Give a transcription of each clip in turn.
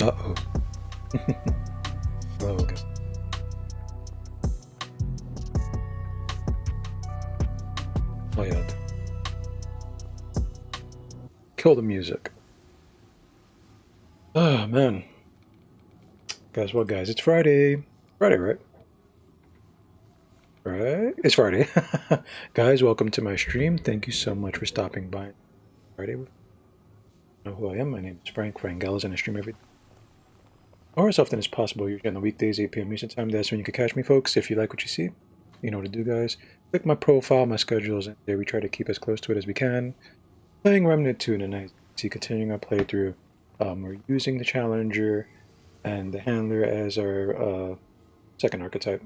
Uh-oh. Oh, okay. Oh, yeah. Kill the music. Oh, man. Guys, what, guys? It's Friday. Friday, right? Right? It's Friday. Guys, welcome to my stream. Thank you so much for stopping by Friday. You know who I am. My name is Frank Gallows, and I stream every day, or as often as possible, usually on the weekdays, 8 p.m. Eastern Time. That's when you can catch me, folks. If you like what you see, you know what to do, guys. Click my profile, my schedules, and there we try to keep as close to it as we can. Playing Remnant 2 tonight. See, continuing our playthrough. We're using the Challenger and the Handler as our second archetype.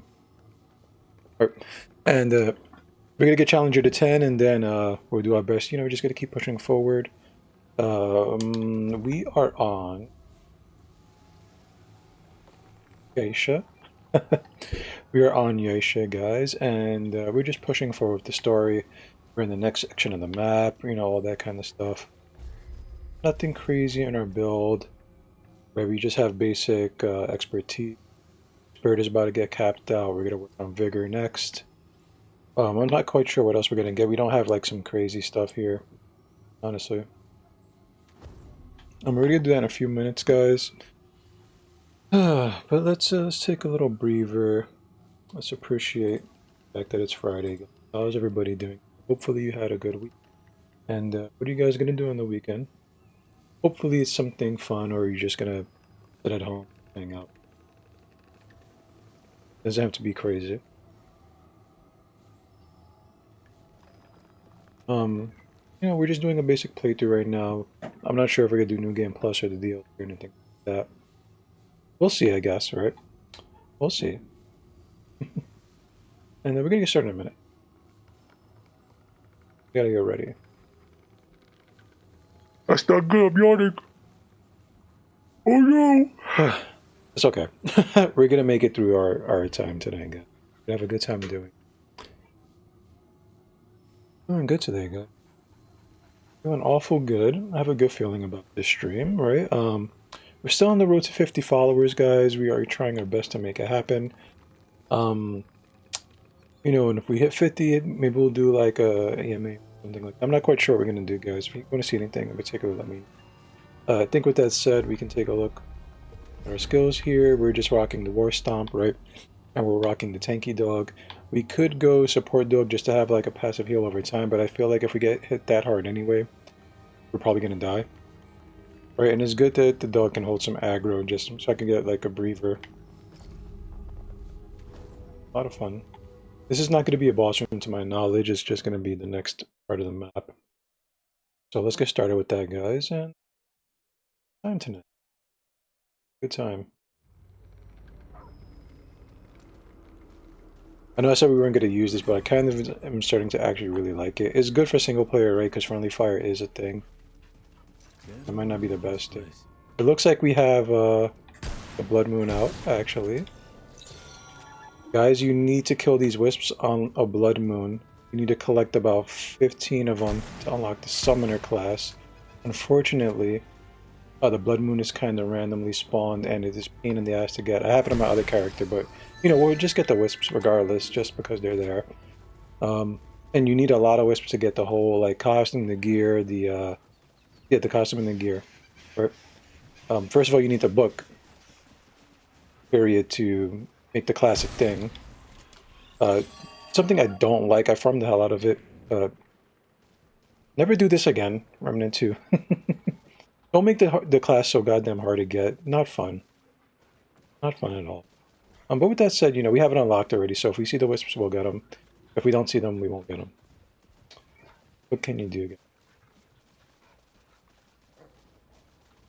And we're going to get Challenger to 10, and then we'll do our best. You know, we're just going to keep pushing forward. We are on Geisha. We are on Geisha, guys, and we're just pushing forward with the story. We're in the next section of the map, you know, all that kind of stuff. Nothing crazy in our build, where we just have basic expertise. Spirit is about to get capped out. We're going to work on Vigor next. I'm not quite sure what else we're going to get. We don't have like some crazy stuff here, honestly. I'm ready to do that in a few minutes, guys. But let's take a little breather. Let's appreciate the fact that it's Friday. How's everybody doing? Hopefully you had a good week. And what are you guys going to do on the weekend? Hopefully it's something fun, or you're just going to sit at home, hang out. Doesn't have to be crazy. You know, we're just doing a basic playthrough right now. I'm not sure if we're going to do New Game Plus or the DLC or anything like that. We'll see, I guess, right? We'll see. And then we're going to get started in a minute. We gotta get ready. That's not good, I'm yawning. Oh no! It's okay. We're gonna make it through our time today, guys. We have a good time doing it. Doing good today, guys. Doing awful good. I have a good feeling about this stream, right? We're still on the road to 50 followers, guys. We are trying our best to make it happen. You know, and if we hit 50, maybe we'll do like a AMA, something like that. I'm not quite sure what we're gonna do, guys. If you want to see anything in particular, let me. I think with that said, we can take a look at our skills here. We're just rocking the War Stomp, right? And we're rocking the Tanky Dog. We could go Support Dog just to have like a passive heal over time, but I feel like if we get hit that hard anyway, we're probably gonna die. Right, and it's good that the dog can hold some aggro just so I can get like a breather. A lot of fun. This is not going to be a boss room to my knowledge, it's just going to be the next part of the map. So let's get started with that, guys, and time tonight. Good time. I know I said we weren't going to use this, but I kind of am starting to actually really like it. It's good for single player, right? Because friendly fire is a thing. It might not be the best thing. It looks like we have the Blood Moon out, actually. Guys, you need to kill these wisps on a Blood Moon. You need to collect about 15 of them to unlock the Summoner class. Unfortunately, the Blood Moon is kind of randomly spawned, and it is pain in the ass to get. I have it on my other character, but, you know, we'll just get the wisps regardless, just because they're there. And you need a lot of wisps to get the whole, like, costume, the gear, the costume and the gear. Right? First of all, you need the book, period, to make the classic thing. Something I don't like, I farmed the hell out of it. Never do this again, Remnant 2. Don't make the class so goddamn hard to get. Not fun. Not fun at all. But with that said, you know, we have it unlocked already, so if we see the wisps, we'll get them. If we don't see them, we won't get them. What can you do?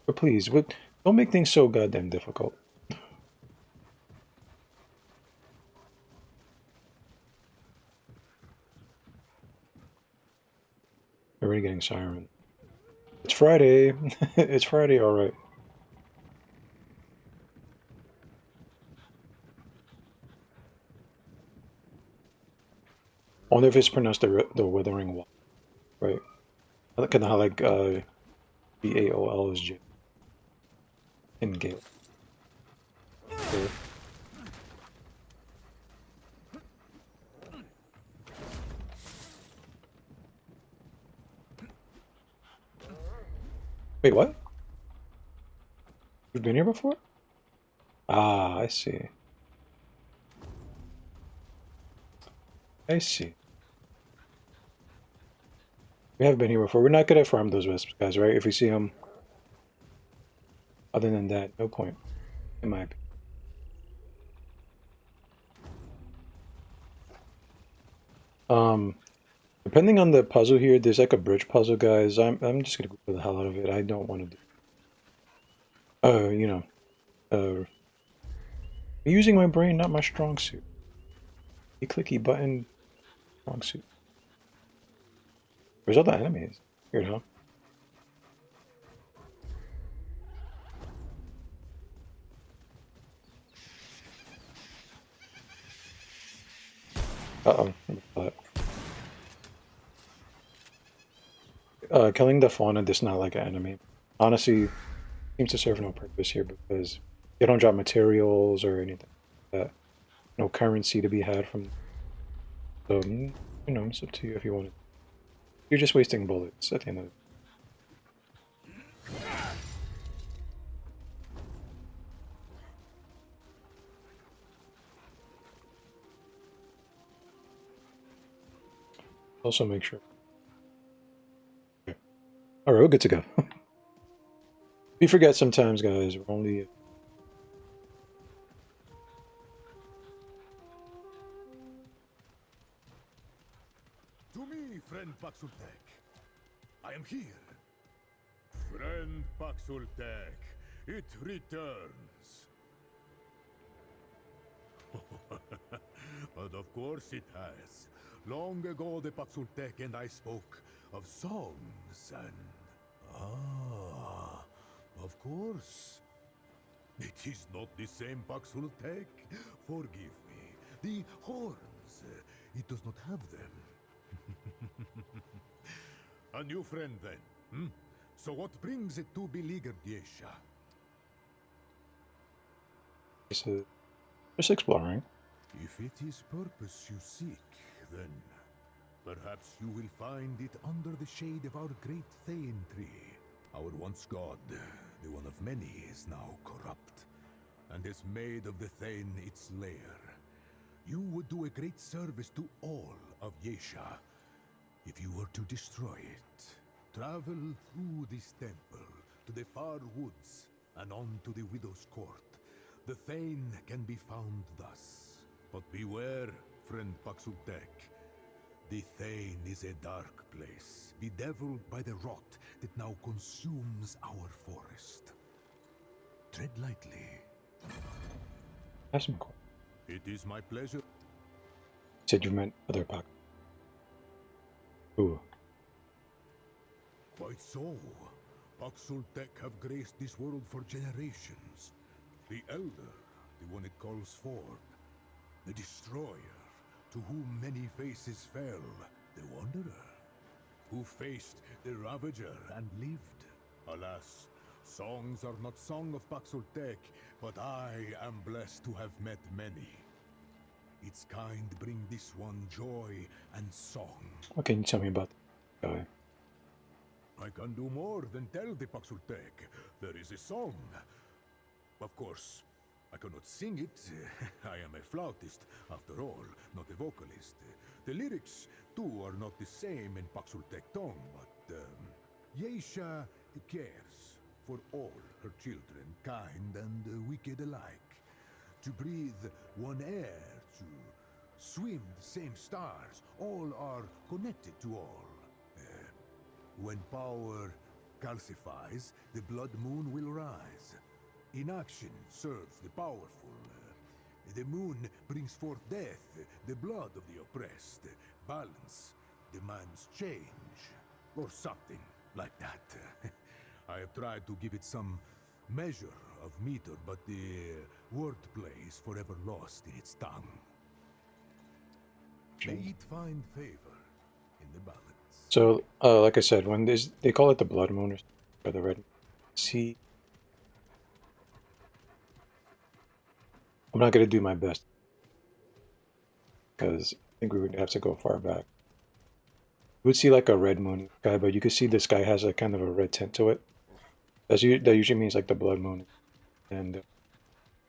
But please, don't make things so goddamn difficult. Already getting siren. It's Friday. It's Friday, alright. I wonder if it's pronounced the Withering Wall, right? I kind of how like B-A-O-L is J. in Gale. Sure. Wait, what? You've been here before? Ah, I see. I see. We have been here before. We're not good at farm those wisps, guys, right? If we see them, other than that, no point, in my opinion. Depending on the puzzle here, there's like a bridge puzzle, guys. I'm just gonna go the hell out of it. I don't want to do. You know, using my brain, not my strong suit. You clicky button, strong suit. Where's all the enemies? Weird, huh? Killing the fauna does not like an enemy. Honestly, seems to serve no purpose here because they don't drop materials or anything like that. No currency to be had from. So, you know, it's up to you if you want to. You're just wasting bullets at the end of it. Also make sure. Okay. Alright, we're good to go. We forget sometimes, guys. We're only... To me, friend Paxultek. I am here. Friend Paxultek, it returns. But of course it has. Long ago the Paxultek and I spoke of songs and... Ah, of course. It is not the same Paxultek. Forgive me. The horns, it does not have them. A new friend then, hmm? So what brings it to beleaguered Yesha? Just exploring. If it is purpose you seek, then perhaps you will find it under the shade of our great Thane tree. Our once god, the one of many, is now corrupt, and has made of the Thane its lair. You would do a great service to all of Yesha if you were to destroy it. Travel through this temple to the far woods and on to the Widow's Court. The Thane can be found thus. But beware, friend Paxultek. The Thane is a dark place, bedeviled by the rot that now consumes our forest. Tread lightly. Have some cool. It is my pleasure. Said you meant other pack. Ooh. Quite so. Paxultek have graced this world for generations. The Elder, the one it calls forth. The Destroyer, to whom many faces fell. The Wanderer, who faced the Ravager and lived. Alas, songs are not song of Paxultek, but I am blessed to have met many. Its kind bring this one joy and song. What can you tell me about the guy? I can do more than tell the Paxultek. There is a song. Of course, I cannot sing it. I am a flautist, after all, not a vocalist. The lyrics, too, are not the same in Paxultek tongue, but Yesha cares for all her children, kind and wicked alike. To breathe one air, to swim the same stars, all are connected to all. When power calcifies, the blood moon will rise. Inaction serves the powerful. The moon brings forth death, the blood of the oppressed. Balance demands change, or something like that. I have tried to give it some measure of meter, but the wordplay is forever lost in its tongue. May it find favor in the balance. So, like I said, when they call it the blood moon or the red sea, I'm not gonna do my best because I think we would have to go far back. You would see like a red moon sky, but you could see the sky has a kind of a red tint to it. That usually means like the blood moon. And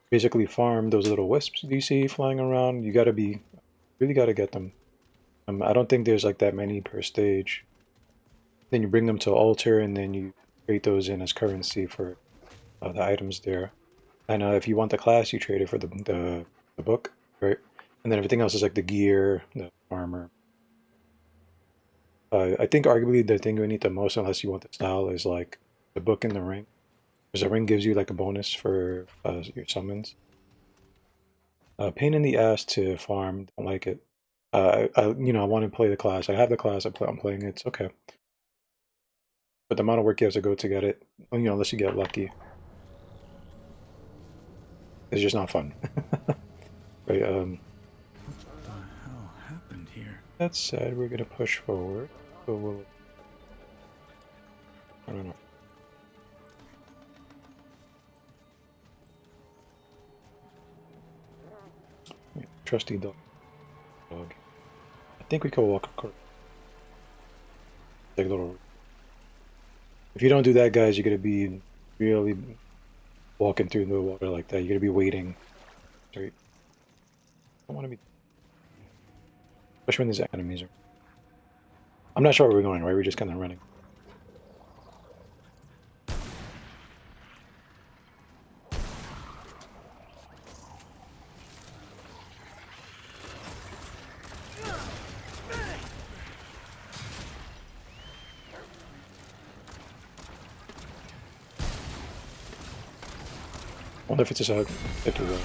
basically farm those little wisps you see flying around. You gotta be really gotta get them. I don't think there's like that many per stage. Then you bring them to altar, and then you trade those in as currency for the items there. And if you want the class, you trade it for the book, right? And then everything else is like the gear, the armor. I think arguably the thing we need the most, unless you want the style, is like the book and the ring. Because the ring gives you like a bonus for your summons. Pain in the ass to farm. Don't like it. I want to play the class. I have the class. I'm playing it. It's okay. But the amount of work you have to go to get it, unless you get lucky, it's just not fun. Right? What the hell happened here? That said, we're gonna push forward. So we'll. I don't know. Trusty dog. I think we can walk across. Like a little. If you don't do that, guys, you're gonna be really walking through the water like that. You're gonna be waiting. Right? I don't want to be. Especially when there's enemies. I'm not sure where we're going. Right? We're just kind of running. I wonder if it's just a hit to the.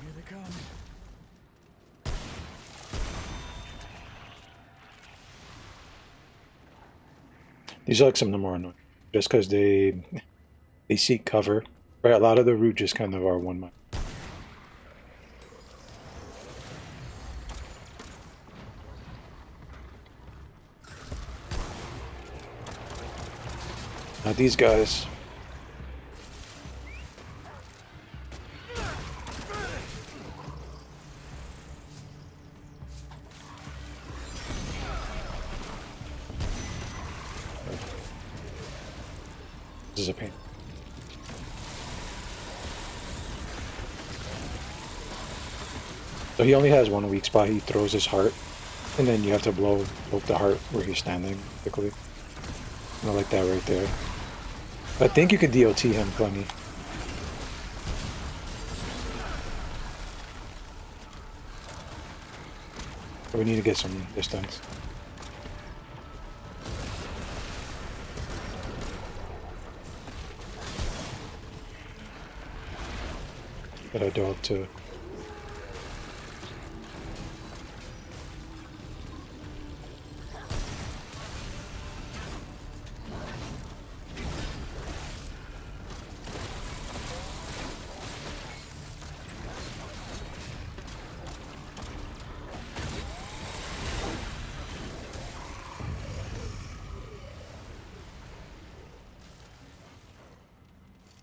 Here they come. These are like some of the more annoying, just because they seek cover. Right, a lot of the route just kind of are one mile. Now these guys. This is a pain. So he only has one weak spot. He throws his heart, and then you have to blow the heart where he's standing quickly. Like that right there. I think you could DOT him plenty. But we need to get some distance. Get our dog too.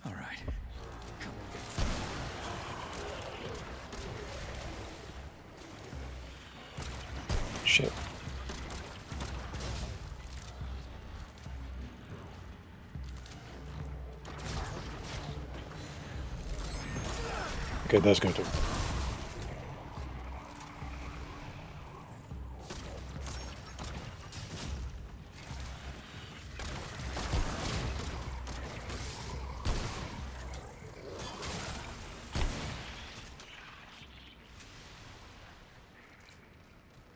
All right. Come on, get some. Shit. Okay, that's going to.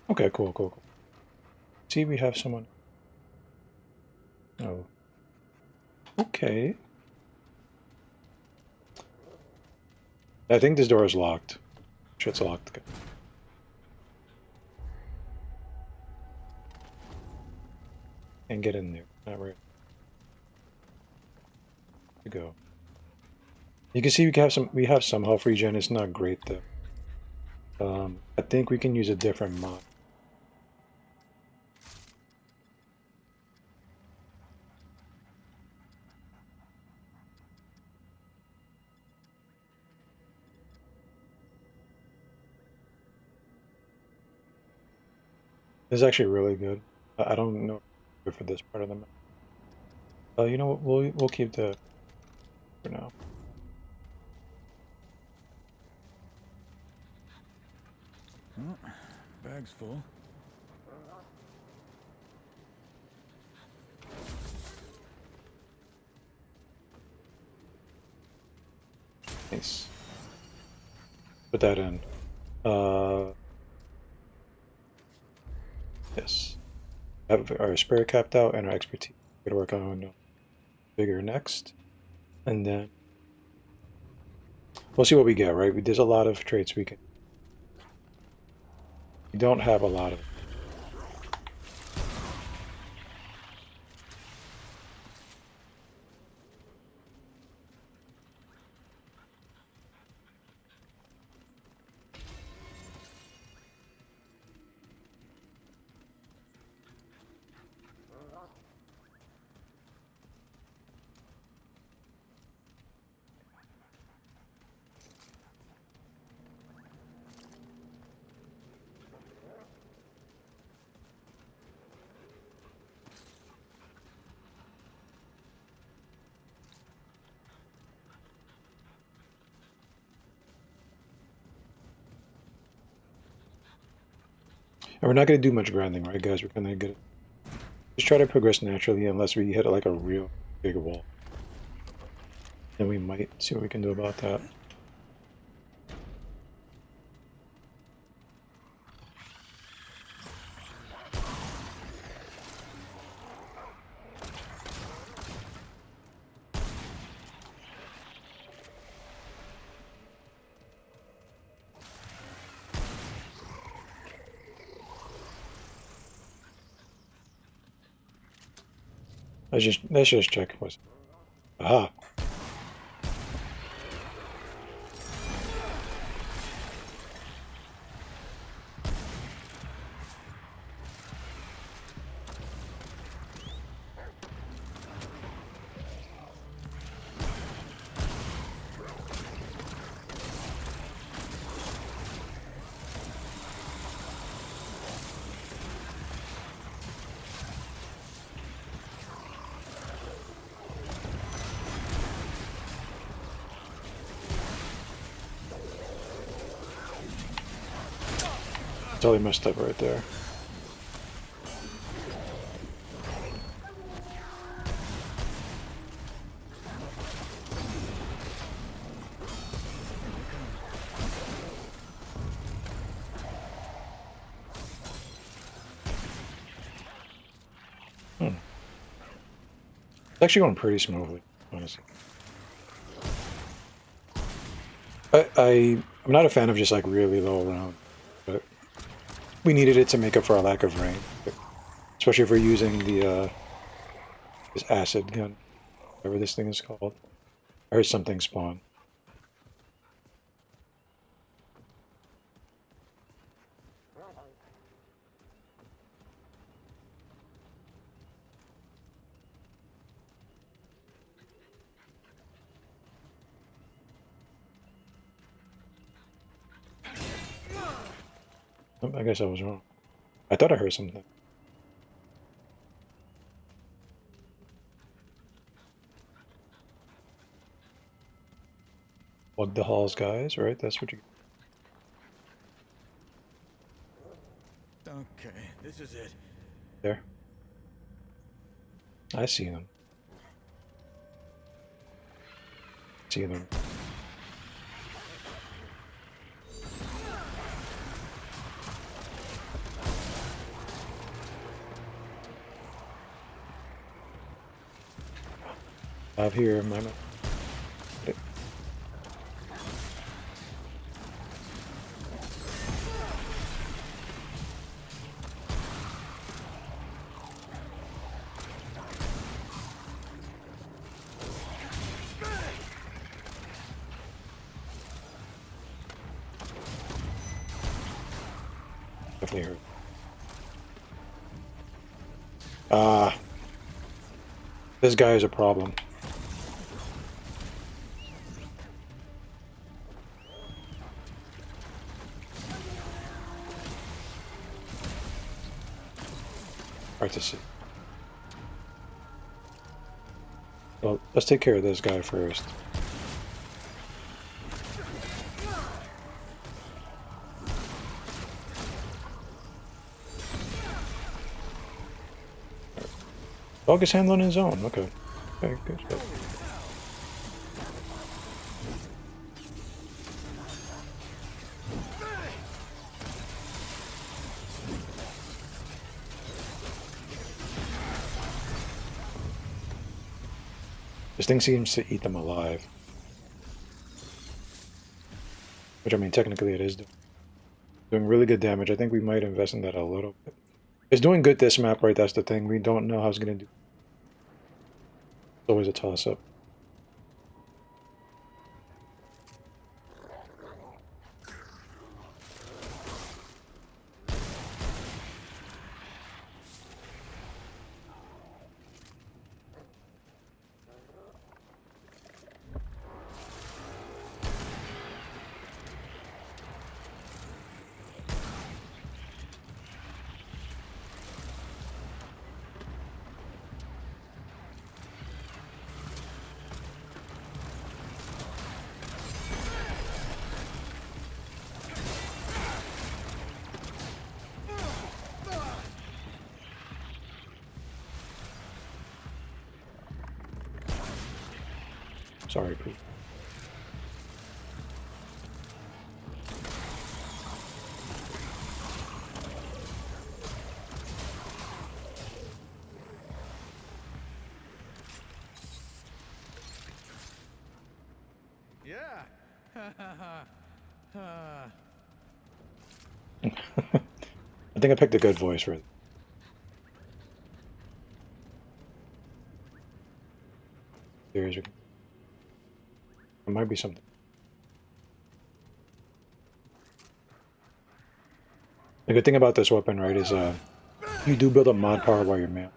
Okay, cool. See, we have someone. Oh. Okay. I think this door is locked. Shit's locked. And get in there. Not right. To go. You can see we have some health regen. It's not great though. I think we can use a different mod. This is actually really good. I don't know for this part of the map. You know what? We'll keep the for now. Oh, bag's full. Nice. Put that in. Yes. Have our spirit capped out and our expertise. We're gonna work on bigger next, and then we'll see what we get. Right? There's a lot of traits we can. We don't have a lot of. And we're not going to do much grinding, right, guys? We're going to get just try to progress naturally, unless we hit like a real big wall. Then we might see what we can do about that. Let's just check. Aha. Totally messed up right there. It's actually going pretty smoothly, honestly. I'm not a fan of just like really low round, but we needed it to make up for our lack of range, especially if we're using the this acid gun, whatever this thing is called. I heard something spawn. Oh, I guess I was wrong. I thought I heard something. Plug the halls, guys, right? That's what you... Okay, this is it. There. I see them. See them. Have here, my man. Definitely hurt. Ah, this guy is a problem. Hard to see. Well, let's take care of this guy first. Dog is handling his own. Okay. Okay, good. Good. This thing seems to eat them alive. Which, I mean, technically it is doing really good damage. I think we might invest in that a little bit. It's doing good this map, right? That's the thing. We don't know how it's going to do. It's always a toss-up. Sorry, Pete. Yeah. I think I picked a good voice for it. There might be something. The good thing about this weapon, right, is you do build up mod power while you're man.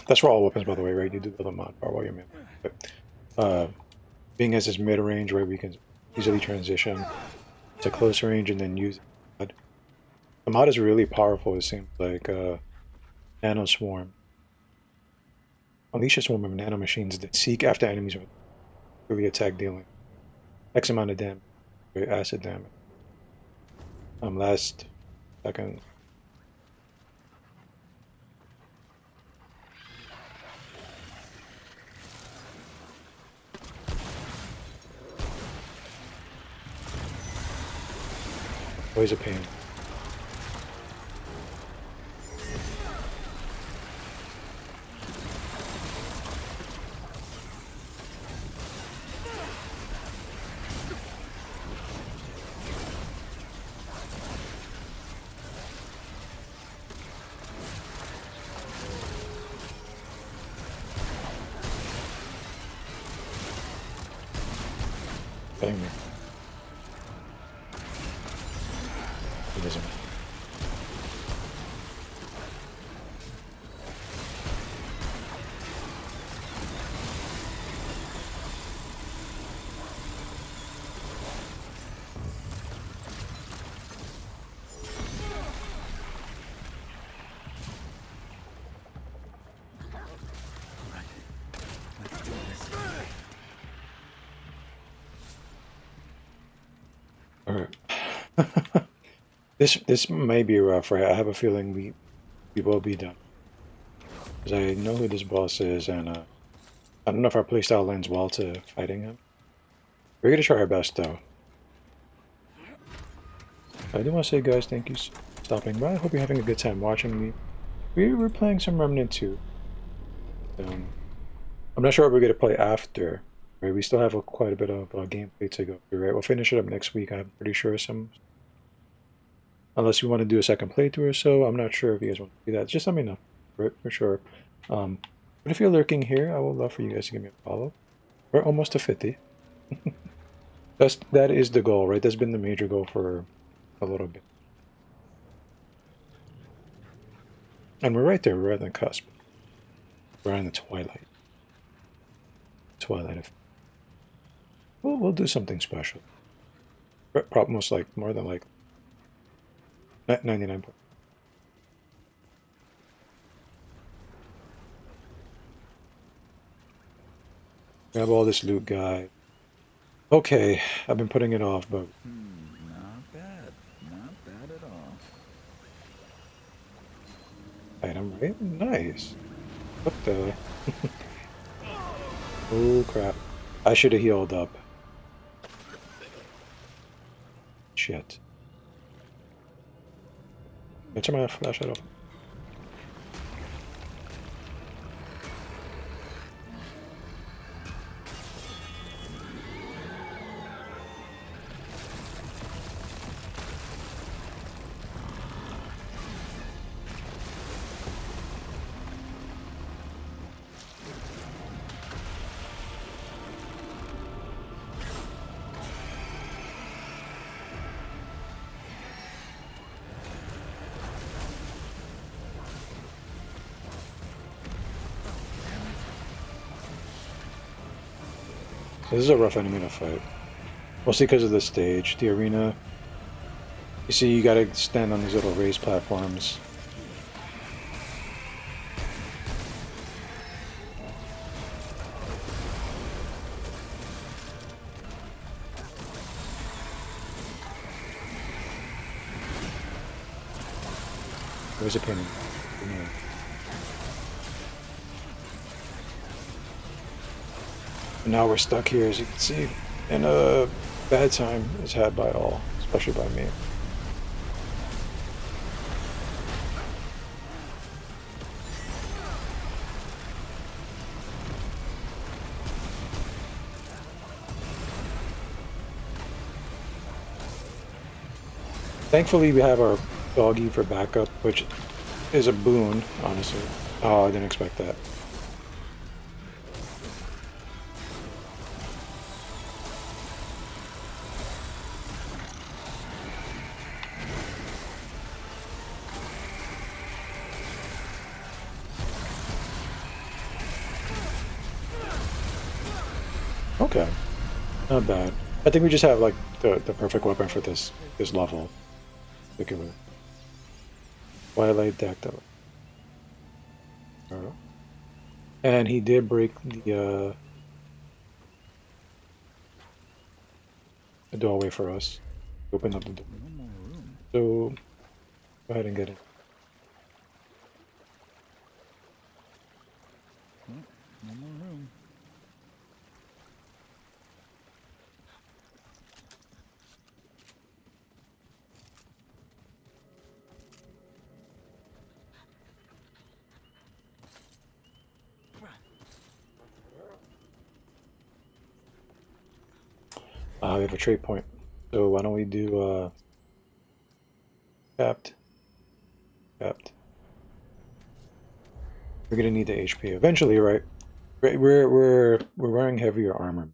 That's for all weapons, by the way, right? You do build up mod power while you're man. But being as it's mid-range, right, we can easily transition to close range and then use mod. The mod is really powerful, it seems like Nano Swarm. Unleash a swarm of nano machines that seek after enemies with heavy attack dealing X amount of damage, acid damage. Last second. Always a pain. Dang me. It doesn't matter. Alright. This may be rough, right? I have a feeling we will be done. Because I know who this boss is, and I don't know if our playstyle lends well to fighting him. We're gonna try our best, though. I do want to say, guys, thank you for stopping by. I hope you're having a good time watching me. We were playing some Remnant 2. I'm not sure what we're going to play after. Right? We still have quite a bit of gameplay to go through, right? We'll finish it up next week, I'm pretty sure. Unless you want to do a second playthrough or so. I'm not sure if you guys want to do that. Just let me know, right? For sure. But if you're lurking here, I would love for you guys to give me a follow. We're almost to 50. That is the goal, right? That's been the major goal for a little bit. And we're right there. We're at the cusp. We're on the twilight. Twilight of... We'll do something special. Probably most like more than like 99. Grab all this loot, guy. Okay, I've been putting it off, but Not bad. Not bad at all. item, right? Nice. What the? Oh crap! I should have healed up. Shit. Can I turn my flashlight off? This is a rough enemy to fight. Mostly because of the stage. The arena. You see, you gotta stand on these little raised platforms. Where's a painting? And now we're stuck here, as you can see, and a bad time is had by all, especially by me. Thankfully, we have our doggy for backup, which is a boon, honestly. Oh, I didn't expect that. Okay, not bad. I think we just have like the perfect weapon for this level. Particular. Twilight Dactyl. And he did break the doorway for us. Open up the door. No more room. So go ahead and get it. No more room. We have a trade point. So why don't we do capped? Capped. We're gonna need the HP eventually, right? We're wearing heavier armor.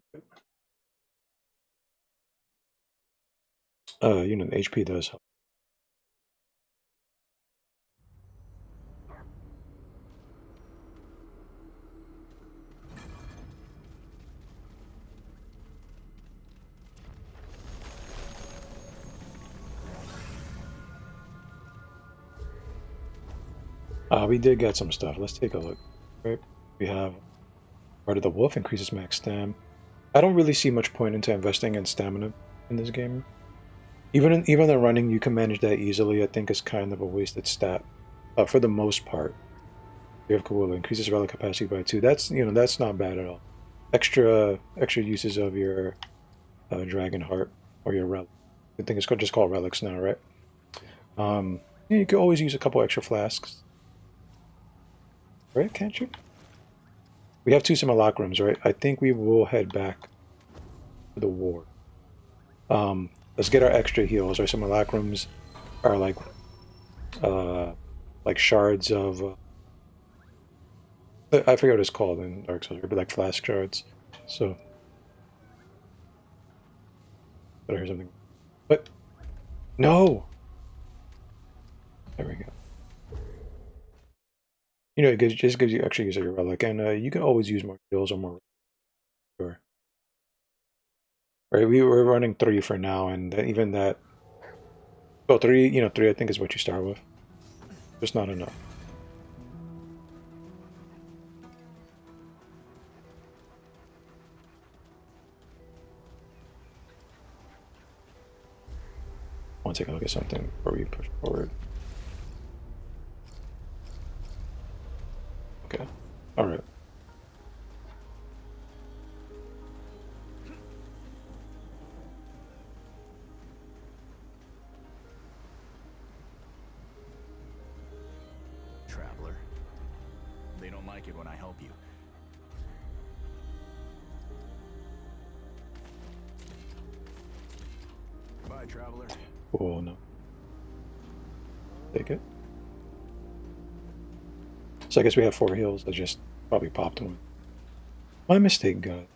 You know, the HP does help. We did get some stuff. Let's take a look. Right? We have part of the wolf increases max stam. I don't really see much point into investing in stamina in this game. Even in running, you can manage that easily. I think it's kind of a wasted stat for the most part. You have Kabula, increases relic capacity by 2. That's, you know, that's not bad at all. Extra uses of your dragon heart or your relic. I think it's just called relics now, right? Yeah, you could always use a couple extra flasks, right? Can't you? We have 2 simulacrums, right? I think we will head back to the war. Let's get our extra heals. Our simulacrums are like shards of I forget what it's called in Dark Souls, but like flask shards. So, did I hear something? What? No. There we go. You know, just gives you extra use of your relic, and you can always use more heals or more. Sure. Right, we're running 3 for now, and even that. Well, 3, you know, 3 I think is what you start with. Just not enough. I want to take a look at something before we push forward. Okay. All right. Traveler. They don't like it when I help you. Bye, traveler. Oh no. Take it. So I guess we have 4 heals. I just probably popped one. My mistake, guys.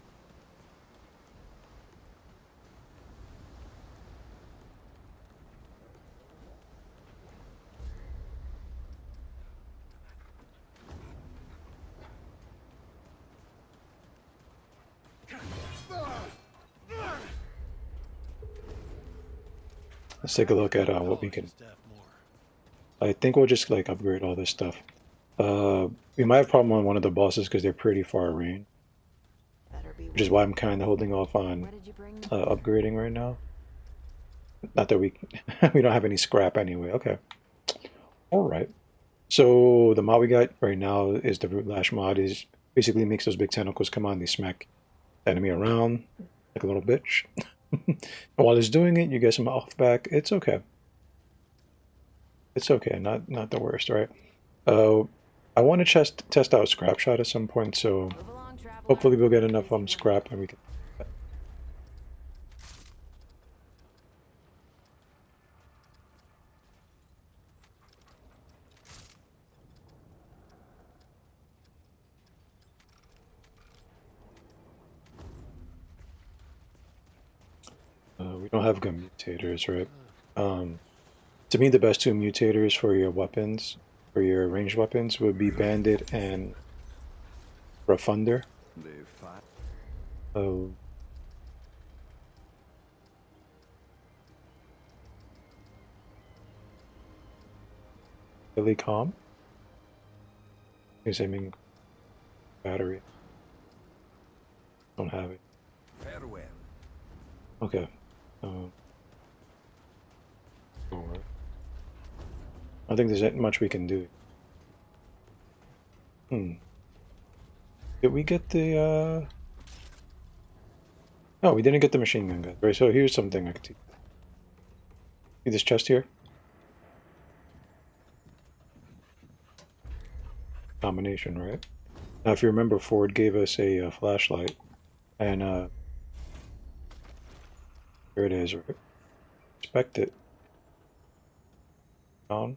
Let's take a look at what we can. I think we'll just like upgrade all this stuff. We might have a problem on one of the bosses because they're pretty far range, which is why I'm kind of holding off on upgrading right now. Not that we we don't have any scrap anyway. Okay, all right. So the mod we got right now is the Root Lash mod. Is basically makes those big tentacles come on. They smack the enemy around like a little bitch. And while it's doing it, you get some off back. It's okay. It's okay. Not the worst, right? I want to test out Scrap Shot at some point, so hopefully we'll get enough scrap and we can. We don't have good mutators, right? To me, the best 2 mutators for your weapons, for your ranged weapons, would be Bandit and Refunder. Oh. Really calm. He's aiming battery. Don't have it. Farewell. Okay. Alright. I don't think there's much we can do. Did we get the No, we didn't get the machine gun guy. Right, so here's something I could see. See this chest here? Combination, right? Now if you remember, Ford gave us a flashlight, and here it is, right? Inspect it. Down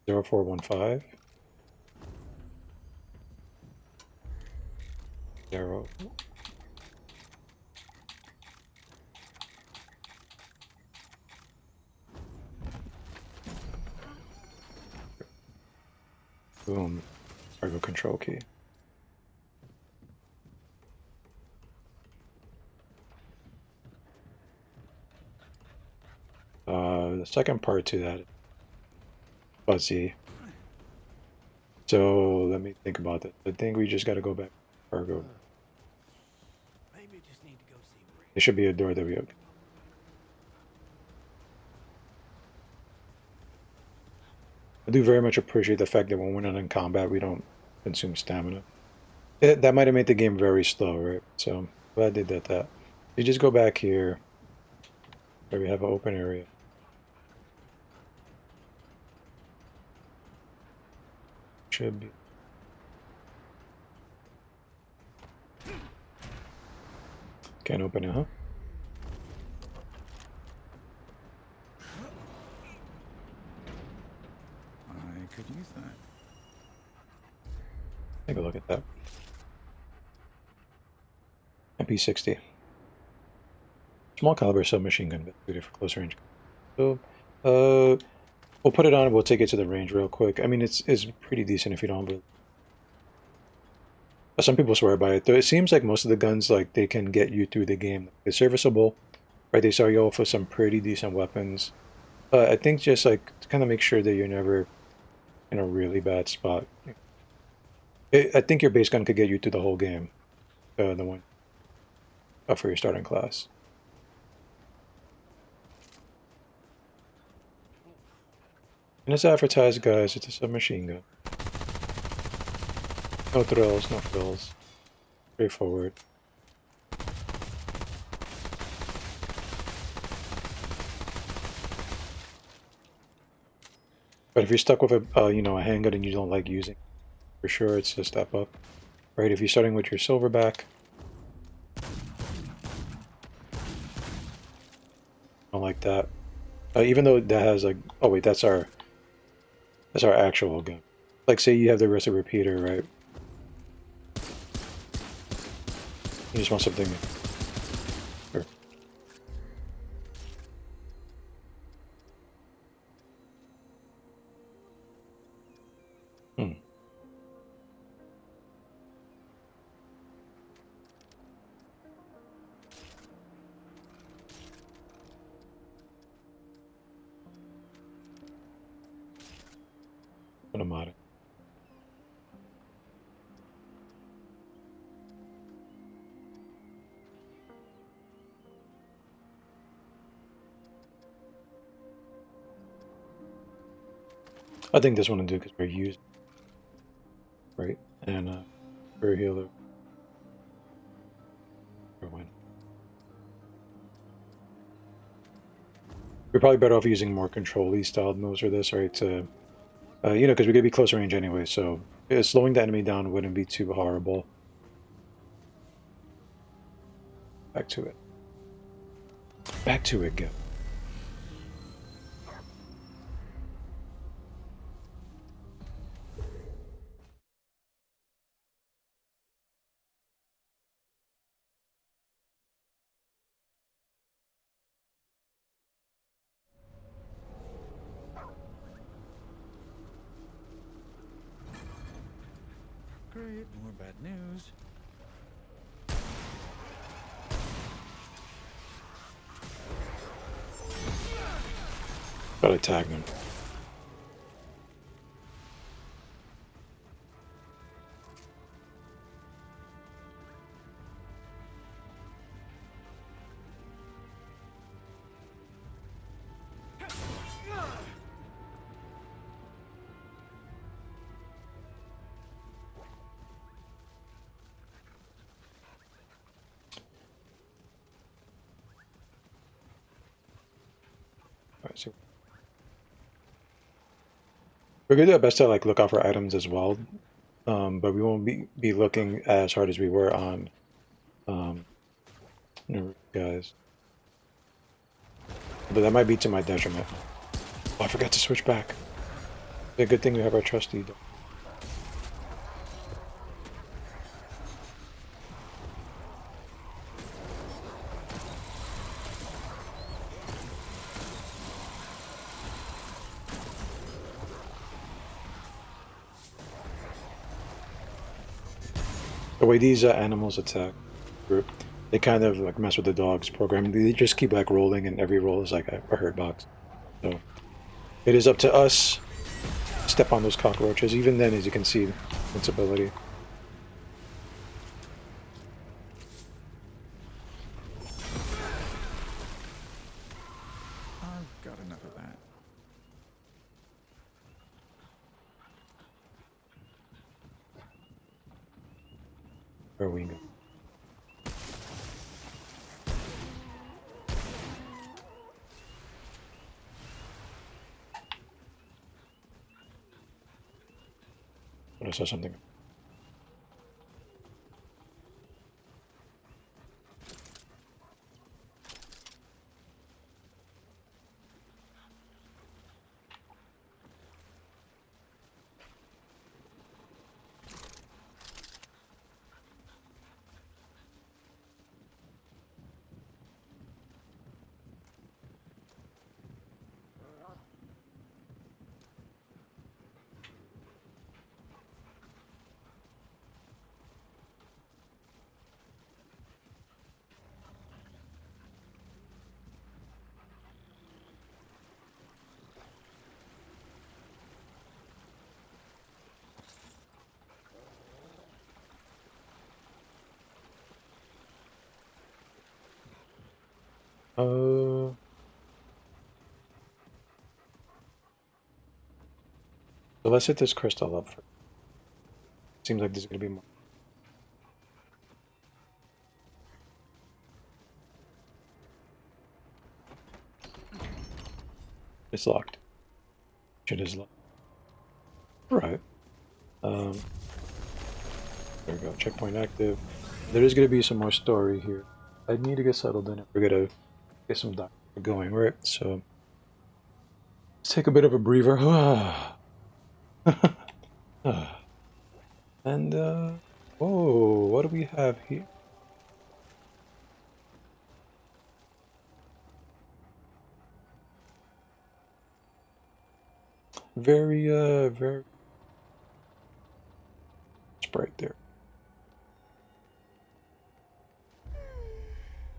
0415 0. Boom. Cargo control key. The second part to that, fuzzy. So let me think about that. I think we just got to go back to cargo. Maybe just need to go see Ray. There should be a door that we open. I do very much appreciate the fact that when we're not in combat, we don't consume stamina. That might have made the game very slow, right? So I'm glad they did that. You just go back here where we have an open area. Should be. Can't open it, huh? I could use that. Take a look at that. MP60. Small caliber submachine gun, but suited for close range. So, we'll put it on and we'll take it to the range real quick. I mean, it's pretty decent if you don't really... Some people swear by it, though it seems like most of the guns, like, they can get you through the game. It's serviceable, right? They start you off with some pretty decent weapons. I think just, like, to kind of make sure that you're never in a really bad spot. I think your base gun could get you through the whole game. The one for your starting class. And it's advertised, guys, it's a submachine gun. No thrills, no frills. Straightforward. But if you're stuck with a, you know, a handgun and you don't like using, for sure it's a step up. Right, if you're starting with your silverback, I don't like that. Even though that has like, oh wait, that's our actual gun. Like say you have the rest repeater, right? You just want something. Sure. Hmm. What am I? I think this one will do because we're used, right? And we're a healer. We're probably better off using more control-y styled moves for this, right? To you know, because we're gonna be close range anyway, so slowing the enemy down wouldn't be too horrible. Back to it. Back to it, go. Great, more bad news. Gotta tag them. Alright, so we're gonna do our best to like look out for items as well, but we won't be looking as hard as we were on guys. But that might be to my detriment. Oh, I forgot to switch back. It's a good thing we have our trusty. The way these animals attack, they kind of like mess with the dog's programming. They just keep like rolling, and every roll is like a hurt box. So it is up to us to step on those cockroaches. Even then, as you can see, invincibility. I've got enough of that. Where we go? But I saw something. So let's hit this crystal up first. Seems like there's gonna be more. It's locked. Shit is locked. Alright. There we go. Checkpoint active. There is gonna be some more story here. I need to get settled in if we're gonna get some dialogue going, right? So let's take a bit of a breather. And oh, what do we have here? Very sprite there.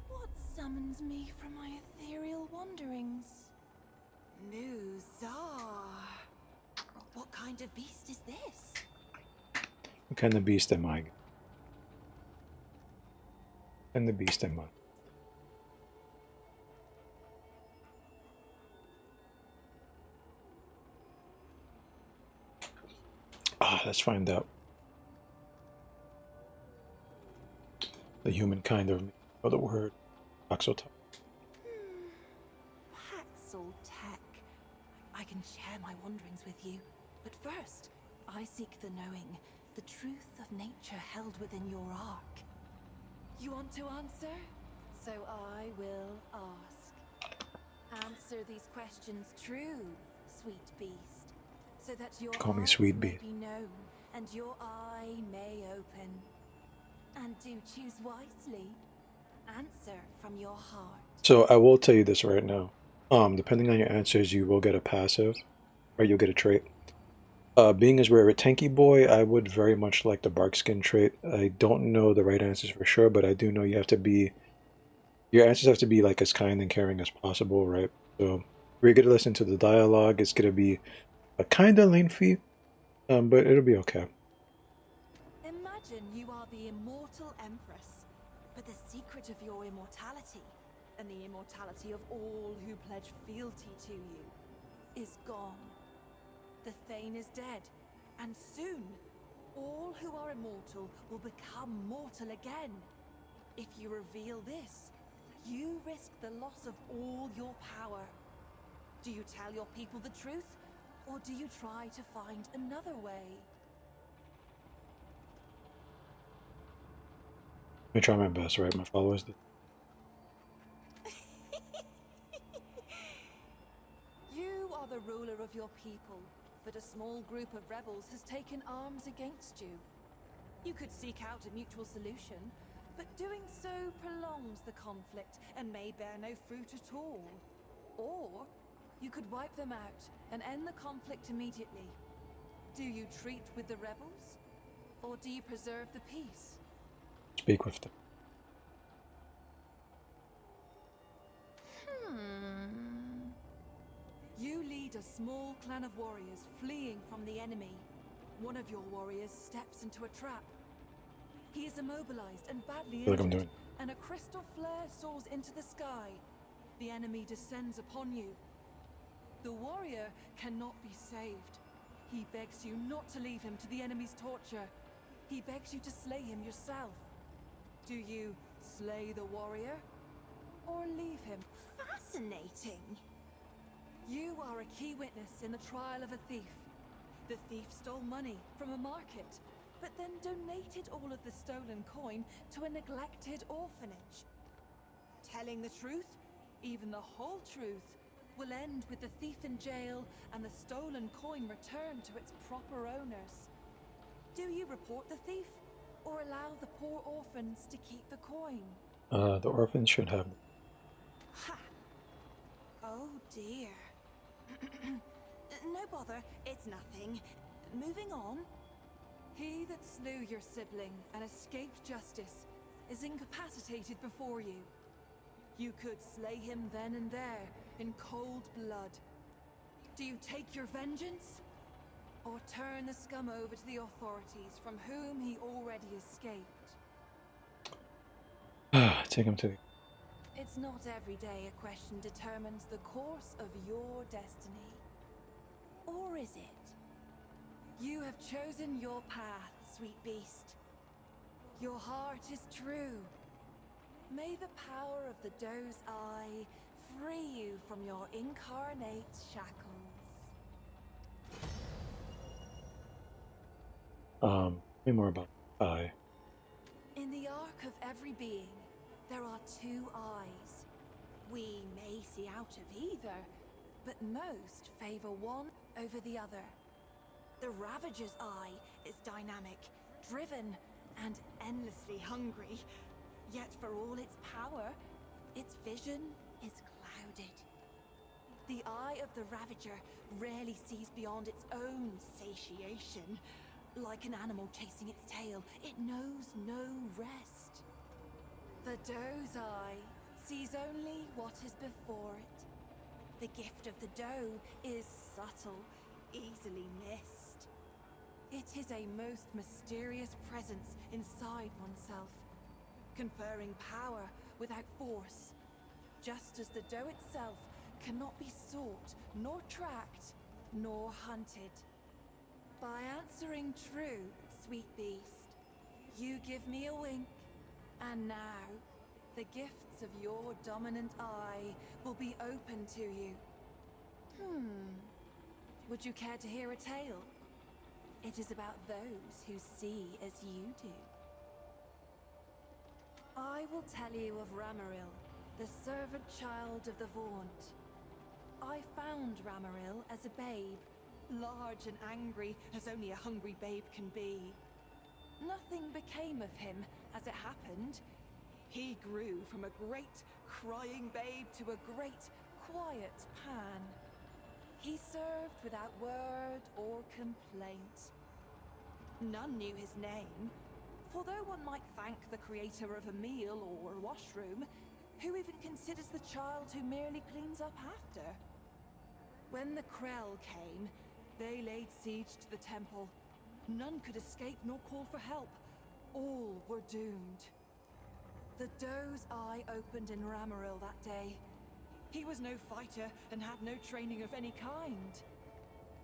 What summons me from my ethereal wanderings? New Czar. What kind of beast is this? What kind of beast am I? And the beast am I? Let's find out. The humankind of me. Oh, the word. Oxotop. Paxel Tech. I can share my wanderings with you. But first, I seek the knowing, the truth of nature held within your ark. You want to answer? So I will ask. Answer these questions true, sweet beast, so that your Call me heart sweet may beast. be known and your eye may open. And do choose wisely. Answer from your heart. So I will tell you this right now. Depending on your answers, you will get a passive, or you'll get a trait. Being as we're a tanky boy, I would very much like the bark skin trait. I don't know the right answers for sure, but I do know you have to be, your answers have to be like as kind and caring as possible, right? So we're gonna listen to the dialogue. It's gonna be a kind of lengthy, but it'll be okay. Imagine you are the immortal empress, but the secret of your immortality, and the immortality of all who pledge fealty to you, is gone. The Thane is dead, and soon, all who are immortal will become mortal again. If you reveal this, you risk the loss of all your power. Do you tell your people the truth, or do you try to find another way? Let me try my best, right? My followers. You are the ruler of your people, but a small group of rebels has taken arms against you. You could seek out a mutual solution, but doing so prolongs the conflict and may bear no fruit at all. Or you could wipe them out and end the conflict immediately. Do you treat with the rebels, or do you preserve the peace? Speak with them. You lead a small clan of warriors fleeing from the enemy. One of your warriors steps into a trap. He is immobilized and badly Feel like I'm injured, doing. and a crystal flare soars into the sky. The enemy descends upon you. The warrior cannot be saved. He begs you not to leave him to the enemy's torture. He begs you to slay him yourself. Do you slay the warrior or leave him? Fascinating. You are a key witness in the trial of a thief. The thief stole money from a market, but then donated all of the stolen coin to a neglected orphanage. Telling the truth, even the whole truth, will end with the thief in jail and the stolen coin returned to its proper owners. Do you report the thief, or allow the poor orphans to keep the coin? The orphans should have. Ha! Oh dear. No bother, it's nothing. Moving on. He that slew your sibling and escaped justice is incapacitated before you. You could slay him then and there, in cold blood. Do you take your vengeance? Or turn the scum over to the authorities from whom he already escaped? Take him to the. It's not every day a question determines the course of your destiny. Or is it? You have chosen your path, sweet beast. Your heart is true. May the power of the doe's eye free you from your incarnate shackles. Tell me more about I. In the arc of every being, there are two eyes. We may see out of either, but most favor one over the other. The Ravager's eye is dynamic, driven, and endlessly hungry. Yet for all its power, its vision is clouded. The eye of the Ravager rarely sees beyond its own satiation. Like an animal chasing its tail, it knows no rest. The doe's eye sees only what is before it. The gift of the doe is subtle, easily missed. It is a most mysterious presence inside oneself, conferring power without force, just as the doe itself cannot be sought, nor tracked, nor hunted. By answering true, sweet beast, you give me a wink, and now the gifts of your dominant eye will be open to you. Would you care to hear a tale? It is about those who see as you do. I will tell you of Ramaril, the servant child of the Vaunt. I found Ramaril as a babe, large and angry as only a hungry babe can be. Nothing became of him as it happened. He grew from a great, crying babe to a great, quiet Pan. He served without word or complaint. None knew his name, for though one might thank the creator of a meal or a washroom, who even considers the child who merely cleans up after? When the Krell came, they laid siege to the temple. None could escape nor call for help. All were doomed. The doe's eye opened in Ramaril that day. He was no fighter and had no training of any kind.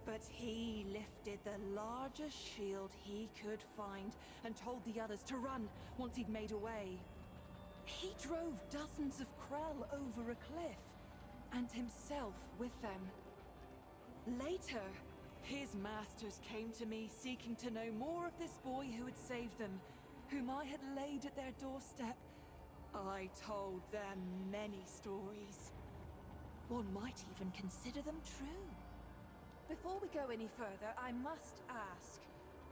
But he lifted the largest shield he could find and told the others to run once he'd made away. He drove dozens of Krell over a cliff, and himself with them. Later, his masters came to me seeking to know more of this boy who had saved them, whom I had laid at their doorstep. I told them many stories. One might even consider them true. Before we go any further, I must ask.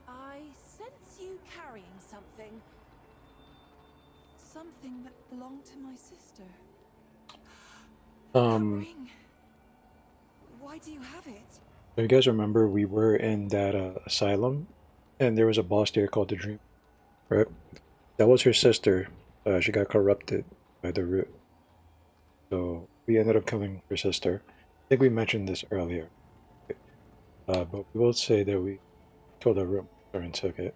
I sense you carrying something. Something that belonged to my sister. A ring. Why do you have it? So you guys remember we were in that asylum, and there was a boss there called the Dream, right? That was her sister. She got corrupted by the root. So we ended up killing her sister. I think we mentioned this earlier. But we will say that we killed her root and took it.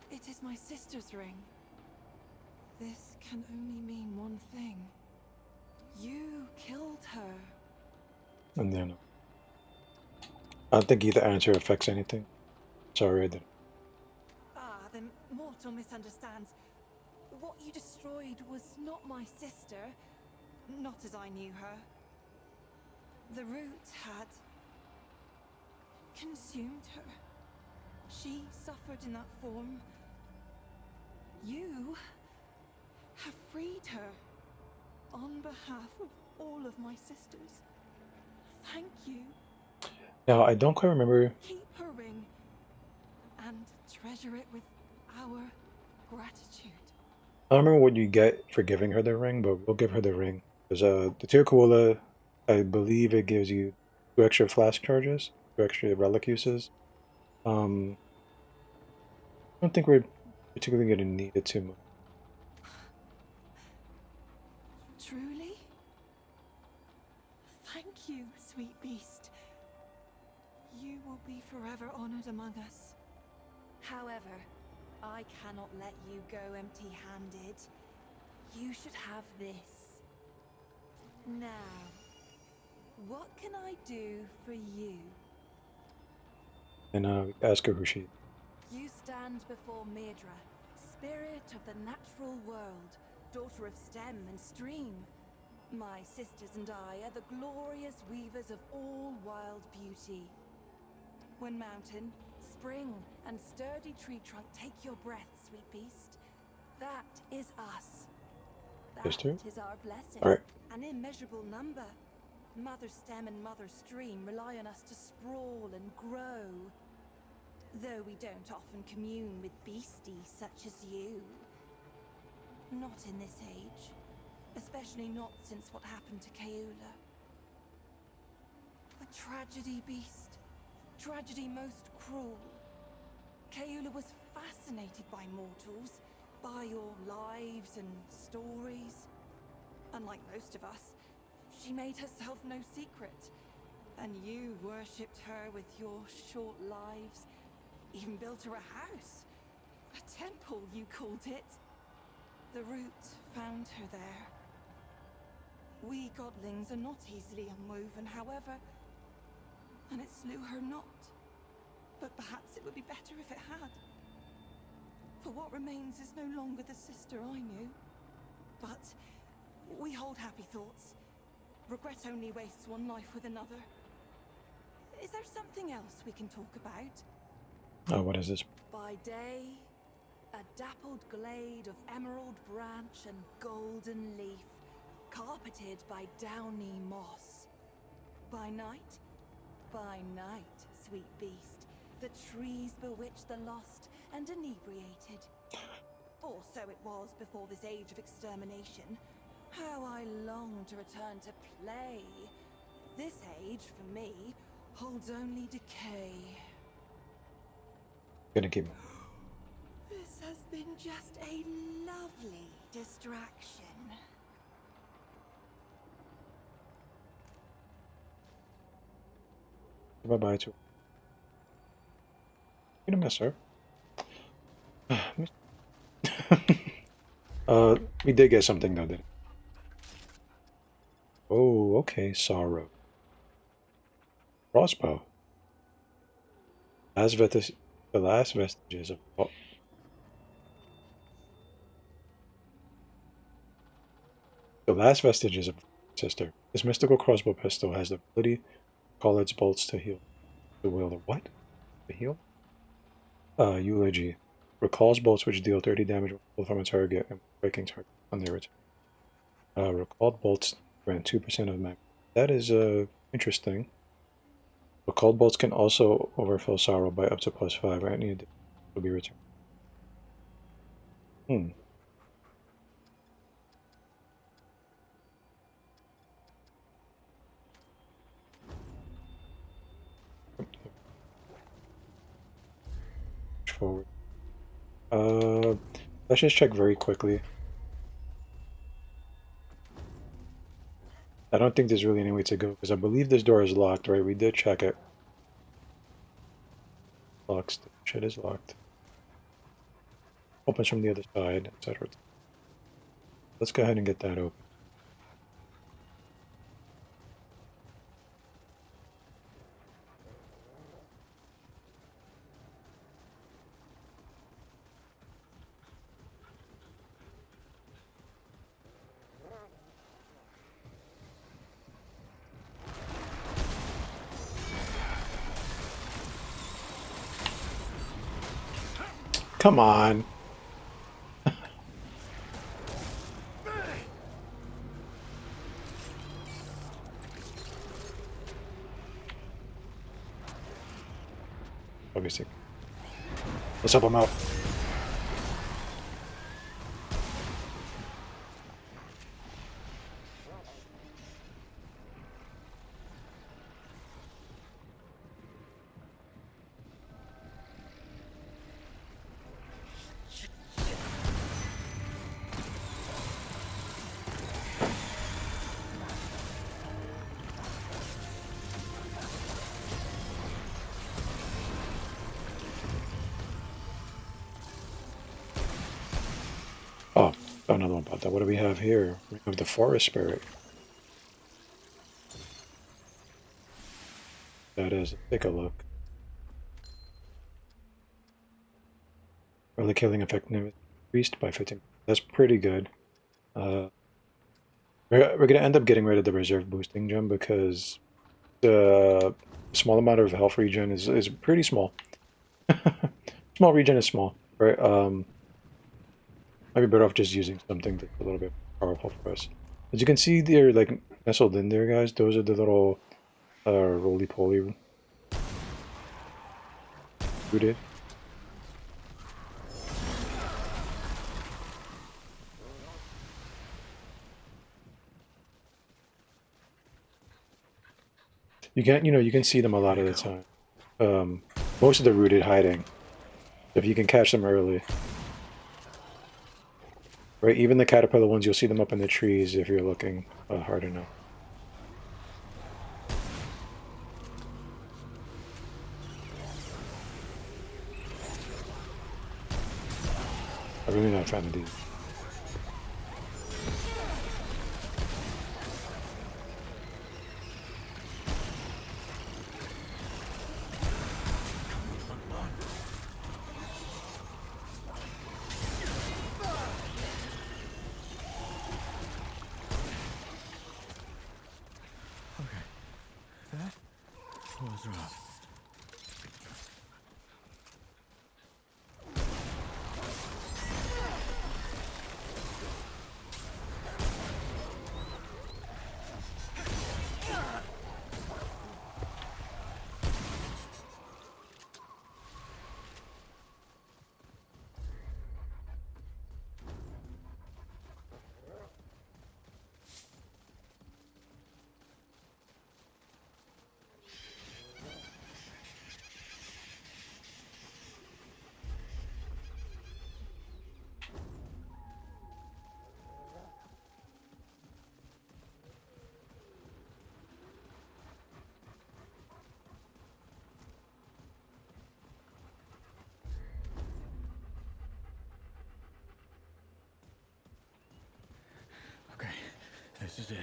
It is my sister's ring. This can only mean one thing. You killed her. And then I don't think either answer affects anything. Sorry, I didn't. Ah, then mortal misunderstands. What you destroyed was not my sister, not as I knew her. The root had consumed her. She suffered in that form. You have freed her on behalf of all of my sisters. Thank you. Now, I don't quite remember. Keep her ring and treasure it with our gratitude. I don't remember what you get for giving her the ring, but we'll give her the ring. Because the Tirkuola, I believe it gives you 2 extra flask charges, 2 extra relic uses. I don't think we're particularly going to need it too much. Truly? Thank you, sweet beast. You will be forever honored among us. However, I cannot let you go empty-handed. You should have this. Now, what can I do for you? And ask her who she is. You stand before Medra, spirit of the natural world, daughter of stem and stream. My sisters and I are the glorious weavers of all wild beauty. When mountain, spring, and sturdy tree trunk take your breath, sweet beast, that is us. That Sister? is our blessing, All right. an immeasurable number. Mother stem and mother stream rely on us to sprawl and grow. Though we don't often commune with beasties such as you. Not in this age. Especially not since what happened to Kaeula. A tragedy, beast. Tragedy most cruel. Kaeula was fascinated by mortals, by your lives and stories. Unlike most of us, she made herself no secret. And you worshipped her with your short lives. Even built her a house. A temple, you called it. The root found her there. We godlings are not easily unwoven, however, and it slew her not. But perhaps it would be better if it had. For what remains is no longer the sister I knew. But we hold happy thoughts. Regret only wastes one life with another. Is there something else we can talk about? Oh, what is this? By day, a dappled glade of emerald branch and golden leaf, carpeted by downy moss. By night, sweet beast, the trees bewitch the lost and inebriated. Or so it was before this age of extermination. How I long to return to play. This age, for me, holds only decay. Gonna keep. This has been just a lovely distraction. Bye bye to. You gonna miss her. We did get something though, didn't we? Oh, okay, sorrow. Crossbow. The last vestiges of. Oh, the last vestiges of sister. This mystical crossbow pistol has the ability to call its bolts to heal. The will of what? To heal? Eulogy. Recalls bolts which deal 30 damage when pulled from a target and breaking target on their return. Recalled bolts grant 2% of mag. That is interesting. Recalled bolts can also overfill sorrow by up to +5. Any additional will be returned. Forward. Let's just check very quickly. I don't think there's really any way to go because I believe this door is locked, right? We did check it. Locked. Shit is locked. Opens from the other side, etc. Let's go ahead and get that open. Come on. Obviously. Let's help him out. Oh, another one about that. What do we have here? We have the Forest Spirit. That is. Take a look. Early killing effectiveness increased by 15. That's pretty good. We're going to end up getting rid of the reserve boosting gem because the small amount of health regen is pretty small. Small regen is small, right? Might be better off just using something that's a little bit powerful for us. As you can see, they're like nestled in there, guys. Those are the little roly-poly rooted. You can see them a lot of the time. Most of the rooted hiding. If you can catch them early. Right, even the caterpillar ones, you'll see them up in the trees if you're looking hard enough. I'm really not a fan of these. That was rough. Okay, this is it.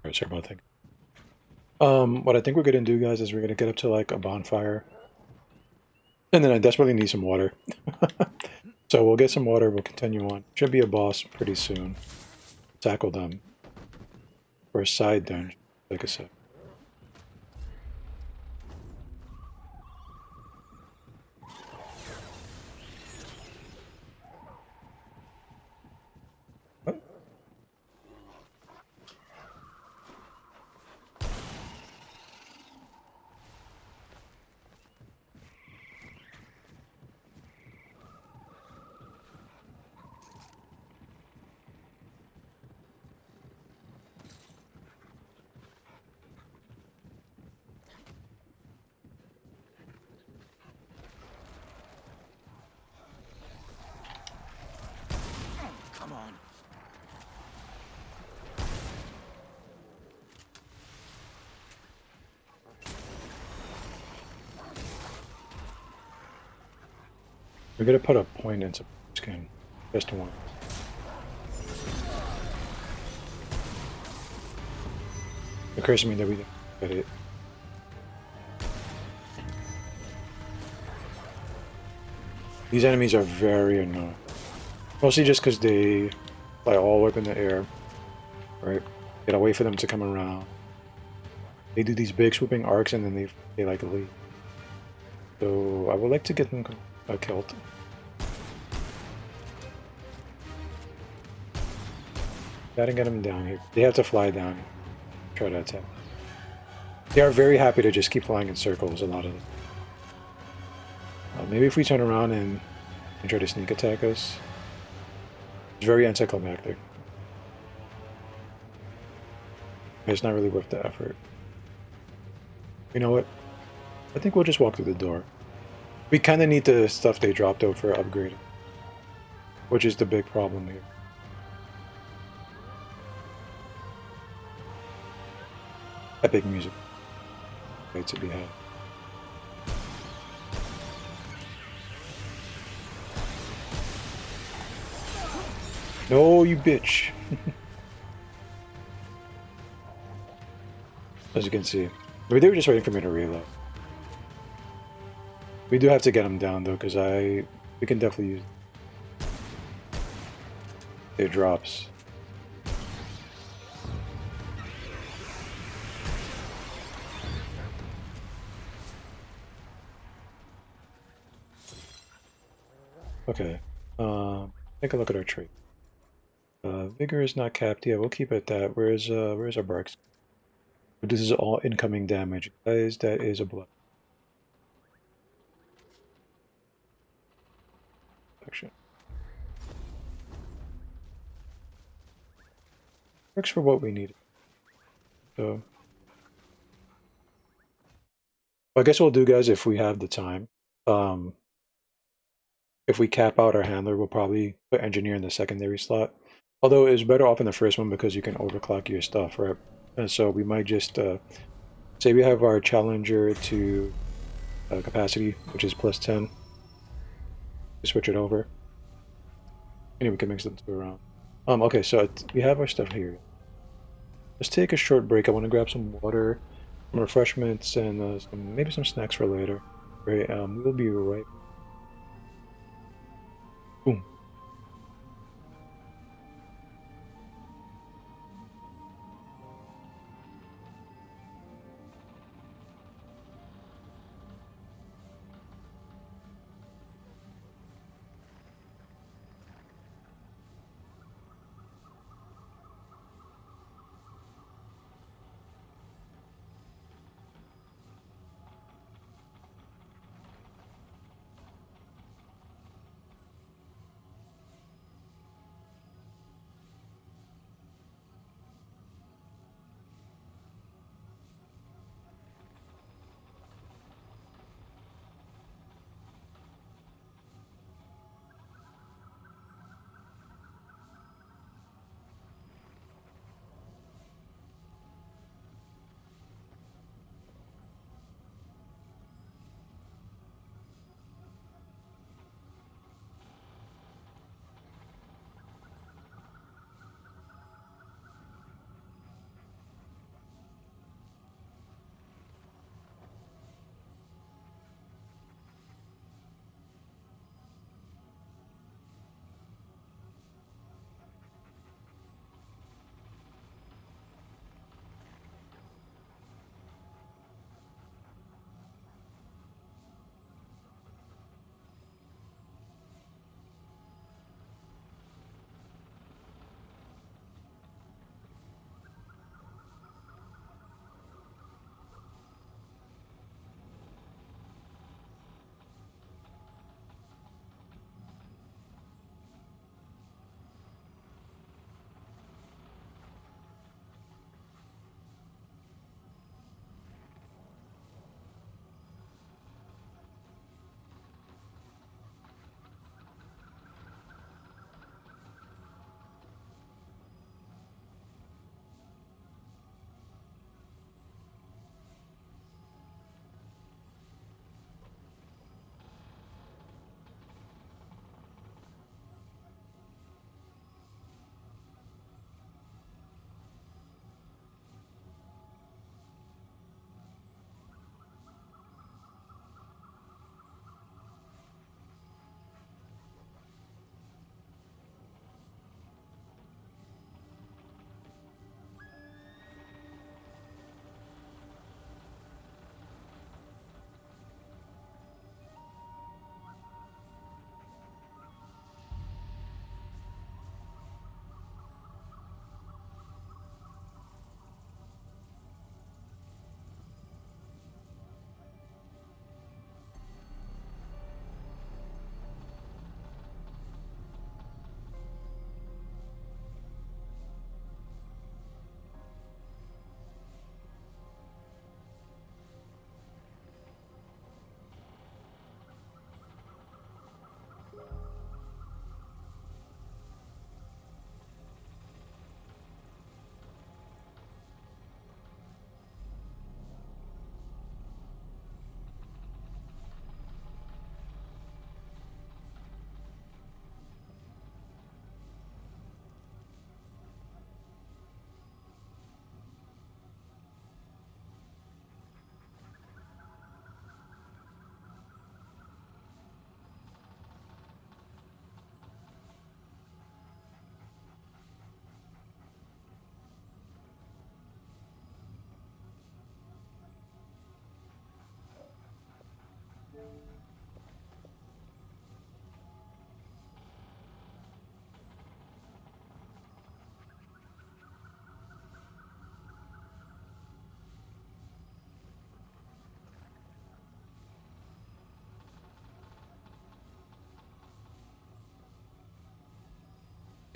Alright, sorry about that. What I think we're gonna do, guys, is we're gonna get up to like a bonfire. And then I desperately need some water. So we'll get some water, we'll continue on. Should be a boss pretty soon. Tackle them. For a side dungeon, like I said. What? We're gonna put a point into skin. Just one. It occurs to me that we didn't get it. These enemies are very annoying. Mostly just because they fly all up in the air. Right? Gotta wait for them to come around. They do these big swooping arcs and then they like leave. So I would like to get them killed. Gotta get them down here. They have to fly down here. Try to attack. They are very happy to just keep flying in circles, a lot of them. Maybe if we turn around and try to sneak attack us. It's very anticlimactic. It's not really worth the effort. You know what? I think we'll just walk through the door. We kind of need the stuff they dropped out for upgrading. Which is the big problem here. Epic music. Right to be had. No, you bitch. As you can see. They were just waiting for me to reload. We do have to get them down though, because we can definitely use their drops. Okay. Take a look at our trait. Vigor is not capped. Yeah, we'll keep it at that. Where's our barks? This is all incoming damage. Guys, that is a blood. Action. Works for what we need. So I guess we'll do, guys, if we have the time. If we cap out our handler, we'll probably put engineer in the secondary slot. Although it's better off in the first one because you can overclock your stuff, right? And so we might just say we have our challenger to capacity, which is +10. We switch it over. Anyway, we can mix them two around. Okay, so we have our stuff here. Let's take a short break. I want to grab some water, some refreshments, and maybe some snacks for later. Right? We'll be right. Boom.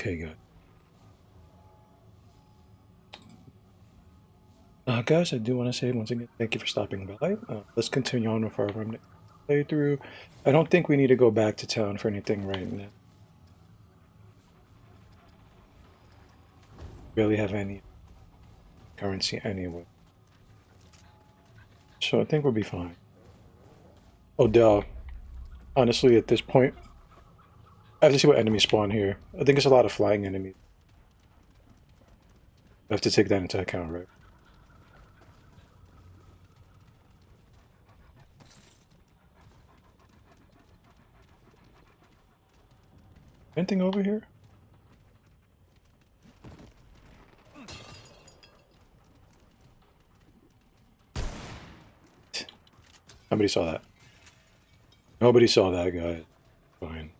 Okay, good. Guys, I do want to say once again, thank you for stopping by. Let's continue on with our Remnant playthrough. I don't think we need to go back to town for anything right now. Barely have any currency anyway. So I think we'll be fine. Oh, duh. Honestly, at this point, I have to see what enemies spawn here. I think it's a lot of flying enemies. I have to take that into account, right? Anything over here? Nobody saw that. Nobody saw that, guys. Fine.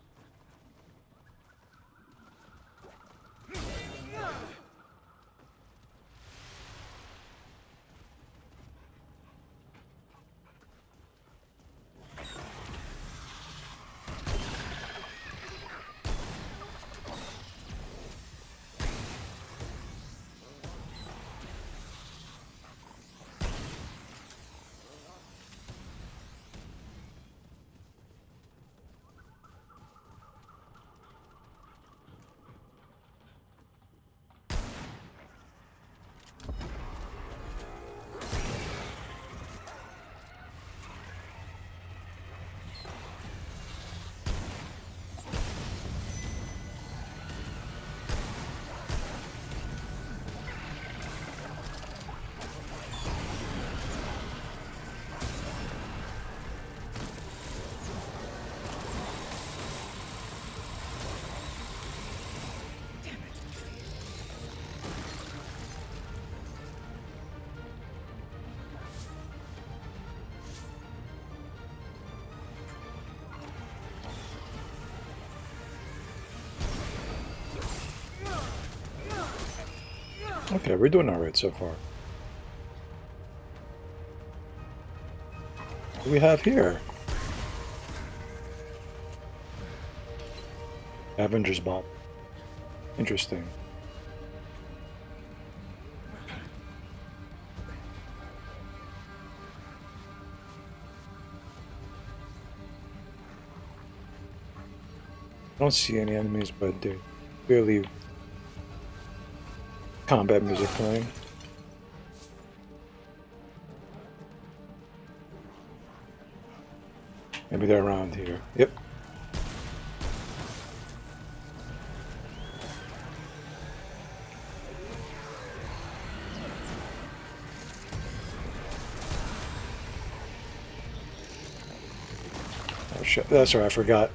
Okay, we're doing alright so far. What do we have here? Avengers Bob. Interesting. I don't see any enemies, but there's clearly combat music playing. Maybe they're around here. Yep. Oh shit, that's right, I forgot.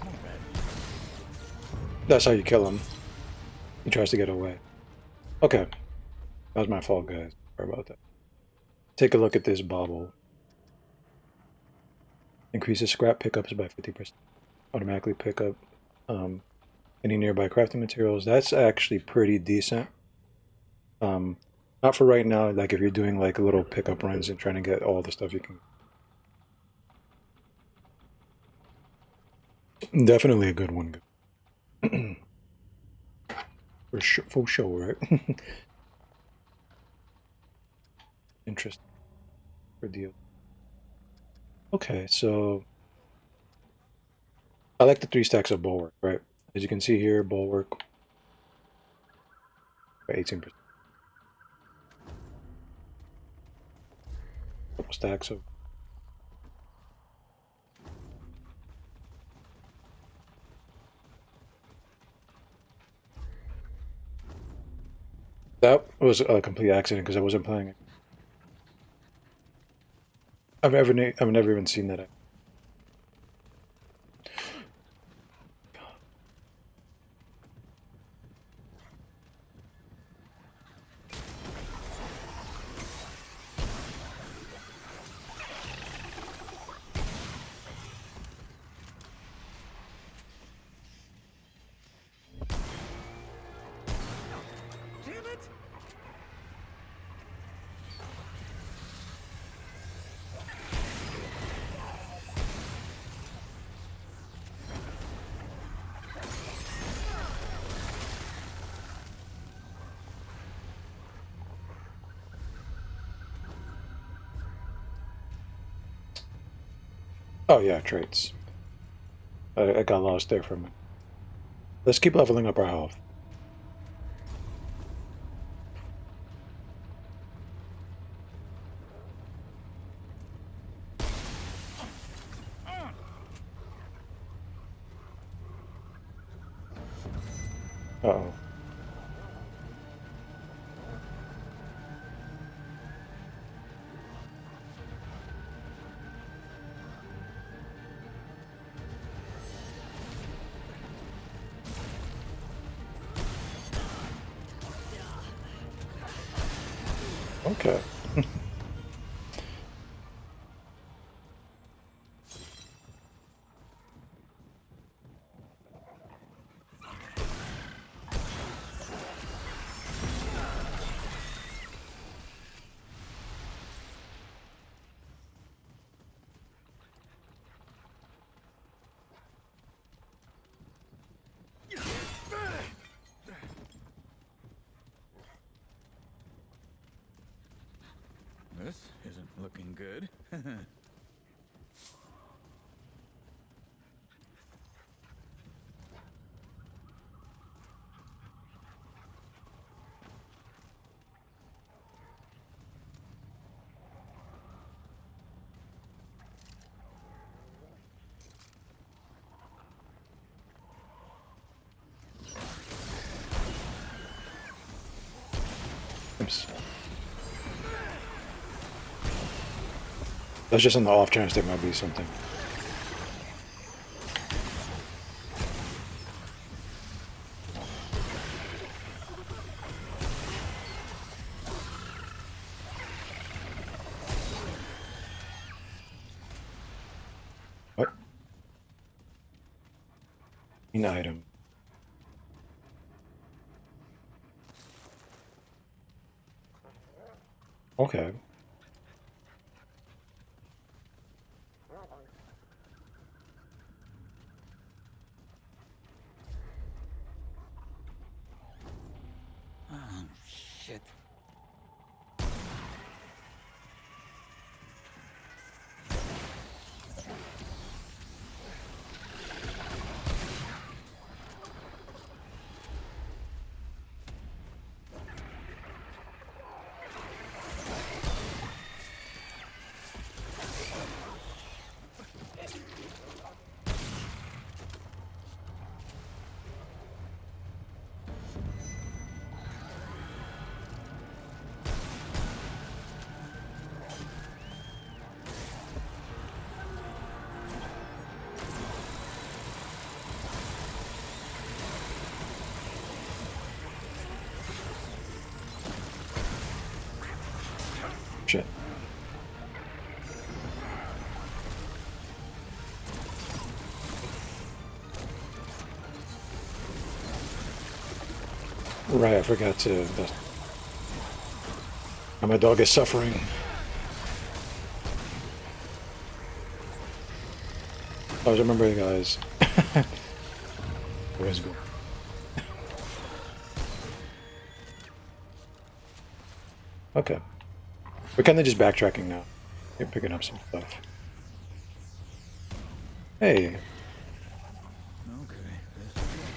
That's how you kill him. He tries to get away. Okay. That was my fault, guys. Sorry about that. Take a look at this bauble. Increases scrap pickups by 50%. Automatically pick up any nearby crafting materials. That's actually pretty decent. Not for right now, like if you're doing like little pickup runs and trying to get all the stuff you can. Definitely a good one. For sure, right? Interesting. For deal. Okay, so I like the 3 stacks of bulwark, right? As you can see here, bulwark by 18%. Couple stacks of. That was a complete accident because I wasn't playing it. I've never even seen that. Oh yeah, traits. I got lost there for a minute. Let's keep leveling up our health. Uh-oh. Okay. This isn't looking good. Oops. That's just on the off chance there might be something. What? An item. Okay. Oh, shit. Shit. Right, I forgot to... My dog is suffering. I was remembering, guys. Where's go? Okay. We're kind of just backtracking now. You're picking up some stuff. Hey. Okay, this is good.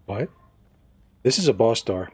What? This is a boss star.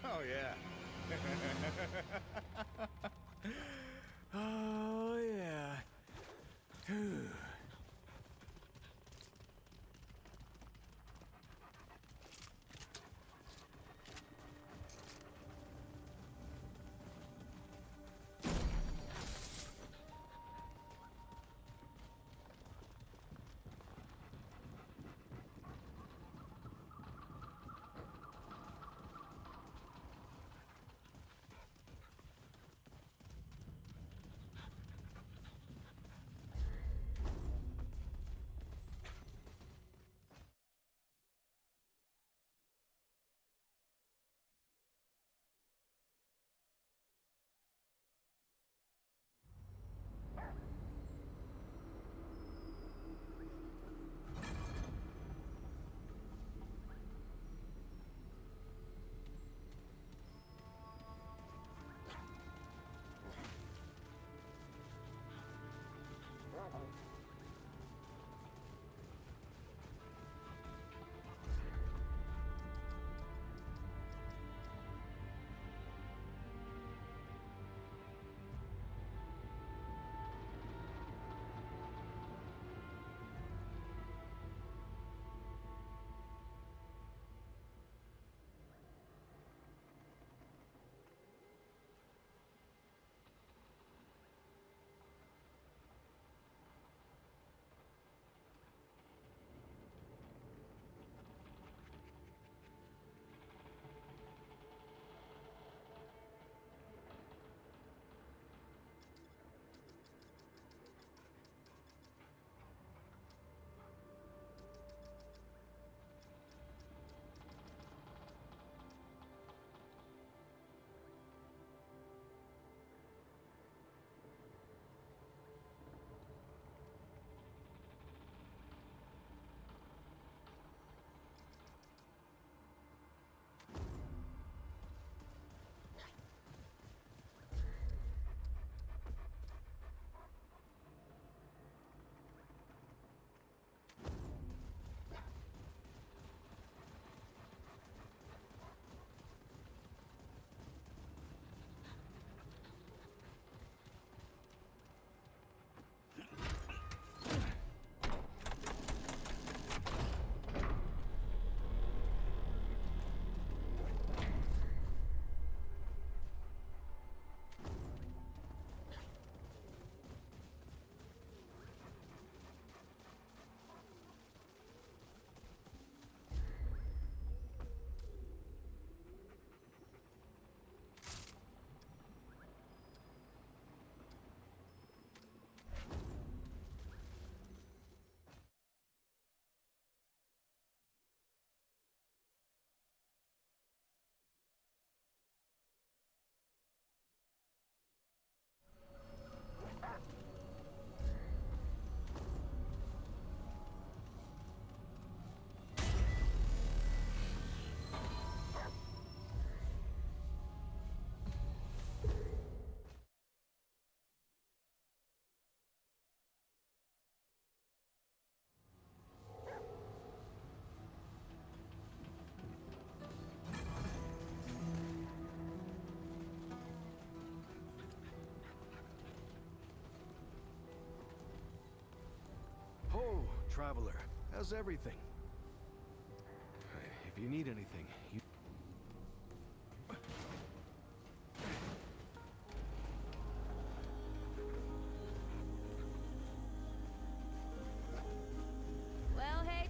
Oh yeah. Oh yeah. Phew. traveler. How's everything? If you need anything, you... Well, hey.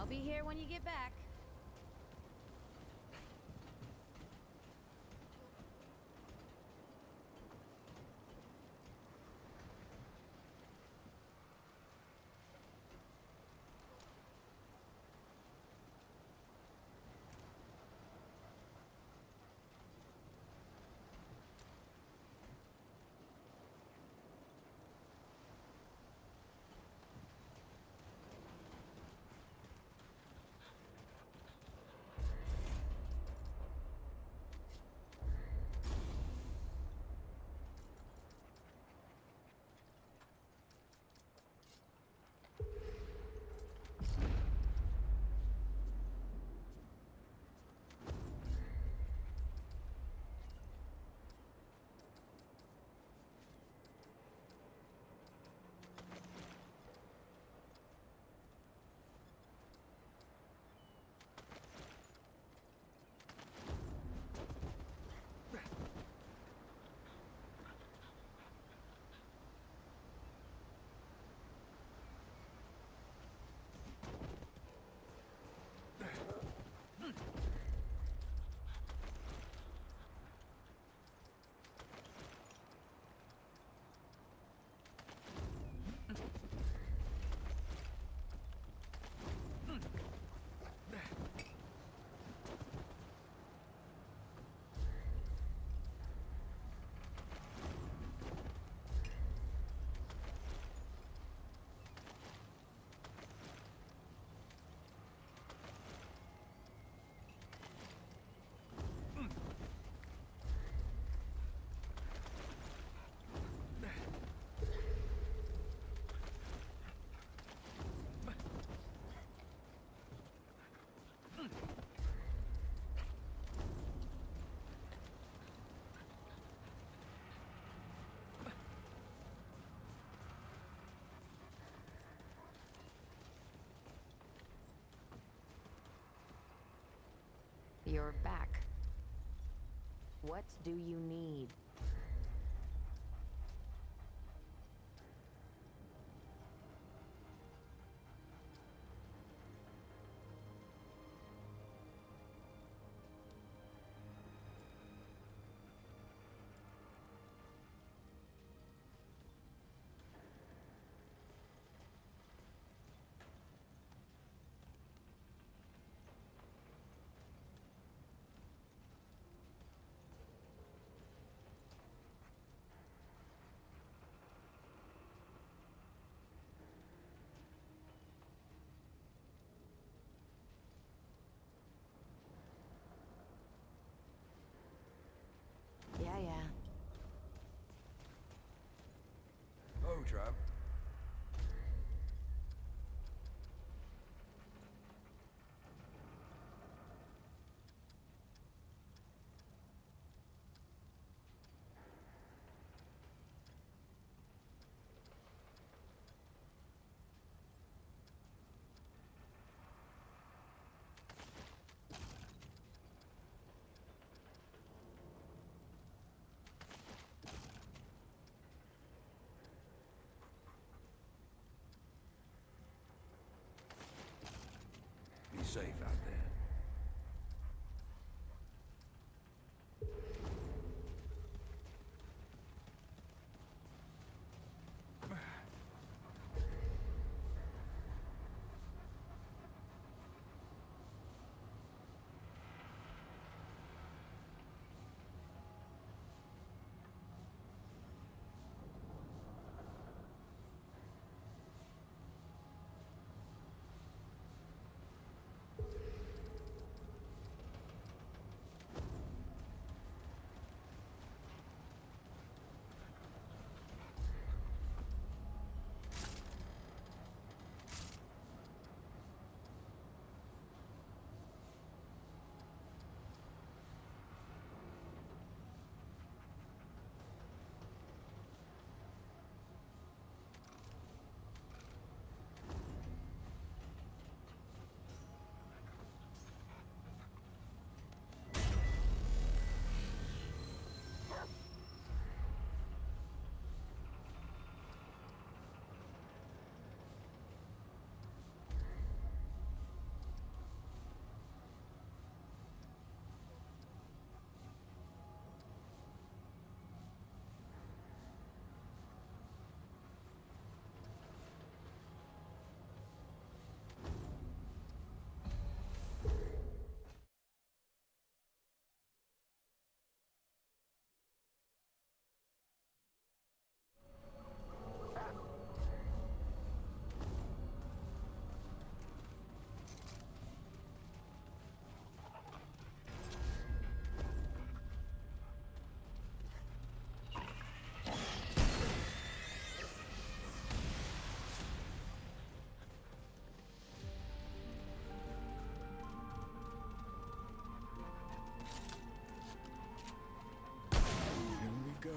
I'll be here when you get back. You're back. What do you need? safe out there. Here we go.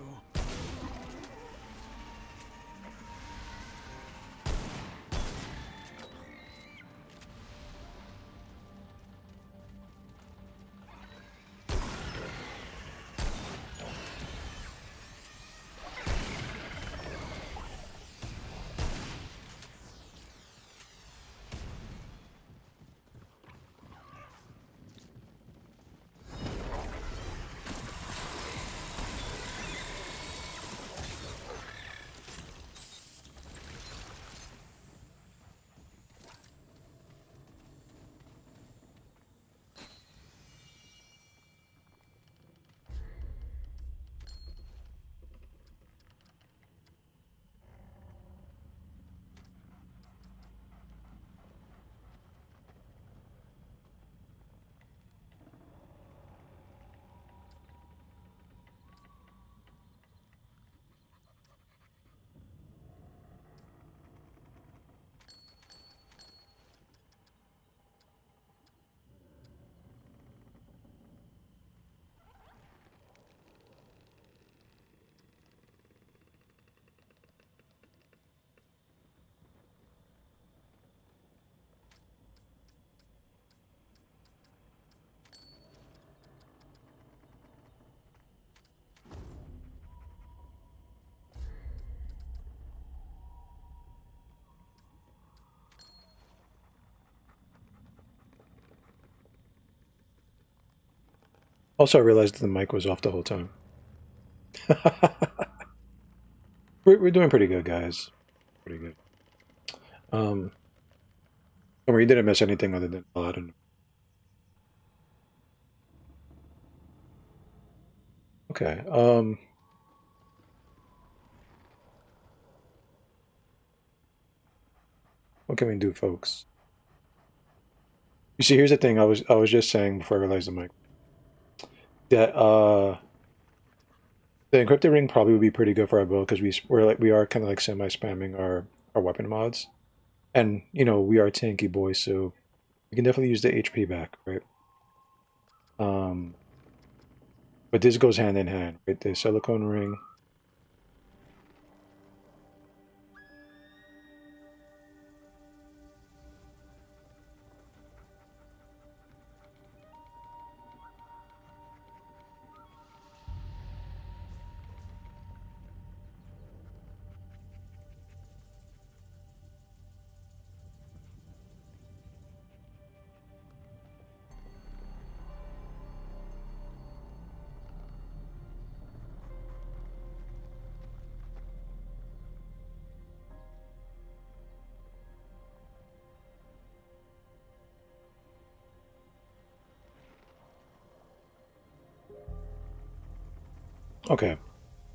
Also, I realized the mic was off the whole time. We're doing pretty good, guys. Pretty good. Or you didn't miss anything other than I don't know. Okay. What can we do, folks? You see, here's the thing. I was just saying before I realized the mic that the encrypted ring probably would be pretty good for our build because we are kind of like semi spamming our weapon mods, and you know we are tanky boys, so we can definitely use the HP back, right? Um, but this goes hand in hand, right? The silicone ring. Okay,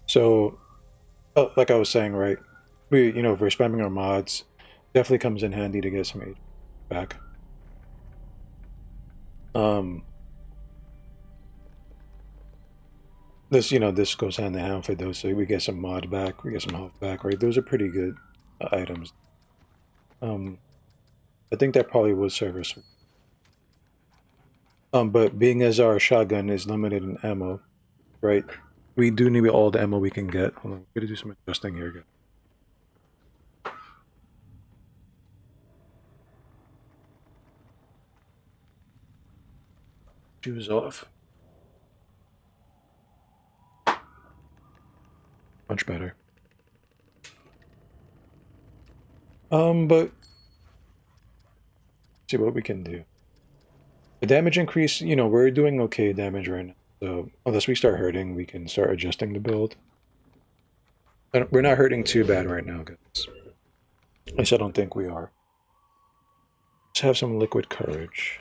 so like I was saying, right? If we're spamming our mods, definitely comes in handy to get some HP back. Um, this goes hand in hand for those, so we get some mod back, we get some health back, right? Those are pretty good items. I think that probably would serve us. But being as our shotgun is limited in ammo, right? We do need all the ammo we can get. Hold on, we're gonna do some adjusting here, guys. Shoes off. Much better. But see what we can do. The damage increase, we're doing okay damage right now. So unless we start hurting, we can start adjusting the build. We're not hurting too bad right now, guys. At least I don't think we are. Let's have some liquid courage.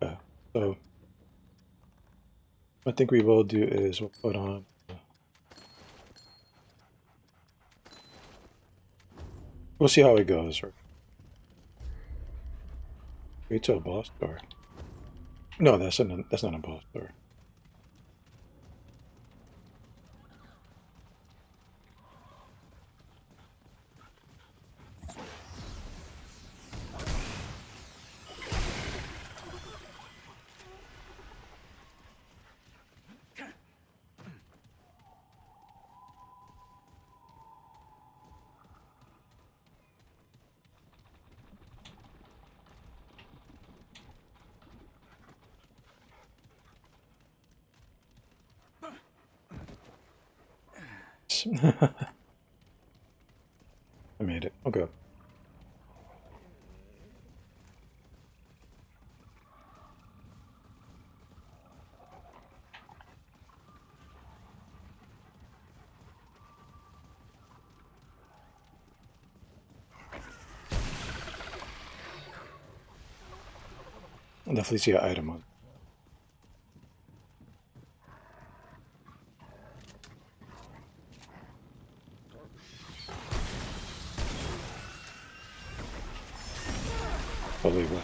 Yeah. So what I think we will do is we'll put on. We'll see how it goes. Wait till a boss door. No, that's not a boss door. I made it. Okay. I'll definitely see an item on. Probably what.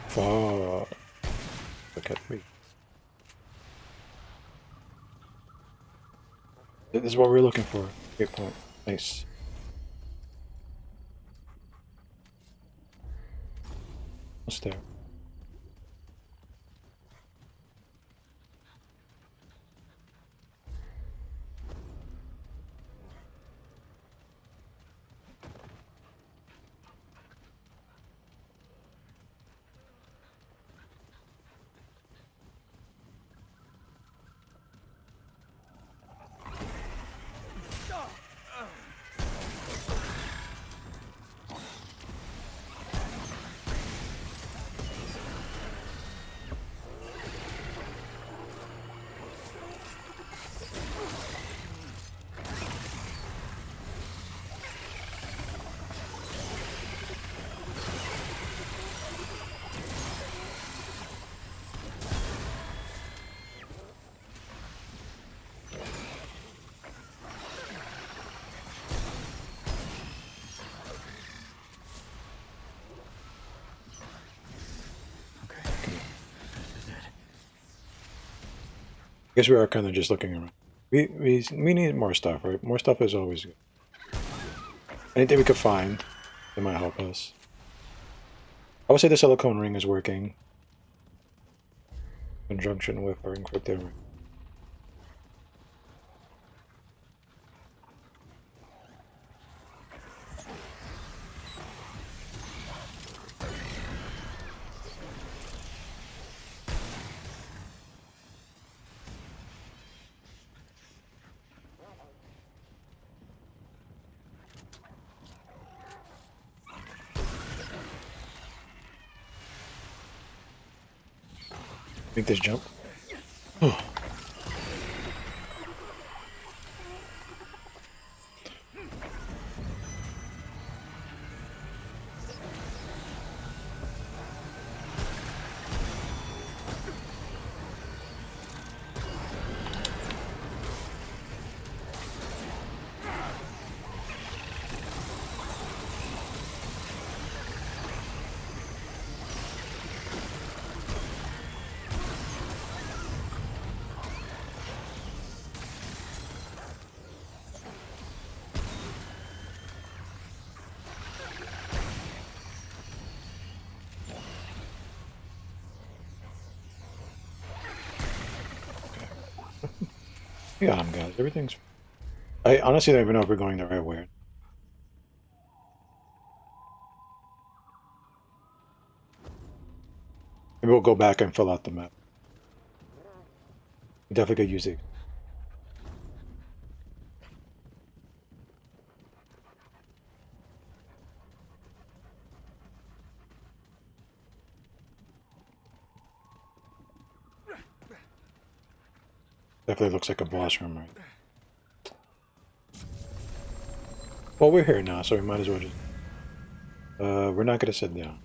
Fuck. Look at me. This is what we're looking for. Great point. Nice. What's there? I guess we are kind of just looking around. We need more stuff, right? More stuff is always good. Anything we could find, it might help us. I would say the silicone ring is working. In conjunction with our encrypted ring. Make this jump. Yeah, guys. Everything's. I honestly don't even know if we're going the right way. Maybe we'll go back and fill out the map. We definitely could use it. Definitely looks like a boss room, right? Well, we're here now, so we might as well just. We're not gonna sit down.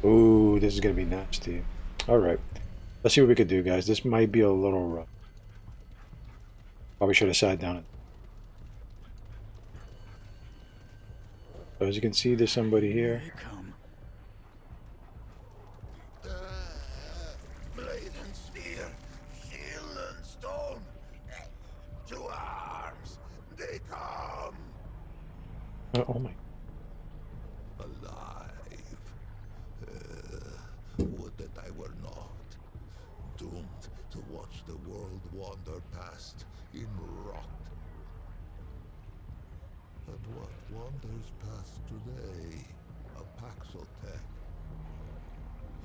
Ooh, this is gonna be nasty. All right, let's see what we could do, guys. This might be a little rough. Probably should have sat down. So as you can see, there's somebody here. Here they come. Blade and spear, shield and stone. To arms, they come. Oh my. Alive. Would that I were not. Doomed to watch the world wander past in rot. But what wanders past today? A Paxeltech.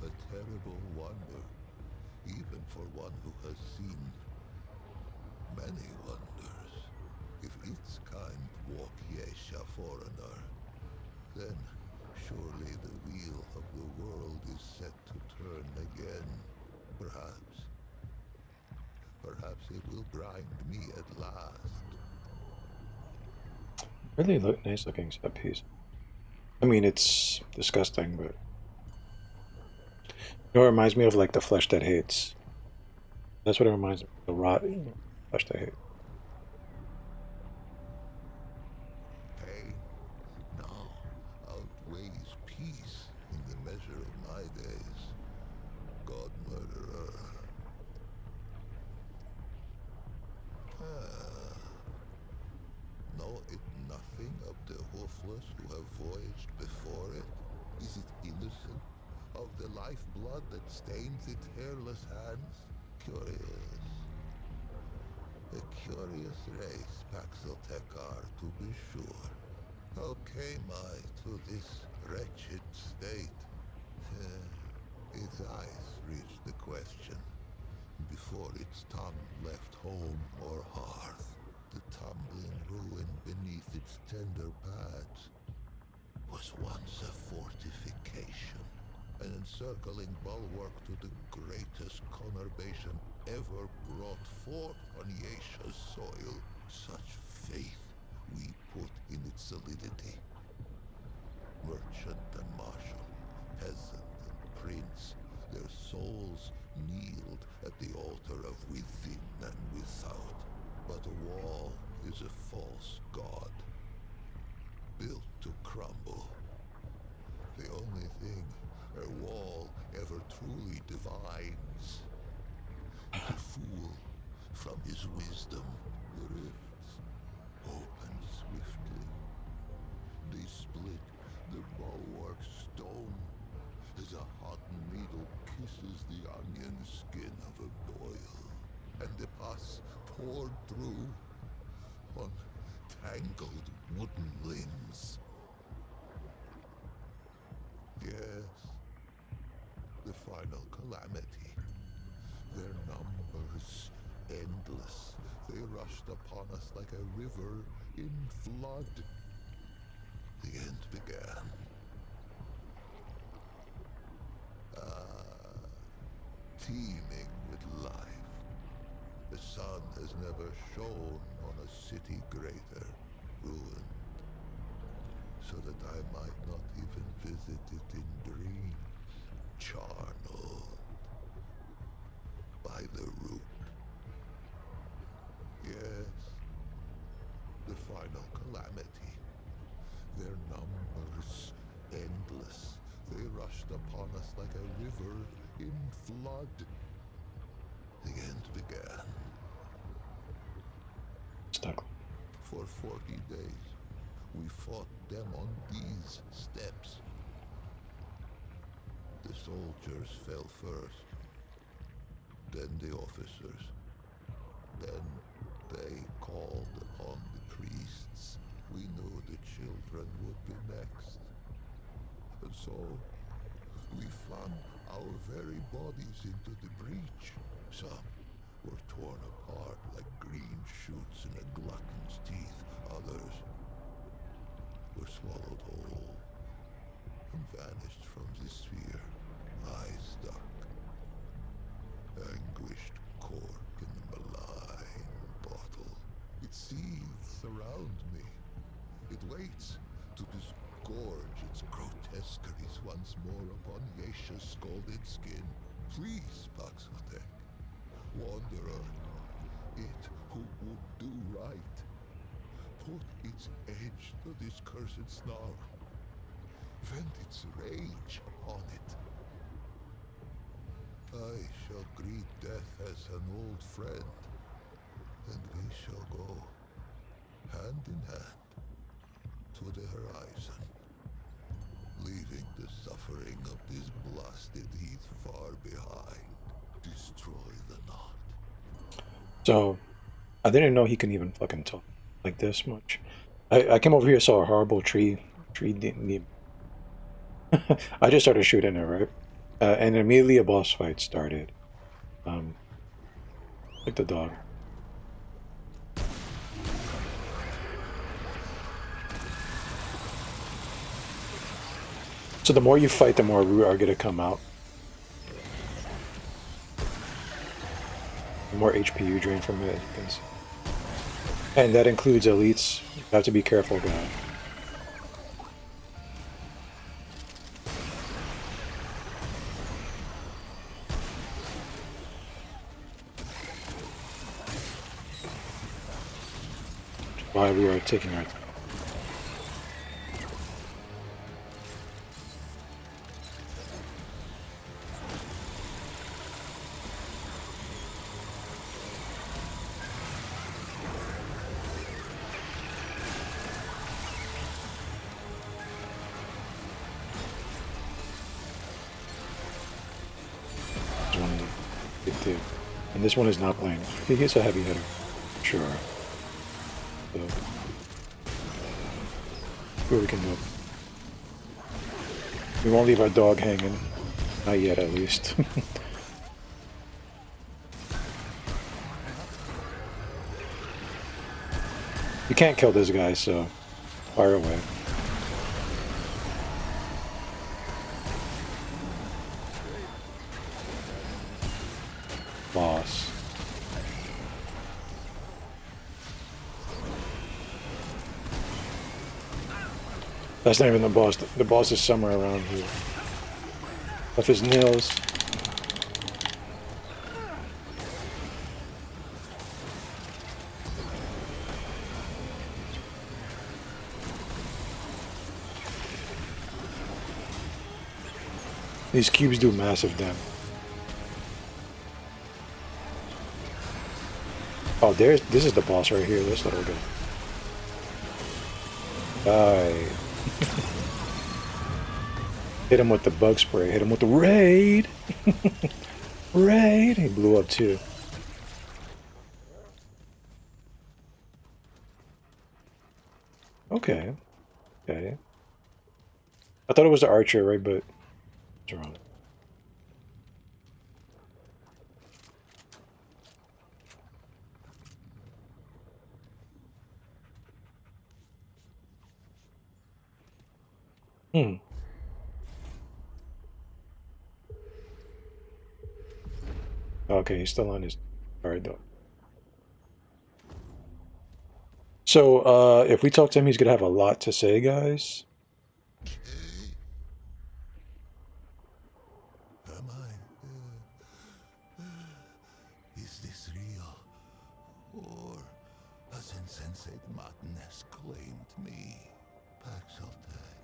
A terrible wonder, even for one who has seen many wonders. If its kind walk Yesha foreigner, then surely the wheel of the world is set to turn again. Perhaps it will grind me at last. Really nice looking set piece. I mean, it's disgusting, but you know, it reminds me of like the flesh that hates. That's what it reminds me of. The rot flesh that hates. Pain now outweighs peace in the measure of my days. God murderer. Know it nothing of the hoofless who have voyaged before it? Is it innocent of the lifeblood that stains its hairless hands? Curious. A curious race, Paxeltech are, to be sure. How came I to this wretched state? Its eyes reached the question, before its tongue left home or hearth. The tumbling ruin beneath its tender pads was once a fortification, an encircling bulwark to the greatest conurbation ever brought forth on Yesha's soil. Such faith we put in its solidity. Merchant and marshal, peasant and prince, their souls kneeled at the altar of within and without. But a wall is a false god, built to crumble. The only thing a wall ever truly divides is a fool from his wisdom. The rifts open swiftly, split the bulwark stone as a hot needle kisses the onion skin of a boil, and the pus poured through on tangled wooden limbs. Yes, the final calamity. Their numbers endless. They rushed upon us like a river in flood. The end began. Teeming with life. The sun has never shone on a city greater, ruined, so that I might not even visit it in dreams, charnel by the root. Yes, the final calamity. Their numbers endless. They rushed upon us like a river in flood. The end began. Stuck. For 40 days, we fought them on these steps. The soldiers fell first, then the officers. Then they called upon the priests. We knew the children would be next. And so, we flung our very bodies into the breach. Some were torn apart like green shoots in a glutton's teeth. Others were swallowed whole and vanished from the sphere. I stuck, anguished cork in the malign bottle. It seethes around me. It waits to disgorge its grotesqueries once more upon Yesha's scalded skin. Please, Paxotek, wanderer, it who would do right, put its edge to this cursed snarl. Vent its rage upon it. I shall greet death as an old friend, and we shall go hand in hand to the horizon, leaving the suffering of this blasted heath far behind. Destroy the knot. So, I didn't know he can even fucking talk like this much. I came over here, saw a horrible tree I just started shooting it, right? And immediately a boss fight started. Like the dog. So the more you fight, the more root are gonna come out. The more HP you drain from it, as you can see. And that includes elites. You have to be careful, guys. Why we are taking our time. And this one is not playing. He gets a heavy hitter. Sure. So, see what we can do. We won't leave our dog hanging. Not yet, at least. You can't kill this guy, so fire away. Boss. That's not even the boss. The boss is somewhere around here. Of his nails. These cubes do massive damage. Oh, this is the boss right here, this little guy. Die. Hit him with the bug spray. Hit him with the raid. Raid. He blew up too. Okay. Okay. I thought it was the archer, right? But it's wrong. Hmm. Okay, he's still on his guard though. So, if we talk to him, he's gonna have a lot to say, guys. Am I? Is this real? Or has insensate madness claimed me? Paxeltech,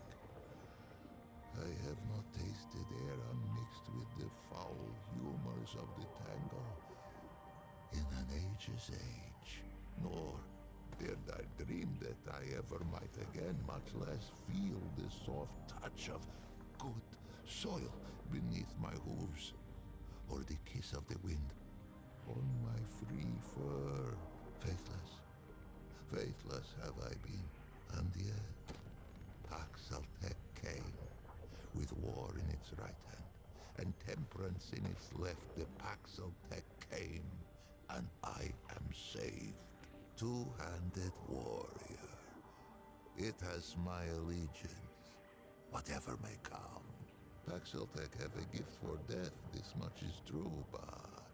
I have not tasted air unmixed with the foul humors of the tango in an age's age, nor dared I dream that I ever might again, much less feel the soft touch of good soil beneath my hooves, or the kiss of the wind on my free fur. Faithless, faithless have I been, and yet Paxeltech came, with war in its right hand, and temperance in its left. The Paxeltech came, and I am saved. Two-handed warrior. It has my allegiance, whatever may come. Paxeltech have a gift for death, this much is true, but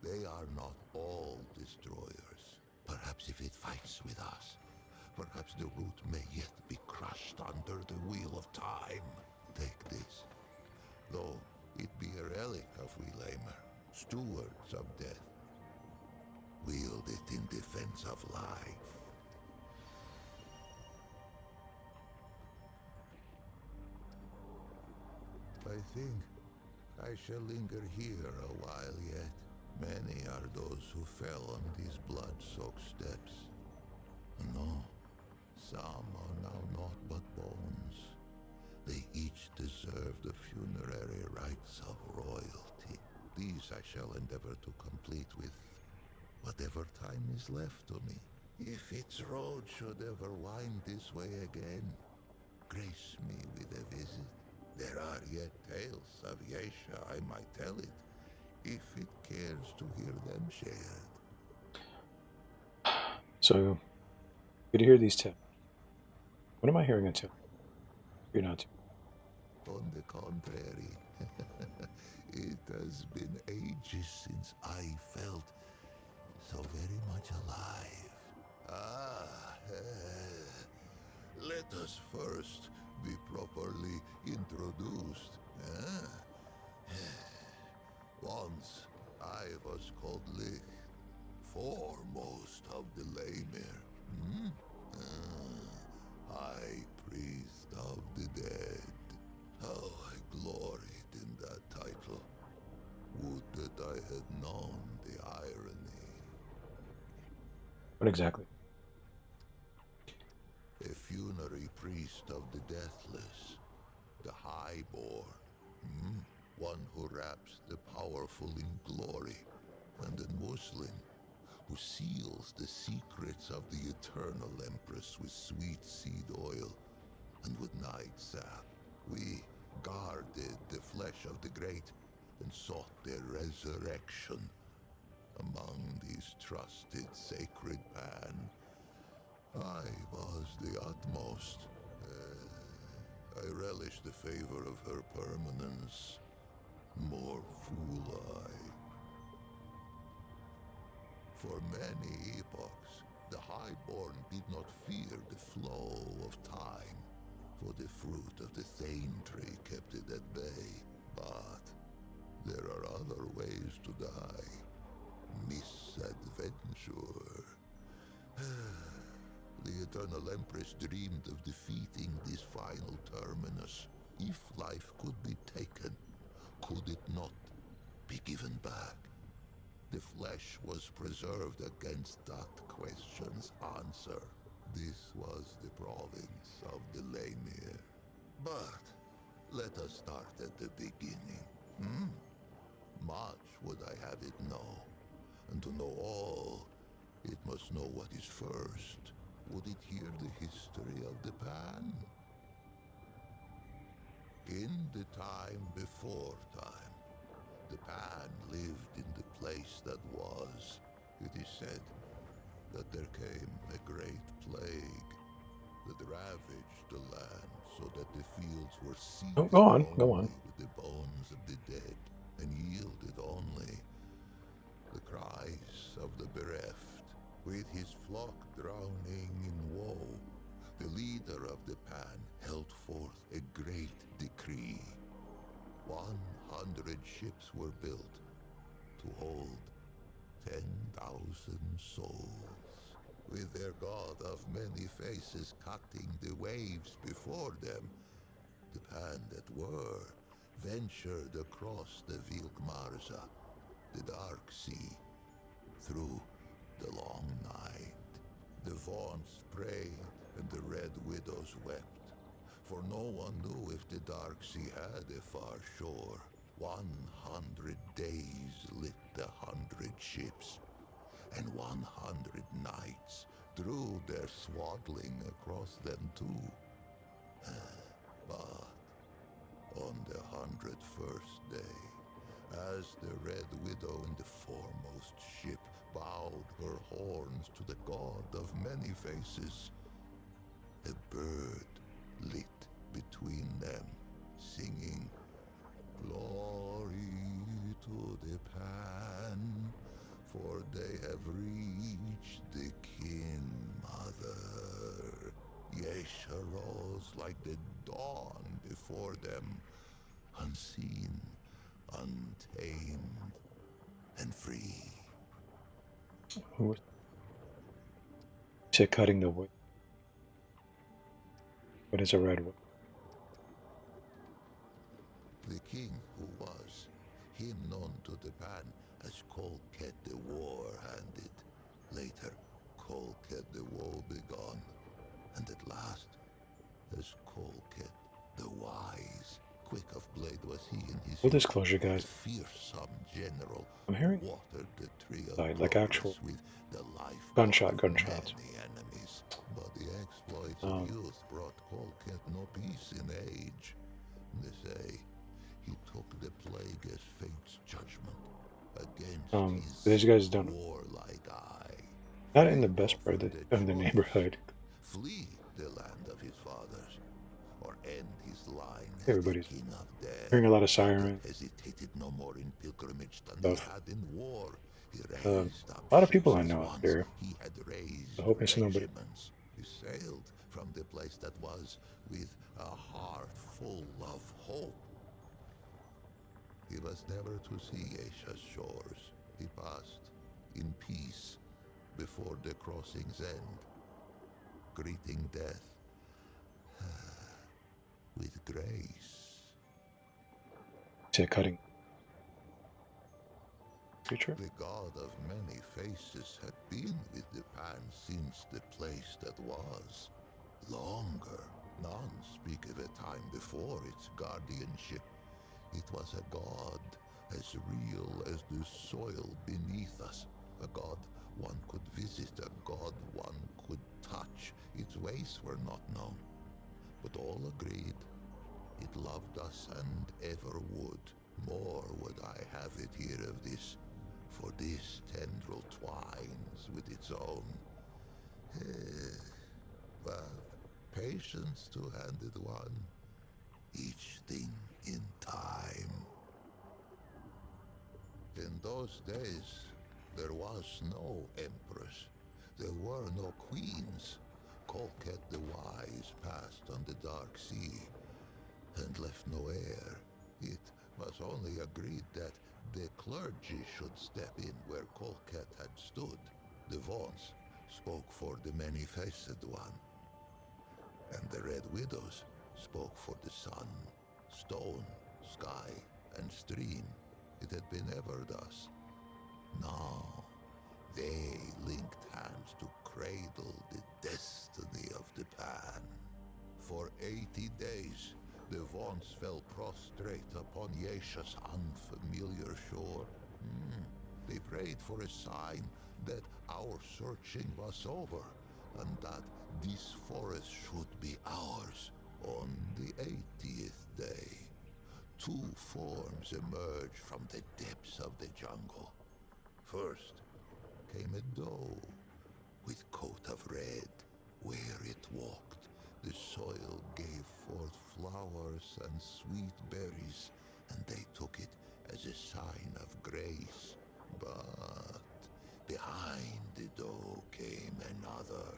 they are not all destroyers. Perhaps if it fights with us, perhaps the root may yet be crushed under the wheel of time. Take this, though it be a relic of Welamer, stewards of death. Wield it in defense of life. I think I shall linger here a while yet. Many are those who fell on these blood-soaked steps. No, some are now naught but bones. They each deserve the funerary rites of royalty. These I shall endeavor to complete with whatever time is left to me. If its road should ever wind this way again, grace me with a visit. There are yet tales of Yesha, I might tell it, if it cares to hear them shared. So, good to hear these tales. What am I hearing until? You're not. On the contrary, it has been ages since I felt so very much alive. Ah, let us first be properly introduced. Once I was called Lich, foremost of the Lemir. High priest of the dead. How I gloried in that title. Would that I had known the irony. What exactly? A funerary priest of the deathless, the highborn, one who wraps the powerful in glory, and a Muslim who seals the secrets of the eternal empress with sweet seed oil and with night sap. We guarded the flesh of the great and sought their resurrection. Among these trusted sacred pan, I was the utmost. I relished the favor of her permanence. More fool I. For many epochs, the highborn did not fear the flow of time, for the fruit of the Thane tree kept it at bay. But there are other ways to die. Misadventure. The Eternal Empress dreamed of defeating this final terminus. If life could be taken, could it not be given back? The flesh was preserved against that question's answer. This was the province of the Lemir. But Let us start at the beginning. Hmm? Much would I have it know. And to know all, it must know what is first. Would it hear the history of the pan? In the time before time, the pan lived in the place that was. It is said that there came a great plague that ravaged the land so that the fields were Oh, seeded go on, go on. only with the bones of the dead and yielded only the cries of the bereft. With his flock drowning in woe, the leader of the pan held forth a great decree. 100 ships were built to hold 10,000 souls, with their god of many faces cutting the waves before them. The pan that were ventured across the Vilkmarza, the dark sea, through the long night. The Vaughnts prayed and the Red Widows wept, for no one knew if the dark sea had a far shore. 100 days lit the 100 ships, and 100 nights drew their swaddling across them too. But on the 101st day, as the Red Widow in the foremost ship bowed her horns to the god of many faces, a bird lit between them, singing, "Glory to the pan, for they have reached the kin, mother." Yesh arose like the dawn before them, unseen, untamed, and free. Who said cutting the wood? What is a red wood? The king who was, him known to the pan as Colket the War-Handed, later Colket the Woe-Begone, and at last as Colket the Wise. Quick of blade was he in his Full youth, disclosure, a guys. fearsome general I'm who hearing watered the tree of like actual progress with the lifeblood of gunshots. many enemies. But the exploits of Um, youth brought Colket no peace in age. They say he took the plague as fate's judgment against his these guys don't, warlike eye. not in the Fate best part offered a of the choice: neighborhood. flee the land of his fathers, or end his line as the Everybody's king of death. hearing a lot of He sirens hesitated no more in pilgrimage than he stuff. had in war. He A raised up lot of people ships I as know out once there. he had I raised hope it's nobody. regiments. He sailed from the place that was with a heart full of hope. He was never to see Asia's shores. He passed in peace before the crossing's end, greeting death with grace. Said cutting future. The god of many faces had been with the pan since the place that was. Longer. None speak of a time before its guardianship. It was a god as real as the soil beneath us. A god one could visit, a god one could touch. Its ways were not known, but all agreed it loved us and ever would. More would I have it here of this, for this tendril twines with its own. But patience two-handed one, each thing in time. In those days, there was no empress. There were no queens. Colket the Wise passed on the dark sea and left no heir. It was only agreed that the clergy should step in where Colket had stood. The Vaughnts spoke for the many-faced one, and the Red Widows spoke for the sun, stone, sky, and stream. It had been ever thus. Now, they linked hands to cradle the destiny of the pan. For 80 days, The Vaughn's fell prostrate upon Yesha's unfamiliar shore. They prayed for a sign that our searching was over, and that this forest should be ours. On the 80th day, two forms emerged from the depths of the jungle. First came a doe with coat of red. Where it walked, the soil gave forth flowers and sweet berries, and they took it as a sign of grace. But behind the doe came another,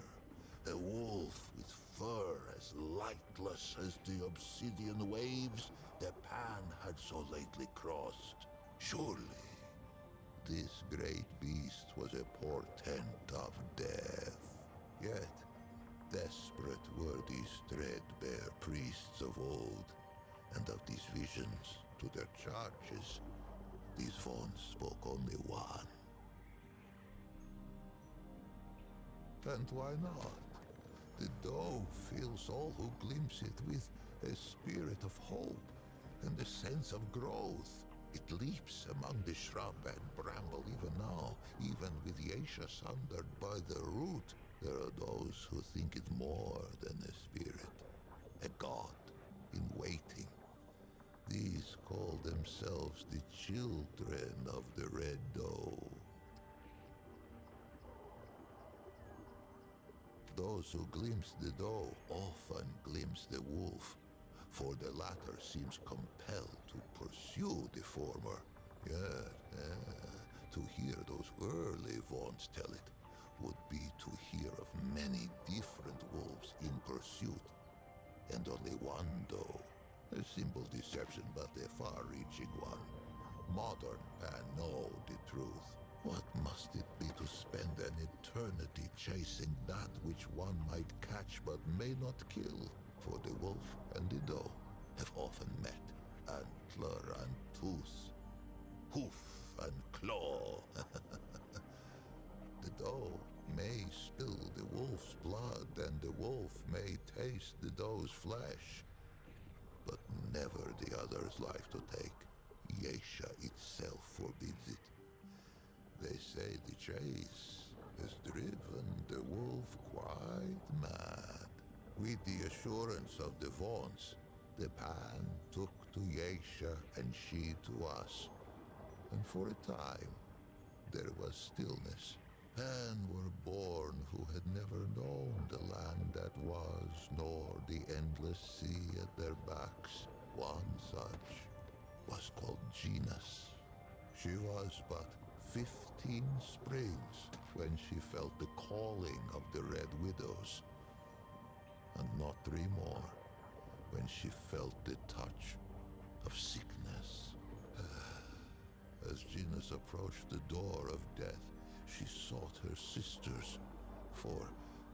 a wolf with fur as lightless as the obsidian waves the Pan had so lately crossed. Surely, this great beast was a portent of death. Yet, desperate were these threadbare priests of old, and of these visions to their charges, these Vaughns spoke only one. And why not? The doe fills all who glimpse it with a spirit of hope and a sense of growth. It leaps among the shrub and bramble even now, even with Yesha sundered by the root. There are those who think it more than a spirit, a god in waiting. These call themselves the children of the Red Doe. Those who glimpse the doe often glimpse the wolf, for the latter seems compelled to pursue the former. To hear those early Vaughn's tell it would be to hear of many different wolves in pursuit, and only one doe. A simple deception, but a far-reaching one. Modern Pan know the truth. What must it be to spend an eternity chasing that which one might catch but may not kill? For the wolf and the doe have often met, antler and tooth, hoof and claw. The doe may spill the wolf's blood, and the wolf may taste the doe's flesh, but never the other's life to take. Yesha itself forbids it. They say the chase has driven the wolf quite mad. With the assurance of the Vaughn's, the Pan took to Yesha and she to us. And for a time, there was stillness. Pan were born who had never known the land that was, nor the endless sea at their backs. One such was called Genus. She was but 15 springs when she felt the calling of the Red Widows, and not 3 more when she felt the touch of sickness. As Genus approached the door of death, she sought her sisters, for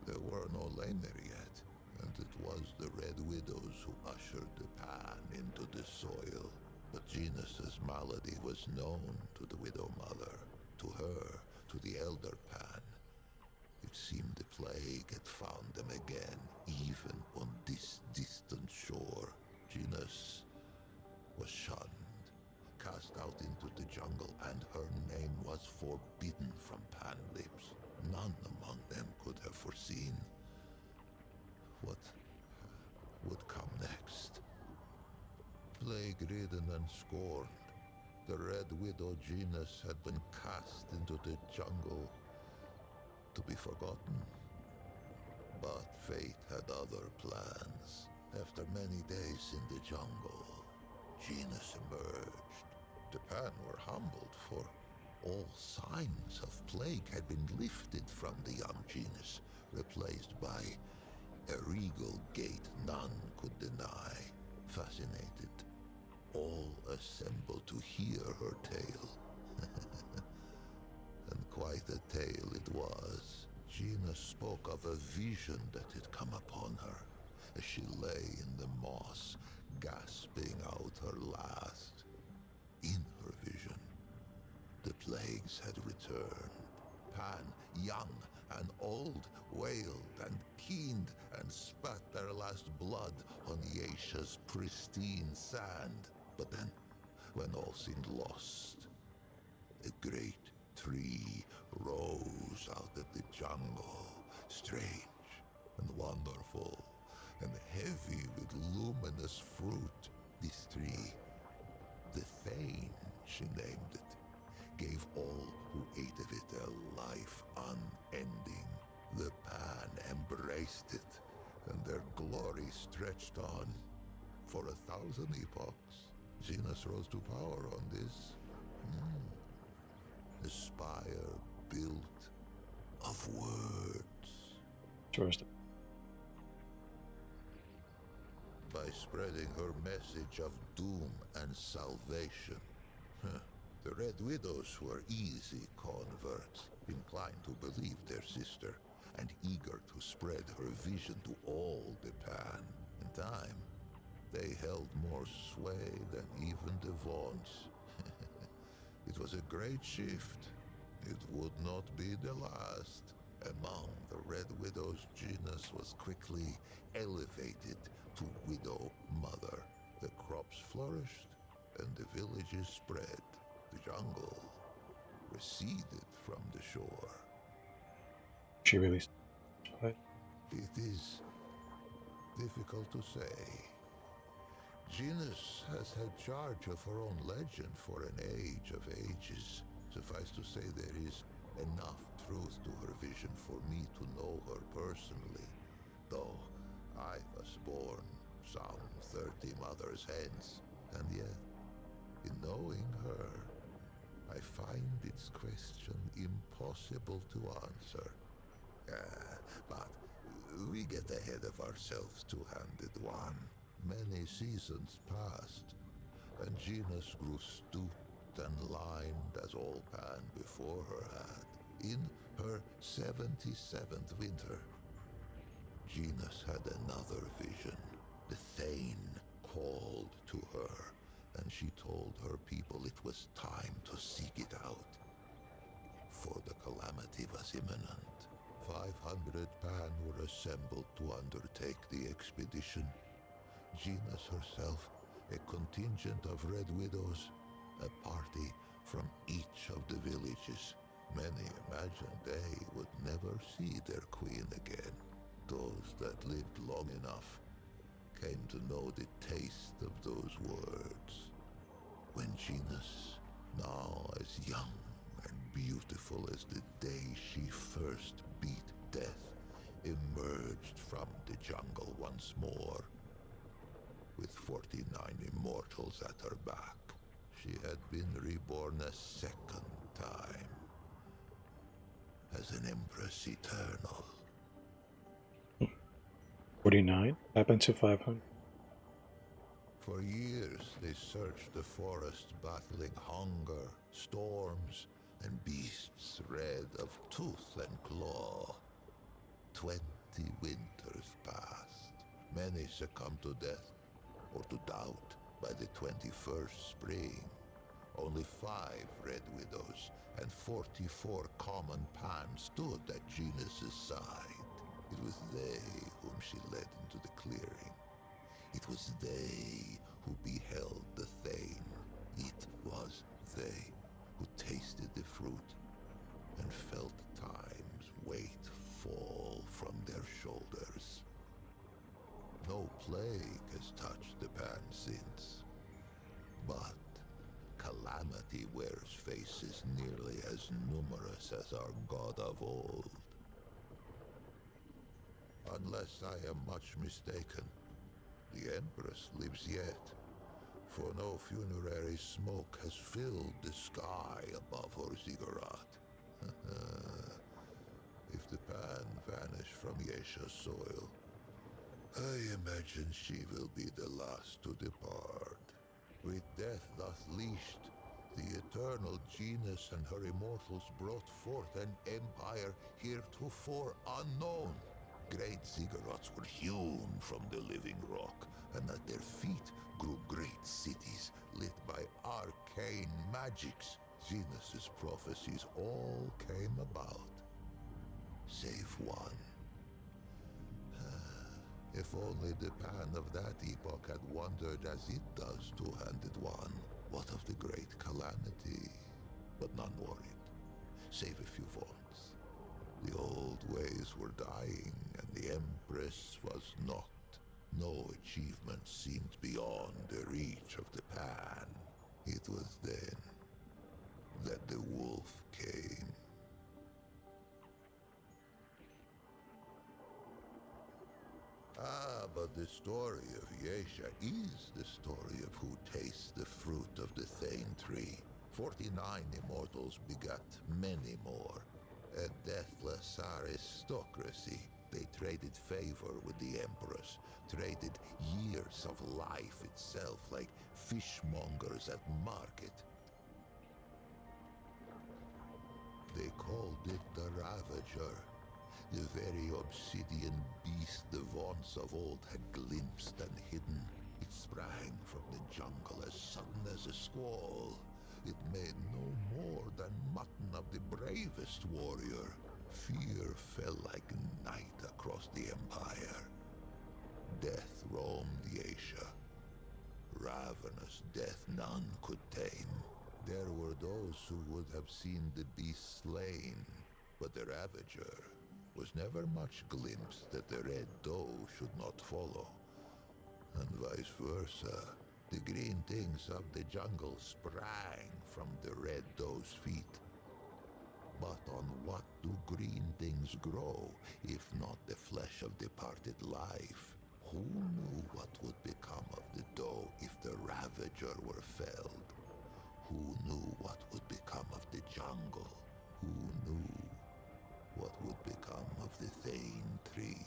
there were no Lamer yet, and it was the Red Widows who ushered the Pan into the soil. But Genus's malady was known to the Widow Mother, to her, to the Elder Pan. It seemed the plague had found them again, even on this distant shore. Genus was shunned, cast out into the jungle, and her name was forbidden from Pan lips. None among them could have foreseen what would come next. Plague-ridden and scorned, the Red Widow Genus had been cast into the jungle to be forgotten. But fate had other plans. After many days in the jungle, Genus emerged. The Pan were humbled, for all signs of plague had been lifted from the young Genus, replaced by a regal gait none could deny. Fascinated, all assembled to hear her tale. And quite a tale it was. Genus spoke of a vision that had come upon her as she lay in the moss, gasping out her last. In her vision, the plagues had returned. Pan, young, and old wailed and keened and spat their last blood on Yesha's pristine sand. But then, when all seemed lost, a great tree rose out of the jungle, strange and wonderful, and heavy with luminous fruit. This tree, the Thane, she named it, gave all who ate of it a life unending. The Pan embraced it, and their glory stretched on. For 1,000 epochs, Zenas rose to power on this. A spire built of words. Interesting. By spreading her message of doom and salvation. The Red Widows were easy converts, inclined to believe their sister, and eager to spread her vision to all the Pan. In time, they held more sway than even the Vaughns. It was a great shift. It would not be the last. Among the Red Widows, Genis was quickly elevated to Widow Mother. The crops flourished, and the villages spread. The jungle receded from the shore. She really. What? It is difficult to say. Genis has had charge of her own legend for an age of ages. Suffice to say, there is enough truth to her vision for me to know her personally, though I was born some 30 mothers hence, and yet, in knowing her, I find its question impossible to answer. But we get ahead of ourselves, two-handed one. Many seasons passed, and Genis grew stooped and lined as all Pan before her had. In her 77th winter, Genis had another vision. The Thane called to her, and she told her people it was time to seek it out. For the calamity was imminent. 500 Pan were assembled to undertake the expedition. Genis herself, a contingent of Red Widows, a party from each of the villages. Many imagined they would never see their queen again. Those that lived long enough came to know the taste of those words. When Genis, now as young and beautiful as the day she first beat death, emerged from the jungle once more, with 49 immortals at her back. She had been reborn a second time, as an Empress Eternal. 49? Happened to 500. For years they searched the forest, battling hunger, storms, and beasts red of tooth and claw. 20 winters passed. Many succumbed to death, or to doubt, by the 21st spring. Only 5 Red Widows and 44 common Pan stood at Genis's side. It was they whom she led into the clearing. It was they who beheld the Thane. It was they who tasted the fruit and felt time's weight fall from their shoulders. No plague has touched the Pan since, but calamity wears faces nearly as numerous as our god of old. Unless I am much mistaken, the Empress lives yet, for no funerary smoke has filled the sky above her ziggurat. If the Pan vanish from Yesha's soil, I imagine she will be the last to depart. With death thus leashed, the eternal Genis and her immortals brought forth an empire heretofore unknown. Great ziggurats were hewn from the living rock, and at their feet grew great cities lit by arcane magics. Genis's prophecies all came about. save one. If only the Pan of that epoch had wandered as it does two-handed one, what of the great calamity? But none worried. Save a few vaults. The old ways were dying, and the Empress was not. No achievement seemed beyond the reach of the Pan. It was then that the wolf came. Ah, but the story of Yesha is the story of who tastes the fruit of the Thane tree. 49 immortals begat many more. A deathless aristocracy. They traded favor with the Empress, traded years of life itself like fishmongers at market. They called it the Ravager, the very obsidian beast the Vaunts of old had glimpsed and hidden. It sprang from the jungle as sudden as a squall. It made no more than mutton of the bravest warrior. Fear fell like night across the empire. Death roamed Yesha. Ravenous death none could tame. There were those who would have seen the beast slain, but the Ravager was never much glimpsed that the Red Doe should not follow. And vice versa. The green things of the jungle sprang from the Red Doe's feet. But on what do green things grow, if not the flesh of departed life? Who knew what would become of the doe if the Ravager were felled? Who knew what would become of the jungle? Who knew what would become of the Thane tree?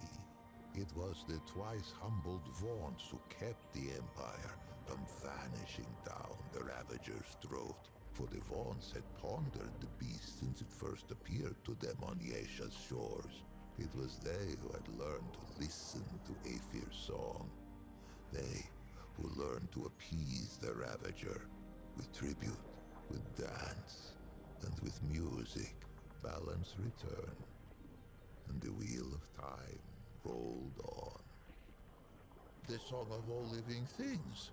It was the twice humbled Vaunts who kept the Empire from vanishing down the Ravager's throat. For the Vaunts had pondered the beast since it first appeared to them on Yesha's shores. It was they who had learned to listen to Aethir's song. They who learned to appease the Ravager with tribute, with dance, and with music. Balance returned, and the wheel of time rolled on. The song of all living things.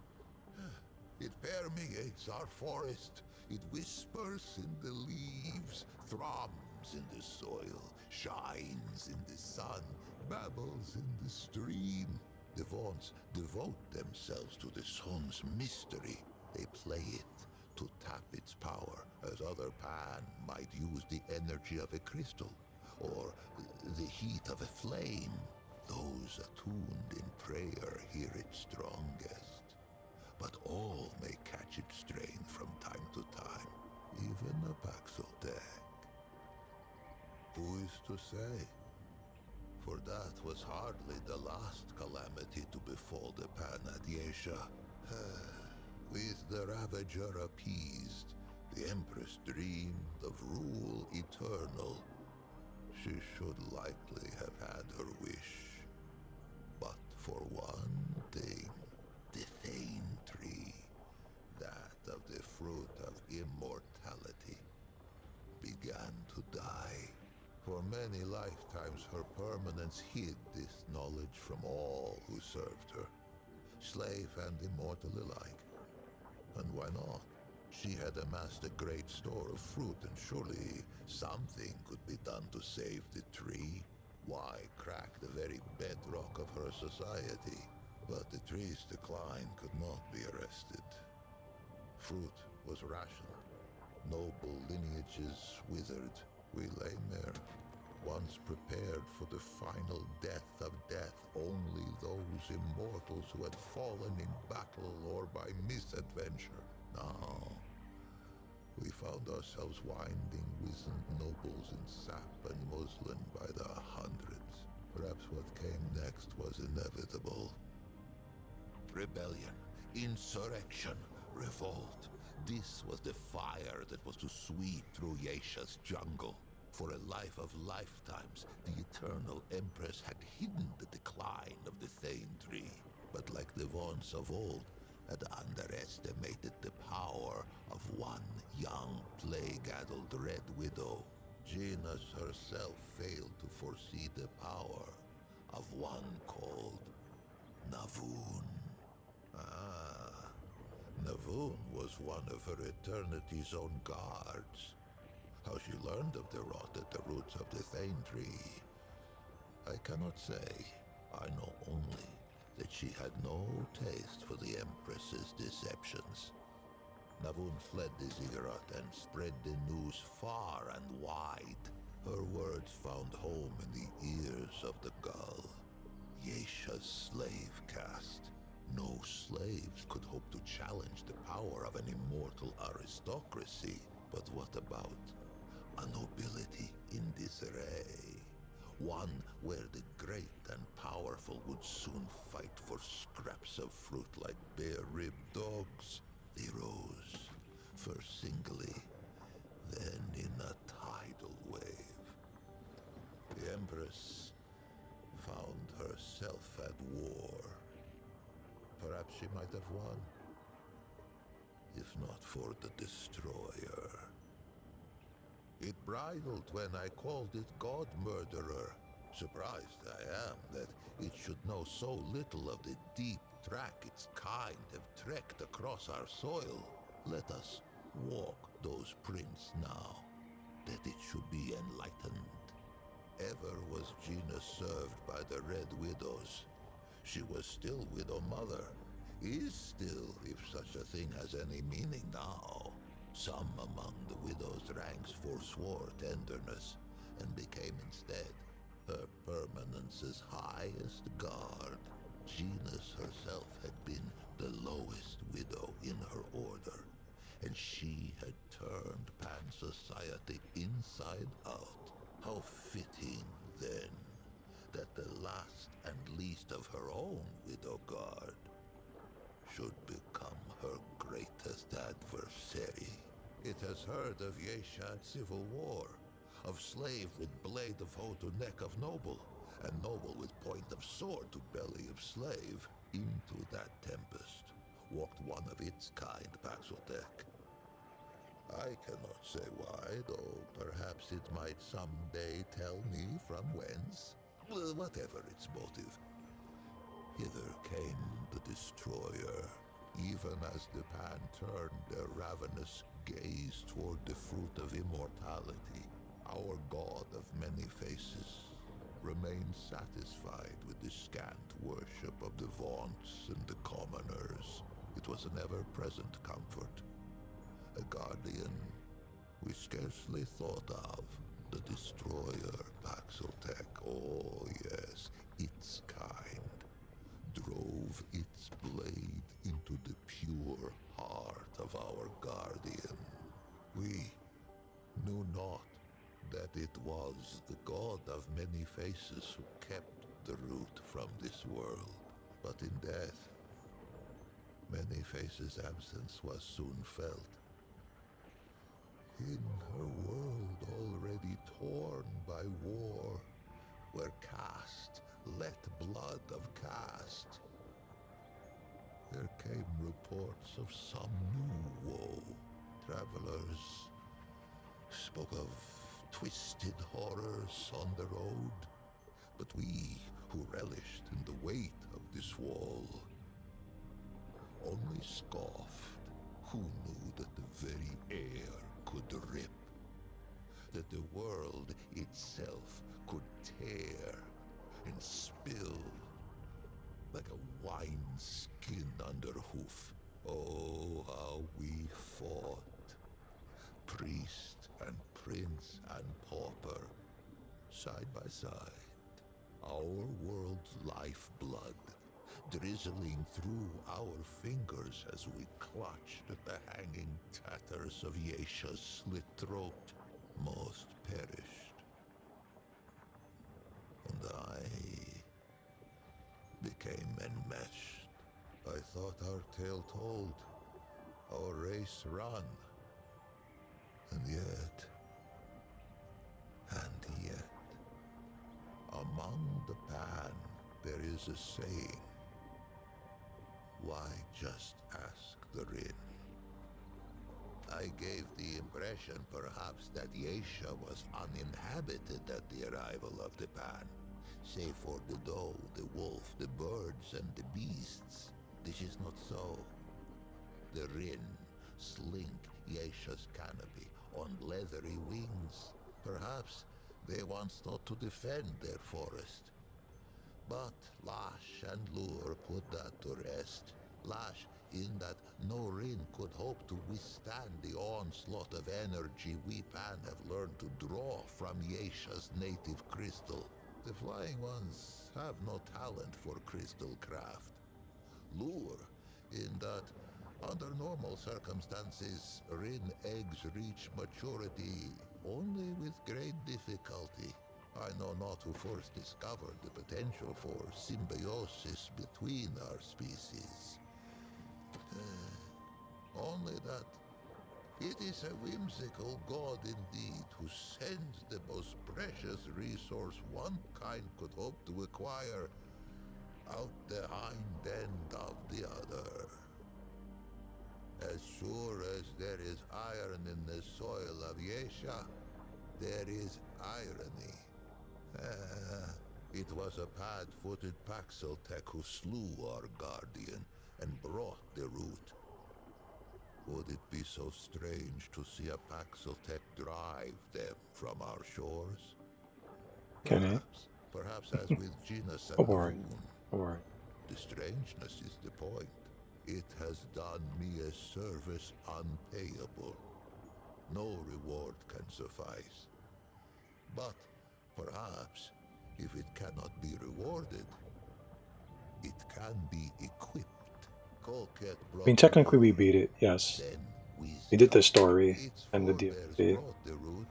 It permeates our forest. It whispers in the leaves, thrums in the soil, shines in the sun, babbles in the stream. The Vaunts devote themselves to the song's mystery. They play it to tap its power, as other Pan might use the energy of a crystal, or the heat of a flame. Those attuned in prayer hear it strongest. But all may catch its strain from time to time, even a Paxeltech. Who is to say? For that was hardly the last calamity to befall the Pan at Yesha. With the Ravager appeased, the Empress dreamed of rule eternal. She should likely have had her wish. But for one thing, the Thane tree, that of the fruit of immortality, began to die. For many lifetimes her permanence hid this knowledge from all who served her, slave and immortal alike. And why not? She had amassed a great store of fruit, and surely something could be done to save the tree. Why crack the very bedrock of her society? But the tree's decline could not be arrested. Fruit was rationed. Noble lineages withered. We lay mere, once prepared for the final death of death. Only those immortals who had fallen in battle or by misadventure. Now, we found ourselves winding wizened nobles in sap and muslin by the hundreds. Perhaps what came next was inevitable. Rebellion, insurrection, revolt. This was the fire that was to sweep through Yesha's jungle. For a life of lifetimes, the Eternal Empress had hidden the decline of the Thane tree, but like the Vaunts of old, had underestimated the power of one young plague-addled Red Widow. Genus herself failed to foresee the power of one called Navun. Ah, Navun was one of her Eternity's own guards. How she learned of the rot at the roots of the Thane tree, I cannot say. I know only that she had no taste for the Empress's deceptions. Navun fled the ziggurat and spread the news far and wide. Her words found home in the ears of the gull. Yesha's slave caste. No slaves could hope to challenge the power of an immortal aristocracy. But what about a nobility in disarray? One where the great and powerful would soon fight for scraps of fruit like bare-ribbed dogs. They rose, first singly, then in a tidal wave. The Empress found herself at war. Perhaps she might have won, if not for the Destroyer. It bridled when I called it God Murderer. Surprised I am that it should know so little of the deep track its kind have trekked across our soil. Let us walk those prints now, that it should be enlightened. Ever was Gina served by the Red Widows. She was still Widow Mother, is still, if such a thing has any meaning now. Some among the widow's ranks forswore tenderness, and became instead her permanence's highest guard. Genus herself had been the lowest widow in her order, and she had turned Pan society inside out. How fitting, then, that the last and least of her own widow guard should become her greatest adversary. It has heard of Yeshan civil war, of slave with blade of hoe to neck of noble, and noble with point of sword to belly of slave. Into that tempest walked one of its kind, Paxotech. I cannot say why, though perhaps it might someday tell me from whence. Whatever its motive, hither came the Destroyer, even as the Pan turned their ravenous gaze toward the fruit of immortality. Our god of many faces remained satisfied with the scant worship of the vaunts and the commoners. It was an ever-present comfort, a guardian we scarcely thought of. The Destroyer, Paxotech, oh yes, its kind, drove its blade into the pure heart of our guardian. We knew not that it was the god of many faces who kept the root from this world. But in death, many faces' absence was soon felt. In her world already torn by war, where caste let blood of caste, there came reports of some new woe. Travelers spoke of twisted horrors on the road, but we who relished in the weight of this wall only scoffed. Who knew that the very air could rip, that the world itself could tear and spill like a wineskin under hoof? Oh, how we fought, priest and prince and pauper, side by side, our world's lifeblood drizzling through our fingers as we clutched at the hanging tatters of Yesha's slit throat. Most perished, and I became enmeshed. I thought our tale told, our race run, and yet, among the Pan, there is a saying. Why just ask the Rin? I gave the impression perhaps that Yesha was uninhabited at the arrival of the Pan. Save for the doe, the wolf, the birds, and the beasts. This is not so. The Rin slink Yesha's canopy on leathery wings. Perhaps they once thought to defend their forest. But Lash and Lure put that to rest. Lash, in that no Rin could hope to withstand the onslaught of energy we Pan have learned to draw from Yesha's native crystal. The Flying Ones have no talent for crystal craft. Lure, in that under normal circumstances, Rin eggs reach maturity only with great difficulty. I know not who first discovered the potential for symbiosis between our species. Only that it is a whimsical god indeed who sends the most precious resource one kind could hope to acquire out the hind end of the other. As sure as there is iron in the soil of Yesha, there is irony. It was a pad-footed Paxeltech who slew our guardian and brought the root. Would it be so strange to see a Paxeltech drive them from our shores? Can it? Perhaps as with Genus and Don't worry. Lavoon. Don't worry. The strangeness is the point. It has done me a service unpayable. No reward can suffice. But perhaps, if it cannot be rewarded, it can be equipped. Colquitt I mean, technically we beat it, yes. We did the story and the DLC. brought the root,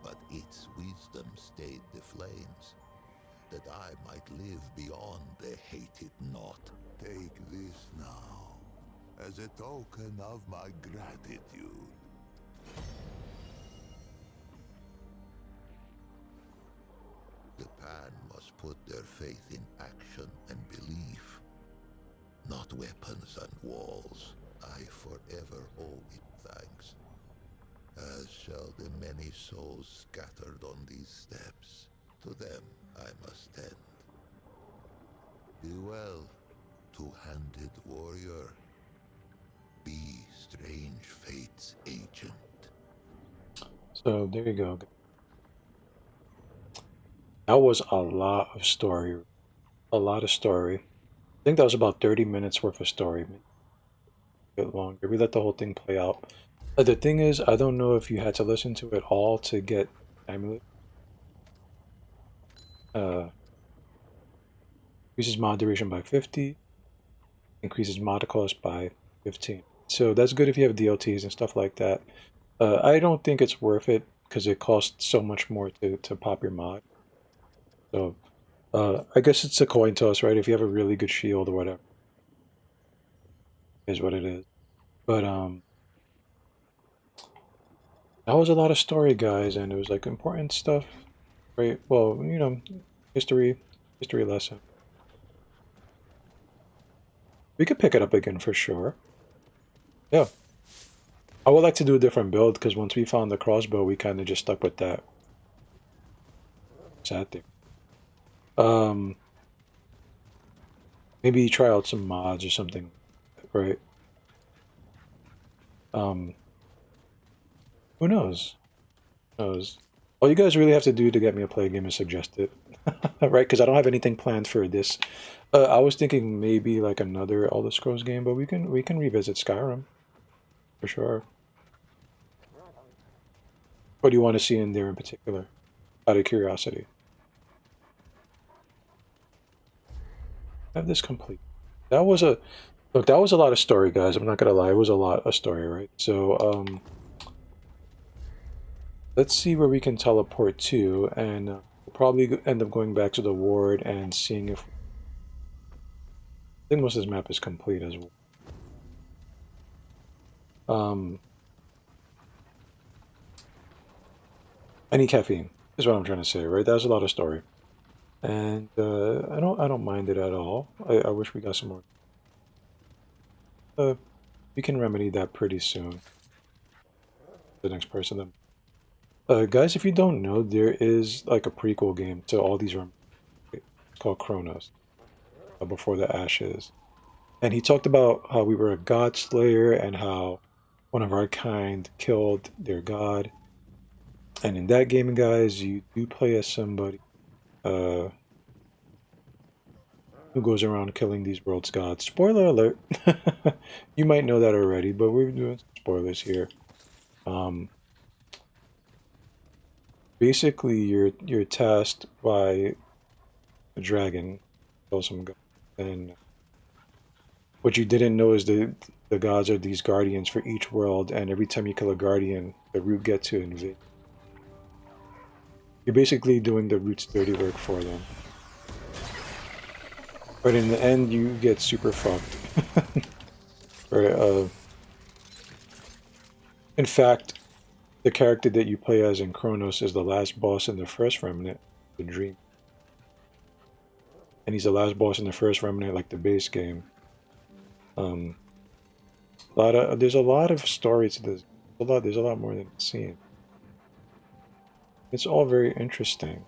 but its wisdom stayed the flames, that I might live beyond the hated knot. Take this now, as a token of my gratitude. The Pan must put their faith in action and belief, not weapons and walls. I forever owe it thanks, as shall the many souls scattered on these steps. To them I must tend. Be well, two-handed warrior. Be strange fate's agent. So there you go. That was a lot of story. A lot of story. I think that was about 30 minutes worth of story. Maybe a bit longer. We let the whole thing play out. The thing is, I don't know if you had to listen to it all to get amulet. Increases mod duration by 50. Increases mod cost by 15. So that's good if you have DLTs and stuff like that. I don't think it's worth it because it costs so much more to pop your mod. So I guess it's a coin toss, right? If you have a really good shield or whatever, is what it is. But that was a lot of story, guys, and it was like important stuff, right? Well, you know, history lesson. We could pick it up again for sure. Yeah. I would like to do a different build because once we found the crossbow, we kind of just stuck with that. Sad thing. Maybe try out some mods or something, right? Who knows? Who knows? All you guys really have to do to get me to play a game is suggest it, right? Because I don't have anything planned for this. I was thinking maybe like another Elder Scrolls game, but we can revisit Skyrim for sure. What do you want to see in there in particular, out of curiosity? Have this complete. That was a look. That was a lot of story, guys. I'm not gonna lie. It was a lot of story, right? So let's see where we can teleport to, and we'll probably end up going back to the ward and seeing if. I think most of this map is complete as well. Any caffeine is what I'm trying to say, right? That's a lot of story, and I don't mind it at all. I wish we got some more. We can remedy that pretty soon. the next person. Then, guys, if you don't know, there is like a prequel game to all these realms. It's called Chronos, Before the Ashes. And he talked about how we were a god slayer and how one of our kind killed their god. And in that game, guys, you do play as somebody uh, who goes around killing these world's gods. Spoiler alert! You might know that already, but we're doing spoilers here. Basically, you're tasked by a dragon, kill some god, and what you didn't know is the gods are these guardians for each world, and every time you kill a guardian, the root get to invade. You're basically doing the root's dirty work for them. But in the end, you get super fucked. Right? In fact, the character that you play as in Chronos is the last boss in the first Remnant, the Dream. And he's the last boss in the first Remnant, like the base game. There's a lot of story to this. There's a lot more than it's seen. It's all very interesting.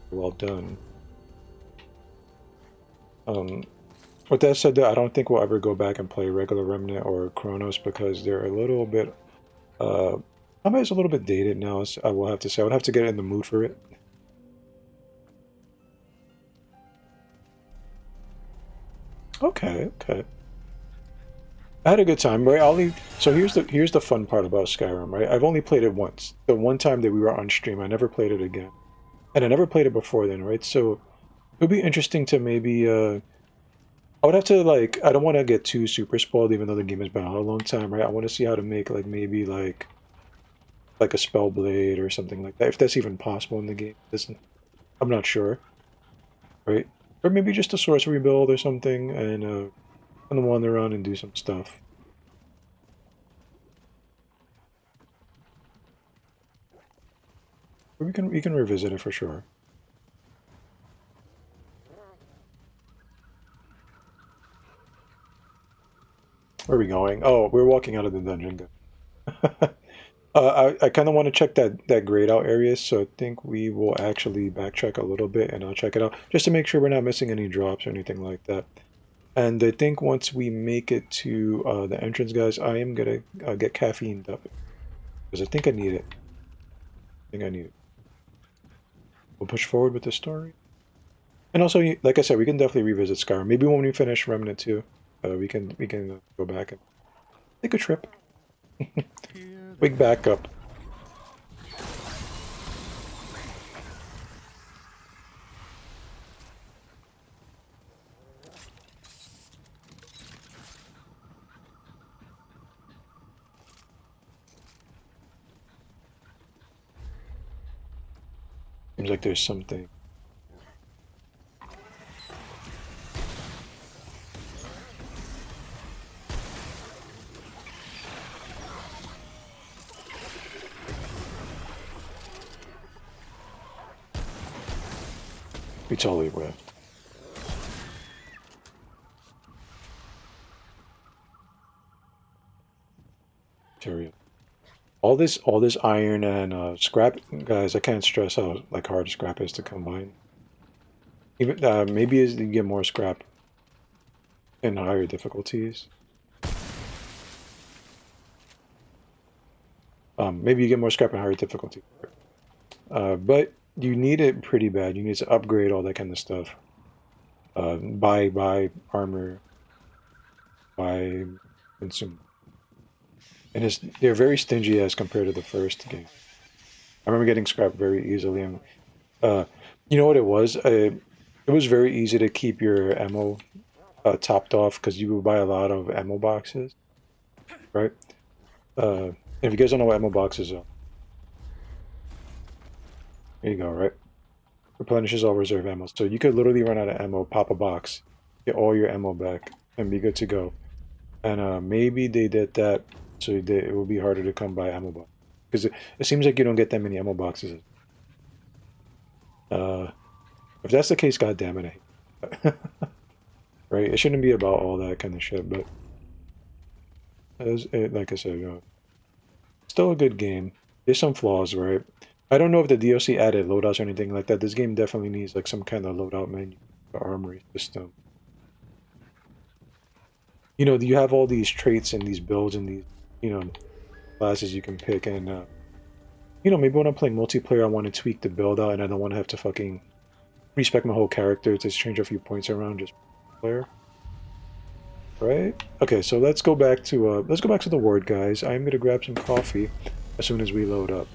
Well done. With that said, though, I don't think we'll ever go back and play regular Remnant or Chronos because they're a little bit, combat's a little bit dated now. I will have to say, I would have to get in the mood for it. Okay, okay. I had a good time, right? So here's the fun part about Skyrim, right? I've only played it once. The one time that we were on stream, I never played it again, and I never played it before then, right? So it would be interesting to maybe. I would have to like. I don't want to get too super spoiled, even though the game has been out a long time, right? I want to see how to make like maybe like a spell blade or something like that, if that's even possible in the game. I'm not sure, right? Or maybe just a sorcery build or something, and wander around and do some stuff. Or we can revisit it for sure. Where are we going? Oh, we're walking out of the dungeon. I kind of want to check that grayed out area, so I think we will actually backtrack a little bit and I'll check it out just to make sure we're not missing any drops or anything like that. And I think once we make it to the entrance, guys, I am gonna get caffeined up because I think I need it. I think I need it. We'll push forward with the story. And also, like I said, we can definitely revisit Skyrim. Maybe when we finish Remnant 2, we can go back and take a trip. Quick backup. Seems like there's something. We totally will. Material. All this iron and scrap, guys. I can't stress how like hard scrap is to combine. Even maybe as you get more scrap in higher difficulties. Maybe you get more scrap in higher difficulty. But you need it pretty bad. You need to upgrade all that kind of stuff. Buy armor, buy consume. And they're very stingy as compared to the first game. I remember getting scrap very easily. And you know what it was? It was very easy to keep your ammo topped off because you would buy a lot of ammo boxes, right? If you guys don't know what ammo boxes are, there you go, right? Replenishes all reserve ammo. So you could literally run out of ammo, pop a box, get all your ammo back, and be good to go. And maybe they did that so it will be harder to come by ammo box. Because it seems like you don't get that many ammo boxes. If that's the case, god damn it, right? It shouldn't be about all that kind of shit, but like I said, Still a good game. There's some flaws, right? I don't know if the DLC added loadouts or anything like that. This game definitely needs like some kind of loadout menu, the armory system. You know, you have all these traits and these builds and these, you know, classes you can pick. And, you know, maybe when I'm playing multiplayer, I want to tweak the build out and I don't want to have to fucking respec my whole character to change a few points around just player. Right? Okay, so let's go back to the ward, guys. I'm gonna grab some coffee as soon as we load up.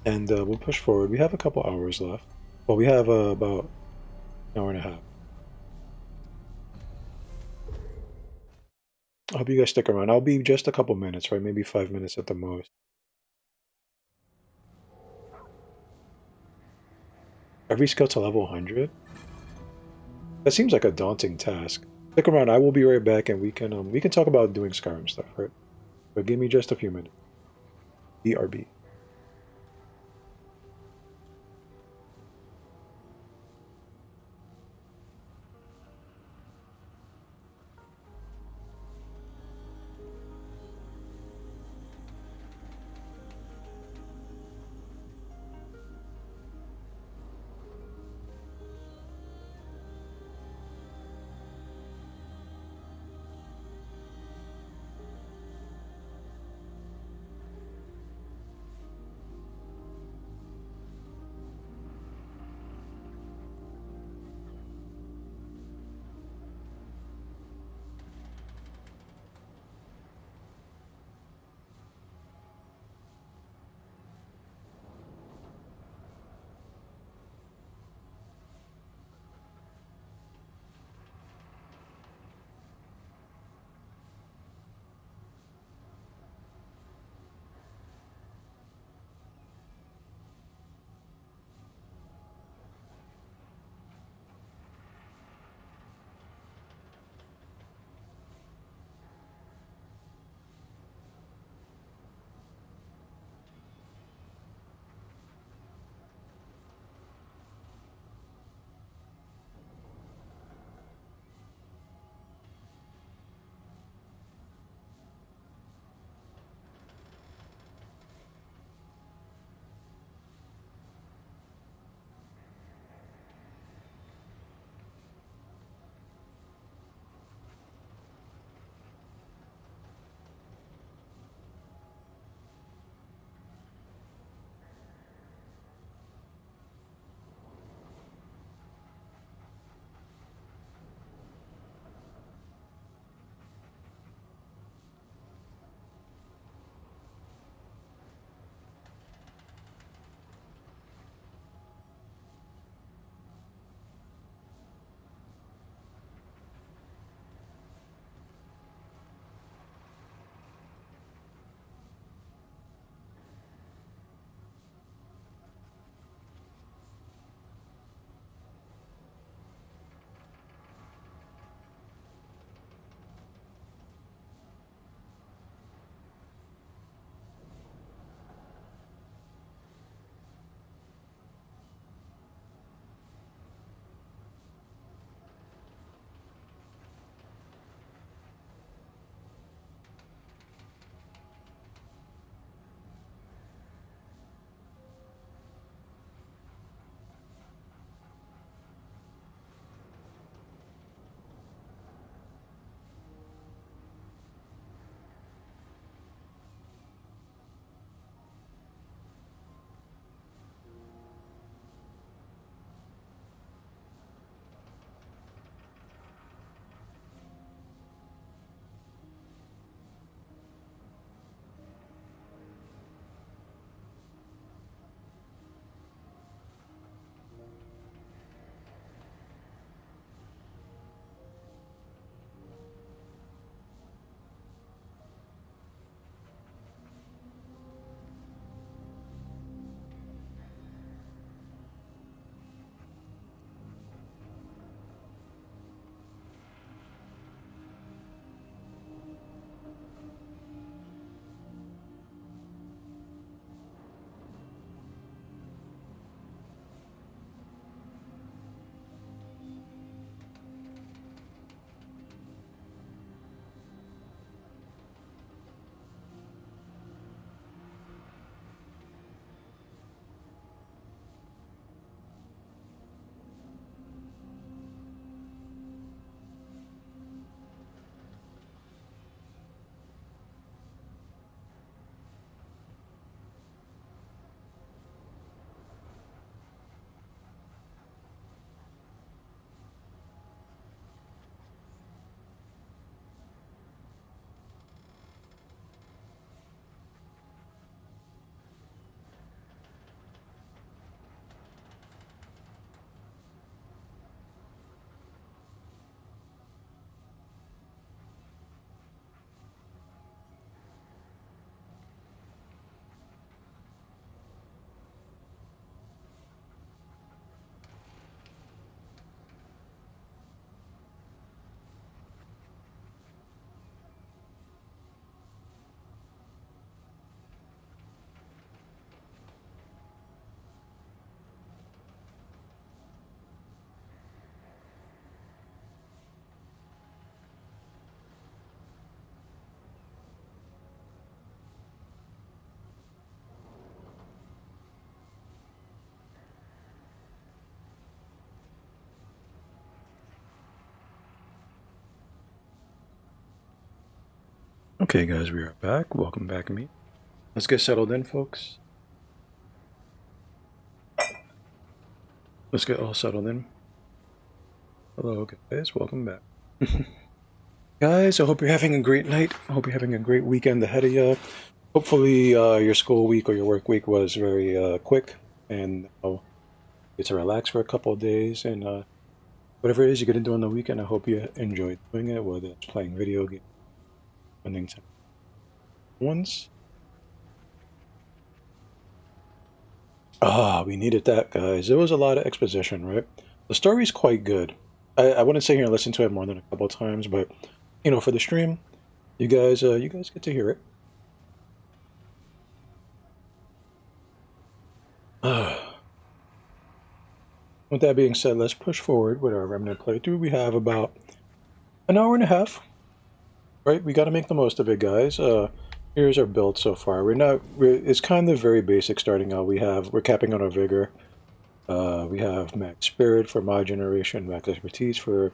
And we'll push forward. We have a couple hours left. Well, we have about an hour and a half. I hope you guys stick around. I'll be just a couple minutes, right? Maybe 5 minutes at the most. Every skill to level 100? That seems like a daunting task. Stick around. I will be right back, and we can talk about doing Skyrim stuff, right? But give me just a few minutes. BRB. Okay, guys, we are back. Welcome back, me. Let's get settled in, folks. Let's get all settled in. Hello, guys. Welcome back. Guys, I hope you're having a great night. I hope you're having a great weekend ahead of you. Hopefully, your school week or your work week was very quick, and you get to relax for a couple of days. And whatever it is you're going to do on the weekend, I hope you enjoy doing it, whether it's playing video games, spending time with ones. Ah, we needed that, guys. There was a lot of exposition, right? The story's quite good. I wouldn't sit here and listen to it more than a couple of times, but you know, for the stream, you guys get to hear it. With that being said, let's push forward with our Remnant playthrough. We have about an hour and a half, right? We got to make the most of it, guys. Here's our build so far. It's kind of very basic starting out. We're capping on our vigor. We have max spirit for mod generation, max expertise for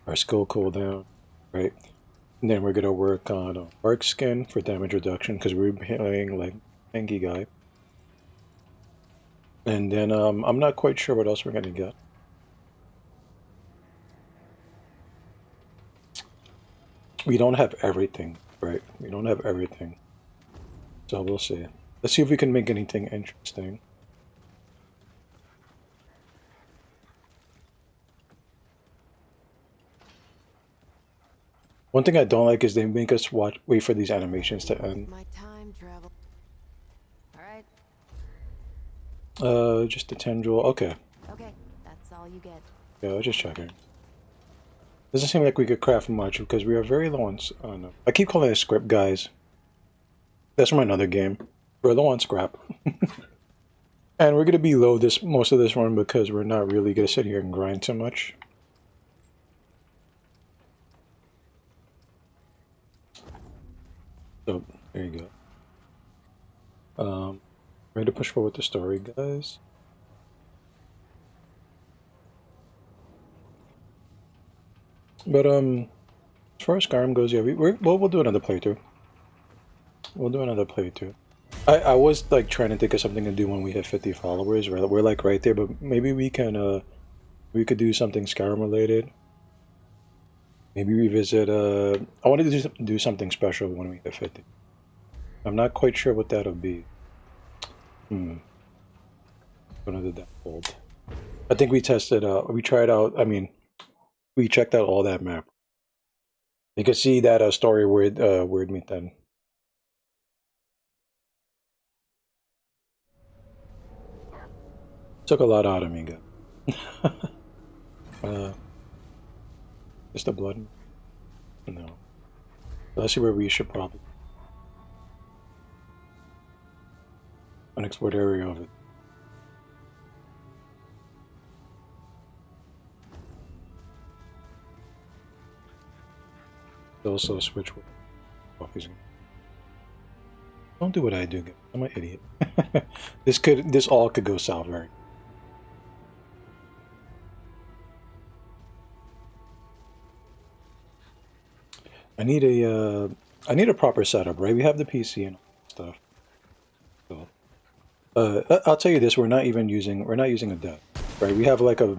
our skill cooldown, right? And then we're gonna work on bark skin for damage reduction because we're playing like tanky guy. And then I'm not quite sure what else we're gonna get. We don't have everything, right? We don't have everything. So we'll see. Let's see if we can make anything interesting. One thing I don't like is they make us wait for these animations to end. My time travel. All right. Just a tendril. Okay. Okay, that's all you get. Yeah, I was just checking. Doesn't seem like we could craft much because we are very low on. Oh no! I keep calling it script, guys. That's from another game. We're low on scrap, and we're gonna be low most of this run because we're not really gonna sit here and grind too much. So there you go. Ready to push forward the story, guys. But as far as Skyrim goes, yeah, we'll do another playthrough. We'll do another playthrough. I was like trying to think of something to do when we hit 50 followers. We're like right there, but maybe we could do something Skyrim related. Maybe revisit. I wanted to do something special when we hit 50. I'm not quite sure what that'll be. Gonna do that hold. I think we tested out. We tried out. I mean, we checked out all that map. You can see that story word me then. Took a lot out of me, guys. Is the blood? No. Let's see where we should probably. Unexplored area of it. Also switch with coffees. Don't do what I do, guys. I'm an idiot. This all could go south very. I need a proper setup, right? We have the PC and stuff. So, I'll tell you this: we're not using a deck, right? We have like a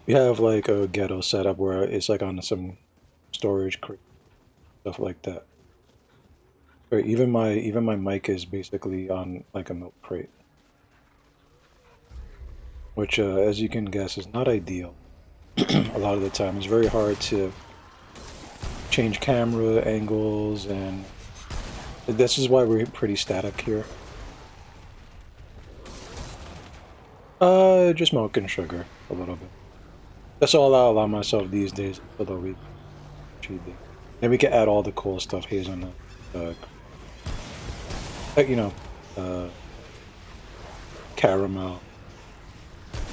we have like a ghetto setup where it's like on some storage crate, stuff like that. Right, even my mic is basically on like a milk crate, which, as you can guess, is not ideal. A lot of the time, it's very hard to change camera angles, and this is why we're pretty static here. Just milk and sugar a little bit. That's all I allow myself these days for the week. Then we can add all the cool stuff, hazelnut, caramel.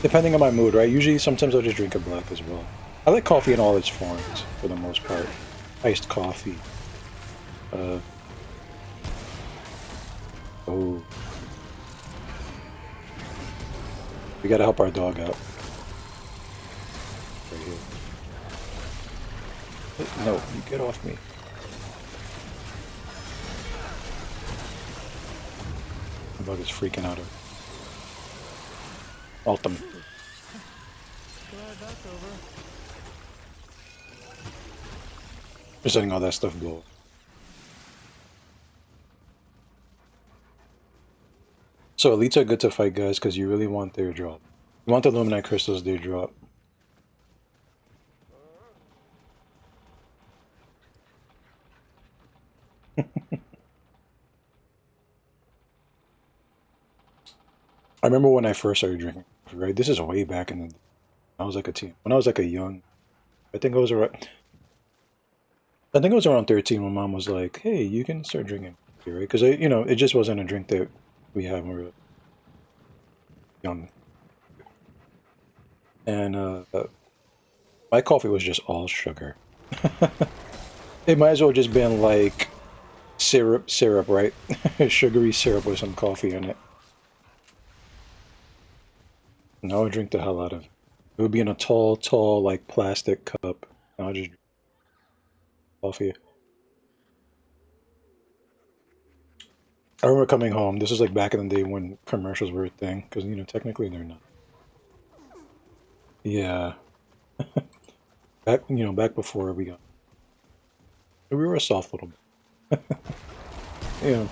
Depending on my mood, right? Usually, sometimes I'll just drink it black as well. I like coffee in all its forms for the most part. Iced coffee. Oh. We gotta help our dog out. Right here. No, you get off me. bug is freaking out of ultimate. Glad that's over. Just letting all that stuff go. So elites are good to fight, guys, because you really want their drop. You want the Luminite crystals, they drop. I remember when I first started drinking, right? This is way back in the day. I was like a teen. When I was like a young, I think I was around, I think I was around 13 when mom was like, hey, you can start drinking, right? Because, you know, it just wasn't a drink that we had when we were young. And my coffee was just all sugar. It might as well just been like syrup, right? Sugary syrup with some coffee in it. And I would drink the hell out of it. It would be in a tall, like plastic cup. And I would just drink coffee. I remember coming home. This was like back in the day when commercials were a thing, because you know technically they're not. Yeah, back before we were a soft little bit. You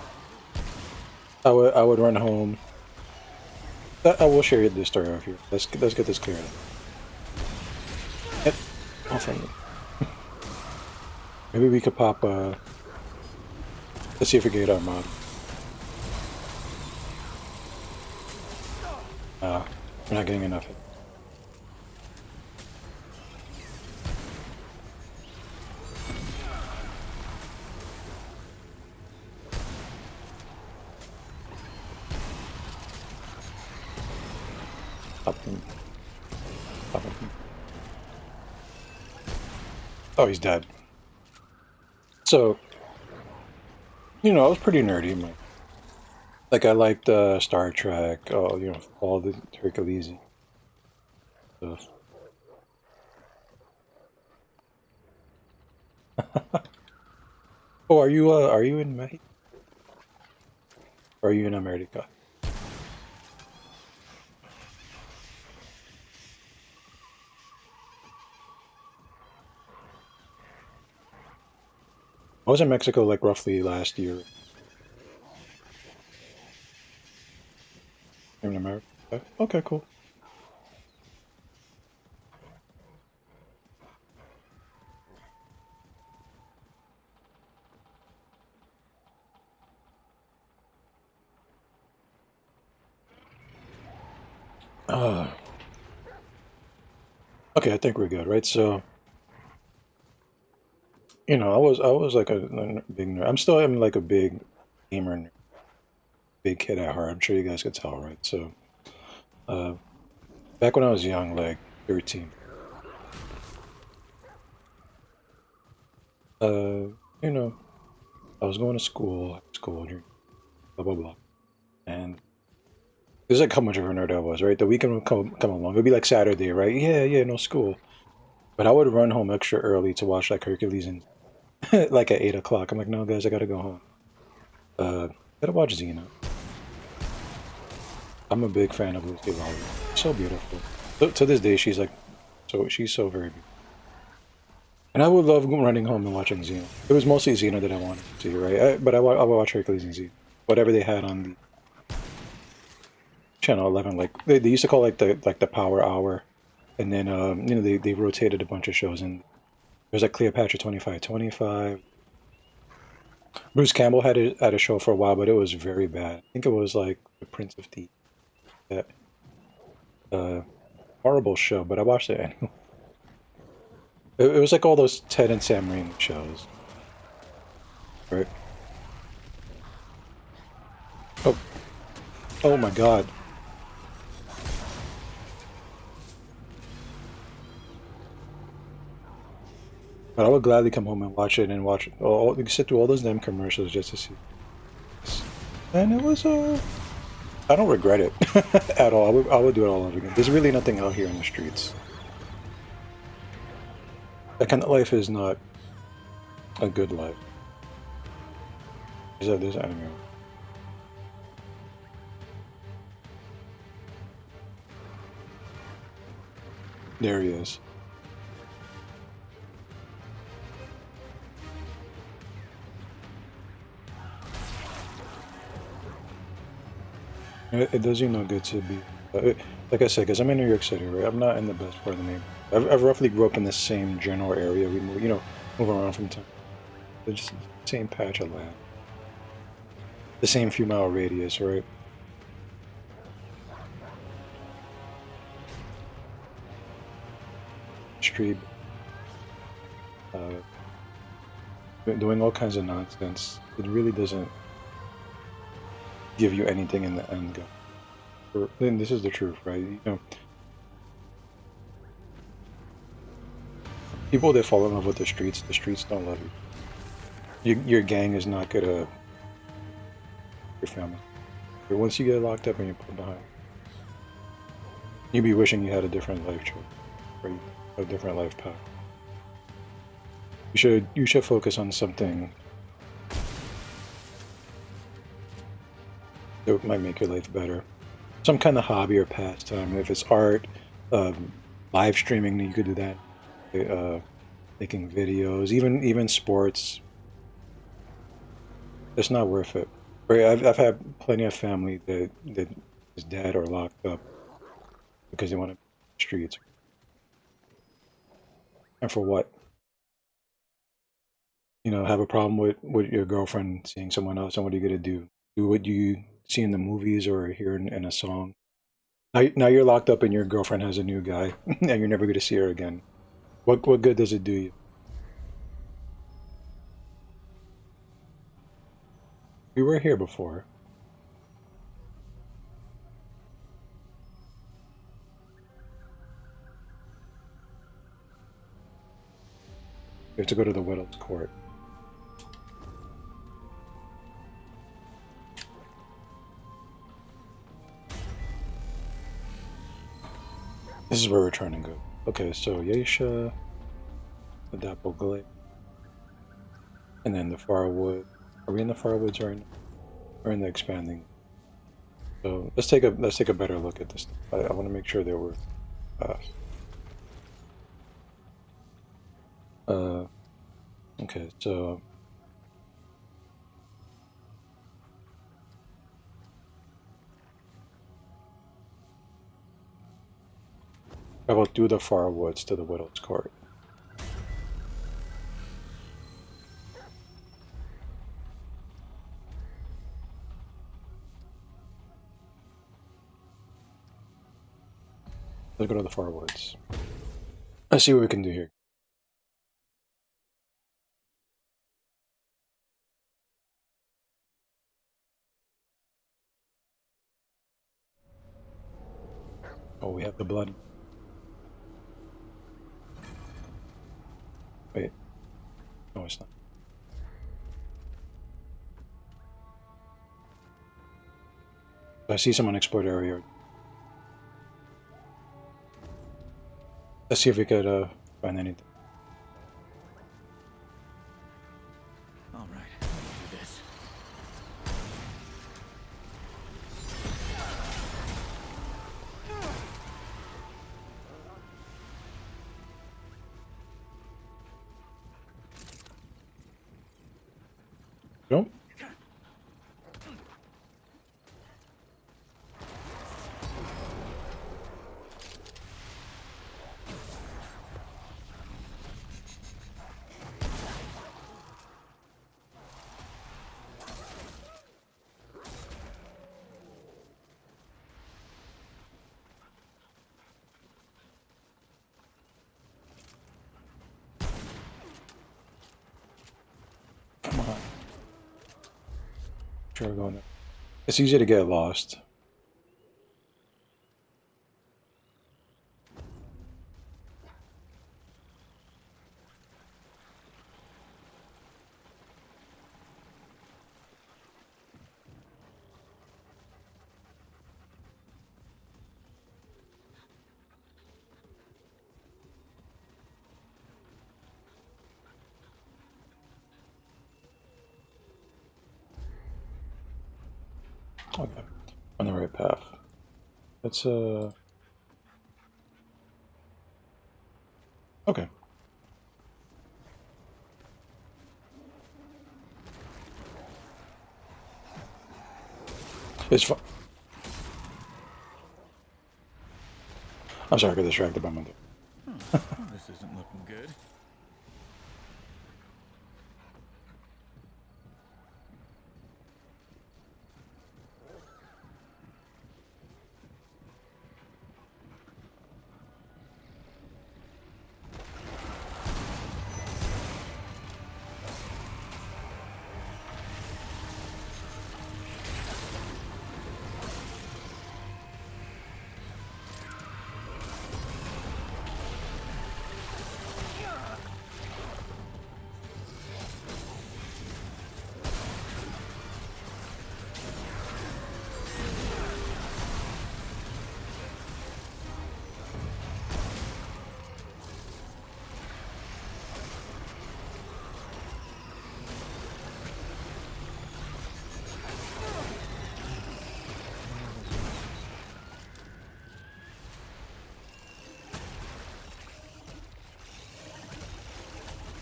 know, I would run home. I will share this story over here. Let's get this cleared up. Yep, off on me. Maybe we could pop. Let's see if we can get our mod. We're not getting enough. Up him. Up him. Oh, he's dead. So, you know, I was pretty nerdy. Like, I liked Star Trek, you know, all the Hercules stuff. Oh, are you in Mexico? Or are you in America? I was in Mexico like roughly last year. You're in America? Okay, cool. Uh, okay, I think we're good, right? So, you know, I was like a big nerd. I'm like a big gamer, big kid at heart. I'm sure you guys could tell, right? So, uh, back when I was young, like 13, you know, I was going to school, blah blah blah, and this is like how much of a nerd I was, right? The weekend would come along. It'd be like Saturday, right? Yeah, no school. But I would run home extra early to watch like Hercules and like at 8 o'clock. I'm like, no, guys, I gotta go home. Gotta watch Xena. I'm a big fan of Lucy Lawless. So beautiful. To this day, she's so very beautiful. And I would love running home and watching Xena. It was mostly Xena that I wanted to see, right? But I would watch Hercules and Xena. Whatever they had on the Channel 11, like they used to call the Power Hour, and then you know they rotated a bunch of shows, and there's like Cleopatra 2525. Bruce Campbell had a show for a while, but it was very bad. I think it was like The Prince of Thieves. That horrible show, but I watched it anyway. It was like all those Ted and Sam Raimi shows, right? Oh, oh my God! But I would gladly come home and watch it sit through all those damn commercials just to see this. And it was I don't regret it at all. I would do it all over again. There's really nothing out here in the streets. That kind of life is not a good life. There's anime. There he is. It does you no good to be, like I said, because I'm in New York City, right? I'm not in the best part of the neighborhood. I've roughly grew up in the same general area. We move, move around from time. It's just the same patch of land, the same few mile radius, right? Street, uh, doing all kinds of nonsense. It really doesn't give you anything in the end goal. And this is the truth, right? People that fall in love with the streets don't love you. Your gang is not gonna your family. But once you get locked up and you're put behind, you'd be wishing you had a different life choice, or a different life path. You should focus on something that might make your life better. Some kind of hobby or pastime. If it's art, live streaming, you could do that. Making videos, even sports. It's not worth it. Right? I've had plenty of family that is dead or locked up because they want to be in the streets. And for what? Have a problem with your girlfriend seeing someone else, and what are you gonna do? Do what you see in the movies or hear in a song. Now you're locked up and your girlfriend has a new guy, and you're never gonna see her again. What good does it do you? We were here before. We have to go to the widow's court. This is where we're trying to go. Okay, so Yesha, the Dapple Glade, and then the Farwood. Are we in the Farwoods right now? Or in the expanding? So let's take a better look at this. I want to make sure that we're uh okay, so I will do the Farwoods to the Widow's Court. Let's go to the Farwoods. Let's see what we can do here. Oh, we have the blood. Wait, no, it's not. I see some unexplored area. Let's see if we could find anything. All right, let's do this. Nope. Come on. Sure, we're going there. It's easy to get lost. Okay, on the right path. Let's Okay. It's fun. I'm sorry, I got distracted by my. This isn't looking good.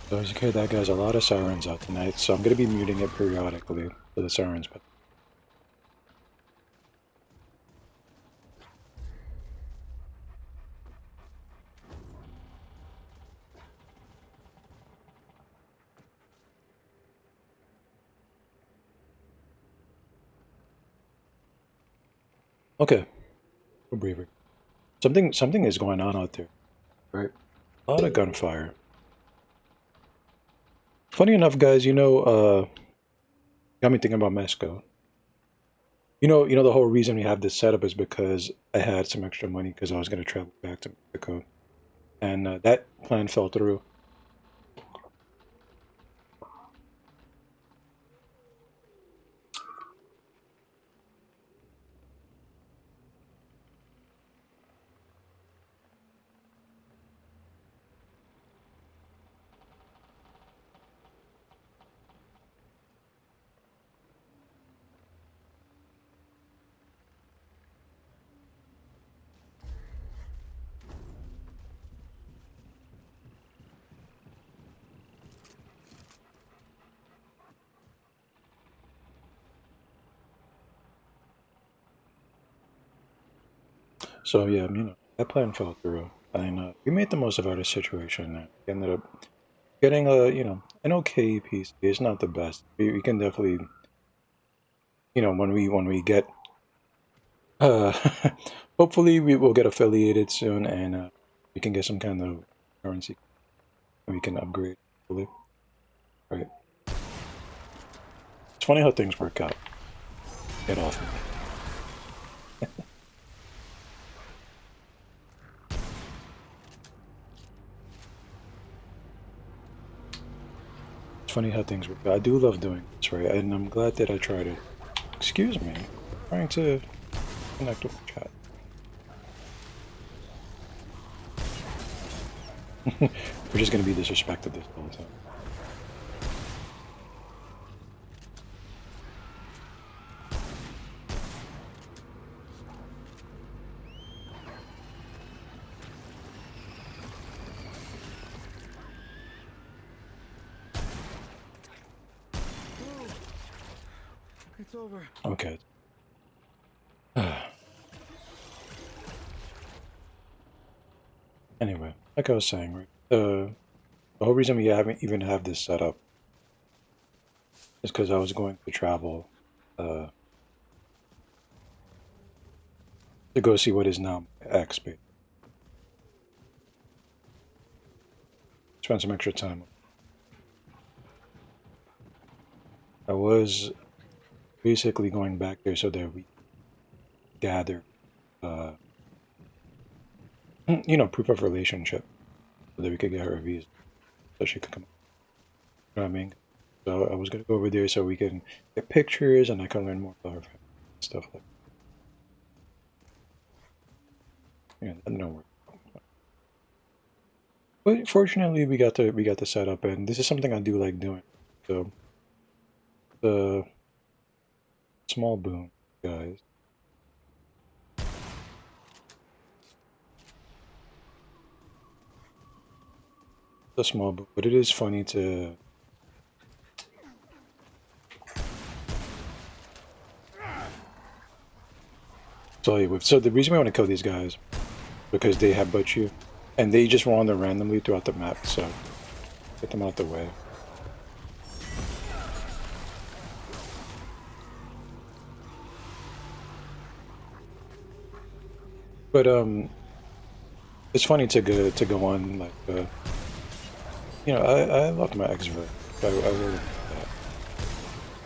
So as you can hear, that guy's a lot of sirens out tonight, so I'm gonna be muting it periodically for the sirens. But okay, we're breathing. Something is going on out there, right? A lot of gunfire. Funny enough, guys, got me thinking about Mexico. The whole reason we have this setup is because I had some extra money because I was going to travel back to Mexico, and that plan fell through. So yeah, that plan fell through, and we made the most of our situation. We ended up getting an okay PC. It's not the best. We can definitely, when we get uh, hopefully we will get affiliated soon, and we can get some kind of currency. And we can upgrade. Hopefully, right? It's funny how things work out. Get off me. It's funny how things work out. I do love doing this, right? And I'm glad that I tried it. Excuse me. Trying to connect with the chat. We're just gonna be disrespected this whole time. It's over. Okay. Anyway, like I was saying, right? The whole reason we haven't even have this set up is because I was going to travel uh, to go see what is now X. Spend some extra time. I was basically going back there so that we gather, uh, proof of relationship, so that we could get her a visa, so she could come. You know what I mean? So I was gonna go over there so we can get pictures and I can learn more about her family, stuff like. Yeah, no worries. But fortunately, we got the setup, and this is something I do like doing. So the small boom, guys. a small book, but it is funny to tell you with. So the reason we want to kill these guys because they headbutt you, and they just wander randomly throughout the map. So get them out the way. But it's funny to go on like you know, I loved my extrovert. I really liked that.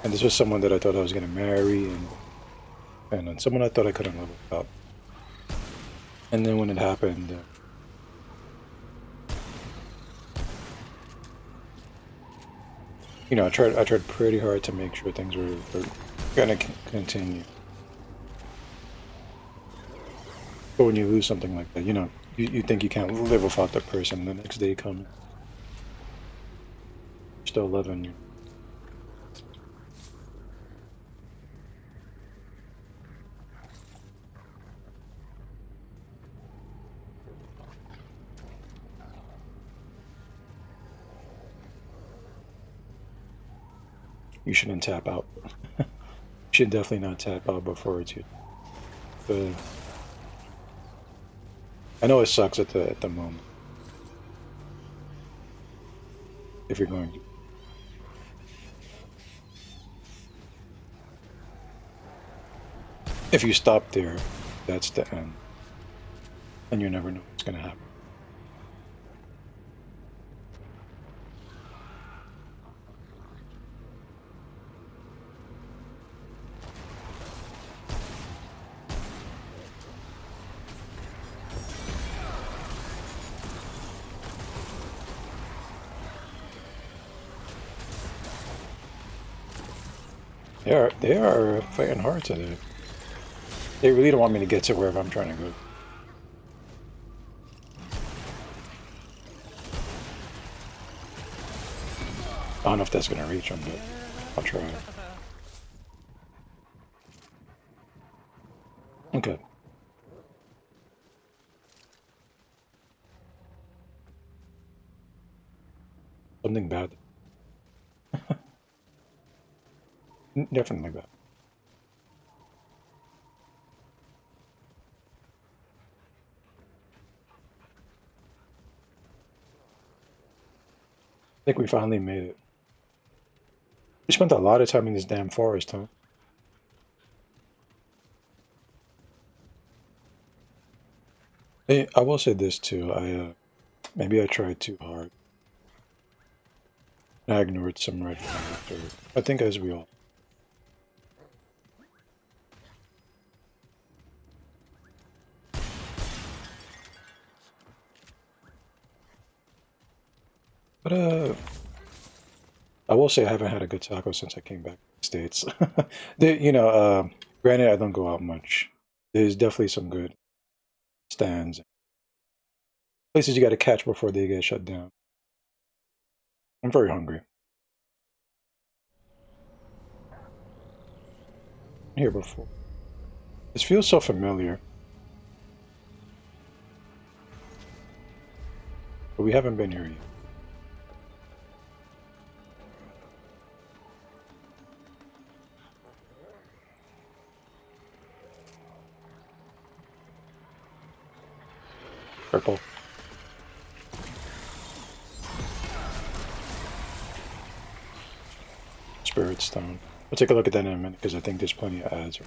And this was someone that I thought I was gonna marry, and someone I thought I couldn't live without. And then when it happened, you know, I tried pretty hard to make sure things were gonna continue. But when you lose something like that, you know, you think you can't live without that person. The next day comes, still living. You. You shouldn't tap out. You should definitely not tap out before it's you. But I know it sucks at the moment. If you're going to. If you stop there, that's the end. And you never know what's going to happen. They are fighting hard today. They really don't want me to get to wherever I'm trying to go. I don't know if that's going to reach them, but I'll try. Okay. Something bad. Definitely bad. I think we finally made it. We spent a lot of time in this damn forest, huh? Hey, I will say this too. Maybe I tried too hard. I ignored some red flags. I think as we all. But I will say I haven't had a good taco since I came back to the States. You know, granted I don't go out much. There's definitely some good stands, places you got to catch before they get shut down. I'm very hungry. Here before. This feels so familiar. But we haven't been here yet. Purple. Spirit Stone. We'll take a look at that in a minute because I think there's plenty of ads.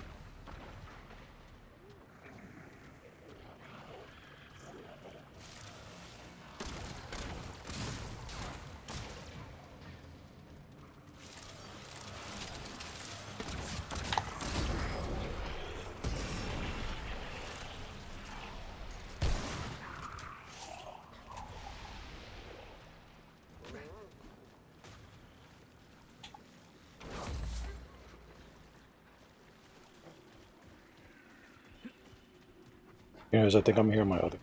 Yes, I think I'm here my other.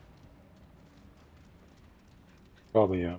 Probably, yeah.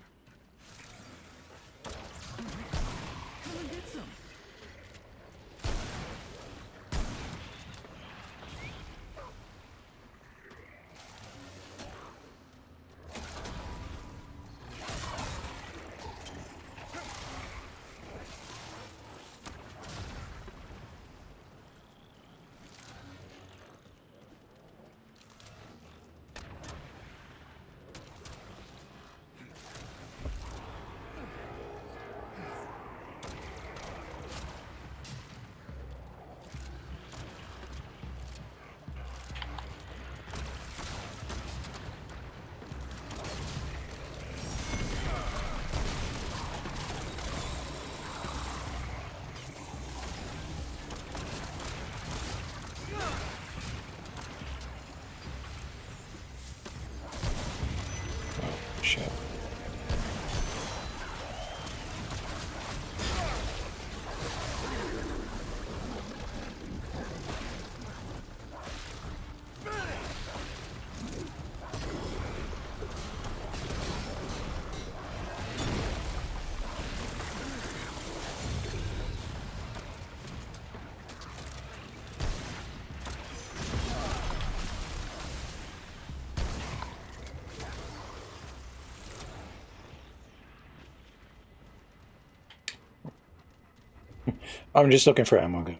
I'm just looking for ammo gun.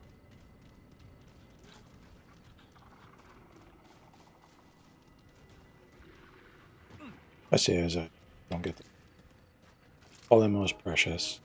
I see it as I don't get it. All ammo is precious.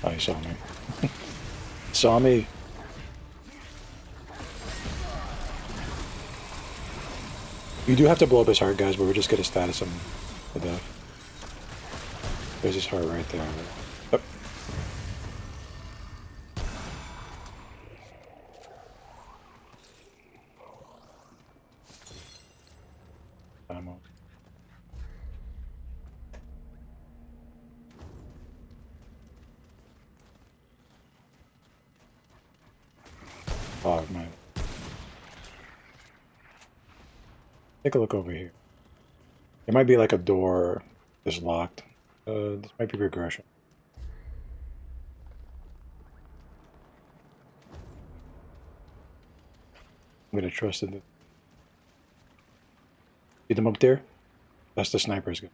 Oh, he saw me. Saw me. You do have to blow up his heart, guys, but we're just gonna status him to death. There's his heart right there. Oh. Ammo. Oh, man. Take a look over here. There might be like a door that's locked. This might be regression. I'm gonna trust it. See them up there? That's the sniper's gun.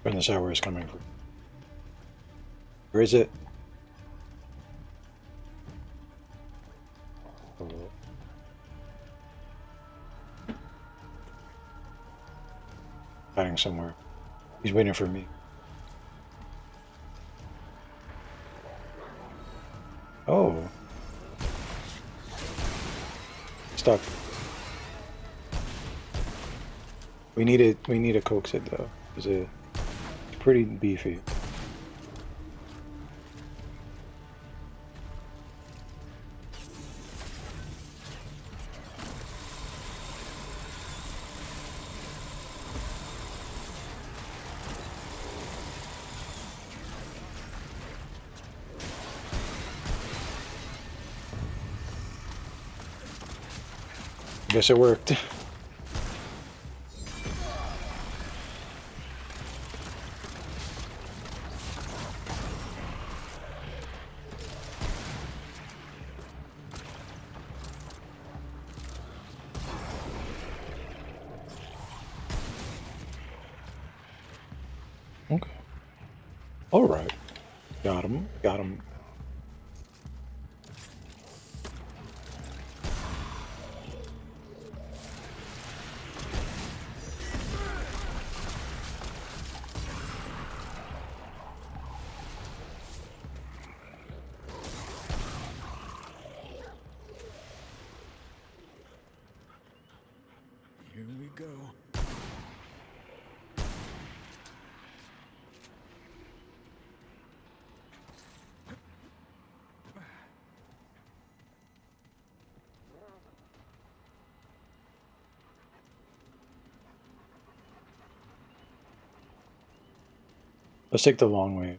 From the side where it's coming from. Where is it? Oh. Hiding somewhere. He's waiting for me. Oh. Stuck. We need to coax it though. It's pretty beefy. Guess it worked. Okay. All right. Got him. Got him. Here we go. Let's take the long way.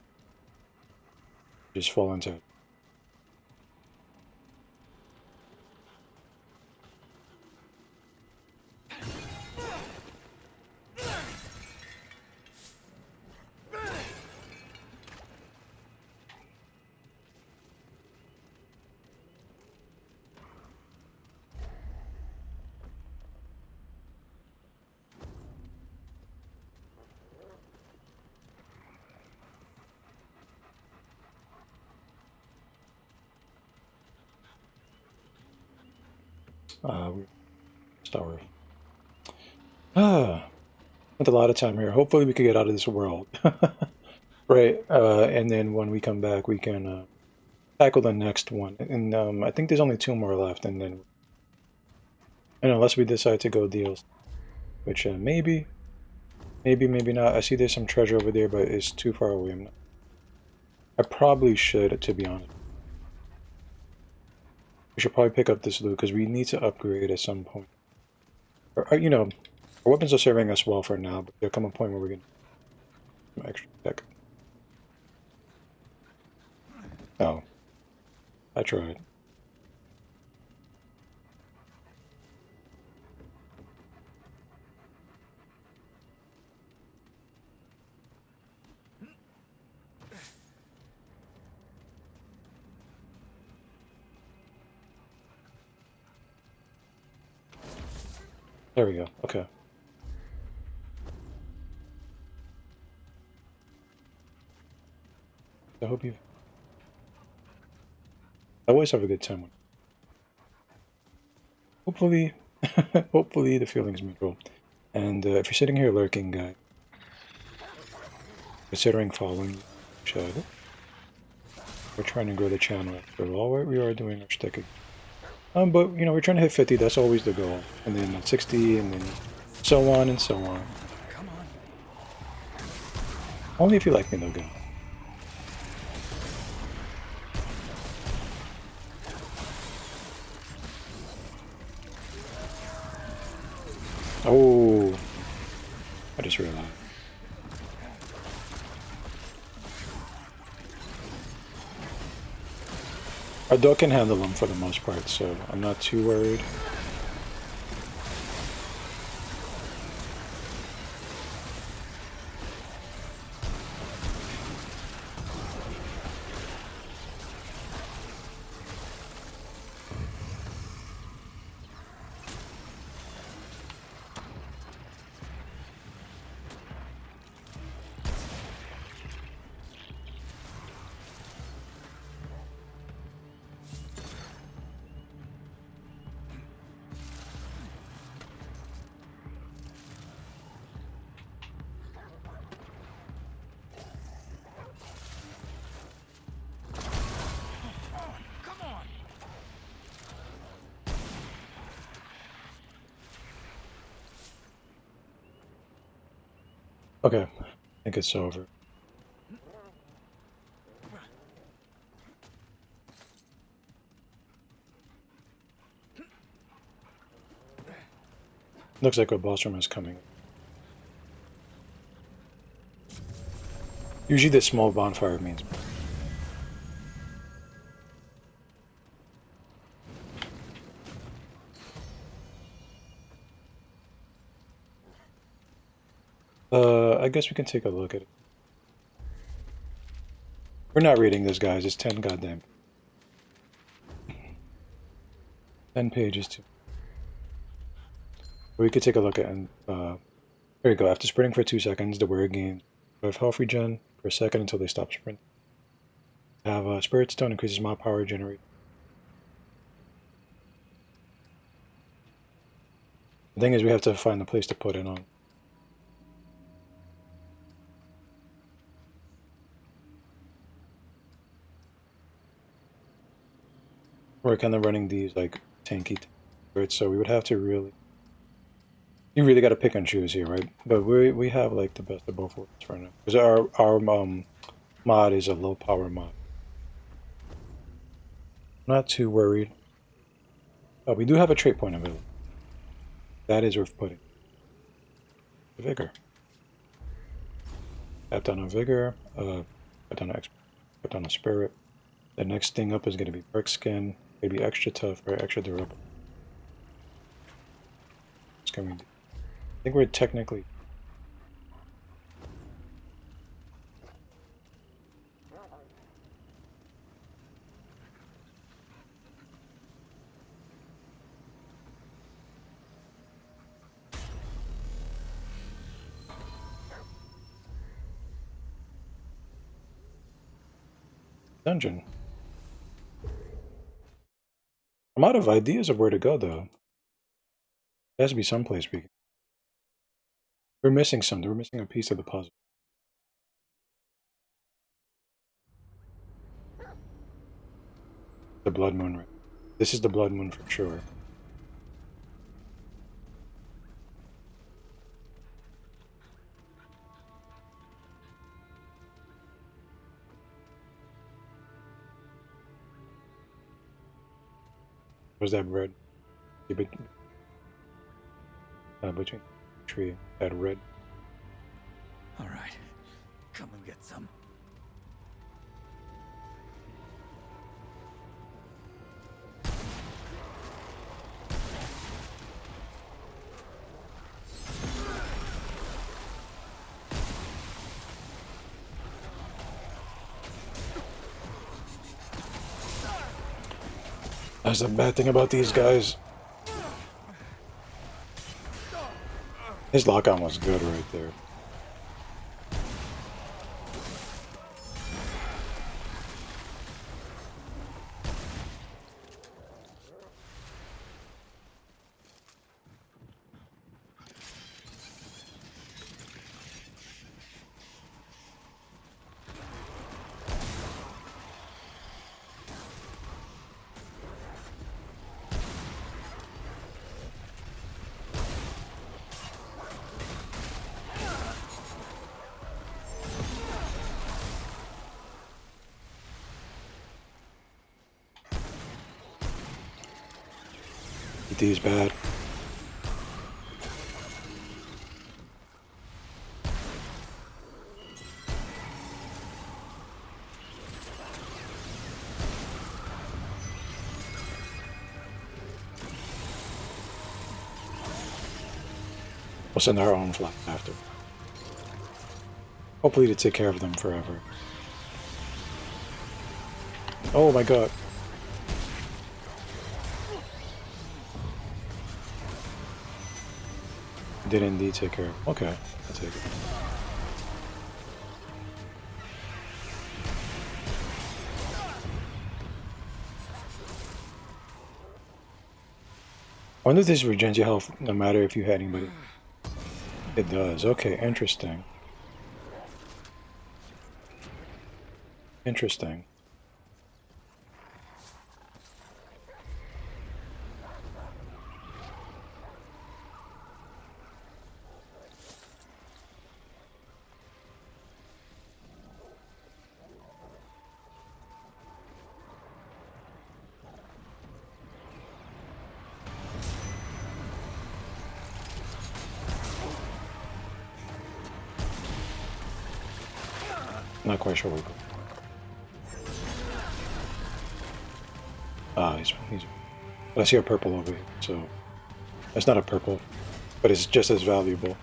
Just fall into it. Star. Spent a lot of time here. Hopefully we can get out of this world. Right, and then when we come back, we can tackle the next one. And I think there's only 2 more left, and then, and unless we decide to go deals, which maybe not. I see there's some treasure over there, but it's too far away. I probably should, to be honest. We should probably pick up this loot because we need to upgrade at some point. Or, you know, our weapons are serving us well for now, but there'll come a point where we're gonna some extra tech. Oh, I tried. There we go. Okay. I hope you. I always have a good time. Hopefully, hopefully the feeling's mutual. And if you're sitting here lurking, guy, considering following, you should. We're trying to grow the channel. So all we are doing our sticking. But you know, we're trying to hit 50. That's always the goal. And then 60, and then so on and so on. Come on. Only if you like me, though, go. Oh, I just realized. Our dog can handle them for the most part, so I'm not too worried. Okay, I think it's over. Looks like our boss room is coming. Usually this small bonfire means... I guess we can take a look at it. We're not reading this, guys. It's 10 goddamn. 10 pages too. We could take a look at, and there we go. After sprinting for 2 seconds, the warrior gains 5 health regen per second until they stop sprinting. Have a spirit stone increases mob power generate. The thing is, we have to find a place to put it on. We're kind of running these like tanky spirits, so we would have to really... You really got to pick and choose here, right? But we have like the best of both worlds for now, because our mod is a low power mod. Not too worried. Oh, we do have a trait point available. That is worth putting. Vigor. Tap down on vigor. put on a spirit. The next thing up is going to be brick skin, maybe extra tough or extra durable. What's can we do? I think we're technically. Dungeon. I'm out of ideas of where to go though. There has to be some place we can. We're missing something. We're missing a piece of the puzzle. The blood moon. Right? This is the blood moon for sure. Was that red? Between the tree, that red. All right, come and get some. That's the bad thing about these guys. His lock-on was good right there. These bad. We'll send our own flag after. Hopefully to take care of them forever. Oh my god. Did indeed take care of. Okay, I'll take it. I wonder if this regens your health no matter if you had anybody. It does. Okay, interesting. Interesting. Not quite sure where we go. Ah, he's. I see a purple over here, so that's not a purple, but it's just as valuable.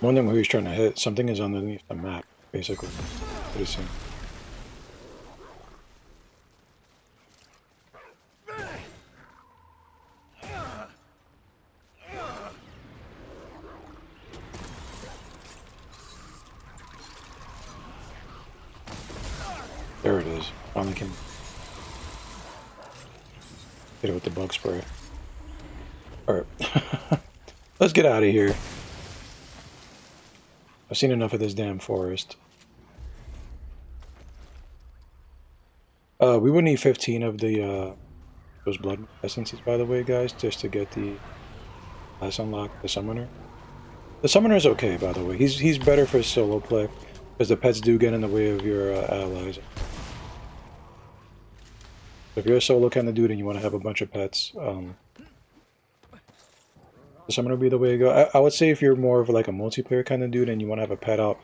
Wondering who he's trying to hit. Something is underneath the map, basically. What is he? There it is. Finally can hit it with the bug spray. Alright. Let's get out of here. I've seen enough of this damn forest. We would need 15 of the those blood essences, by the way, guys, just to get the last unlock, the summoner. The summoner is okay, by the way. He's better for solo play because the pets do get in the way of your allies. If you're a solo kind of dude and you want to have a bunch of pets, the summoner would be the way to go. I would say if you're more of like a multiplayer kind of dude and you want to have a pet out,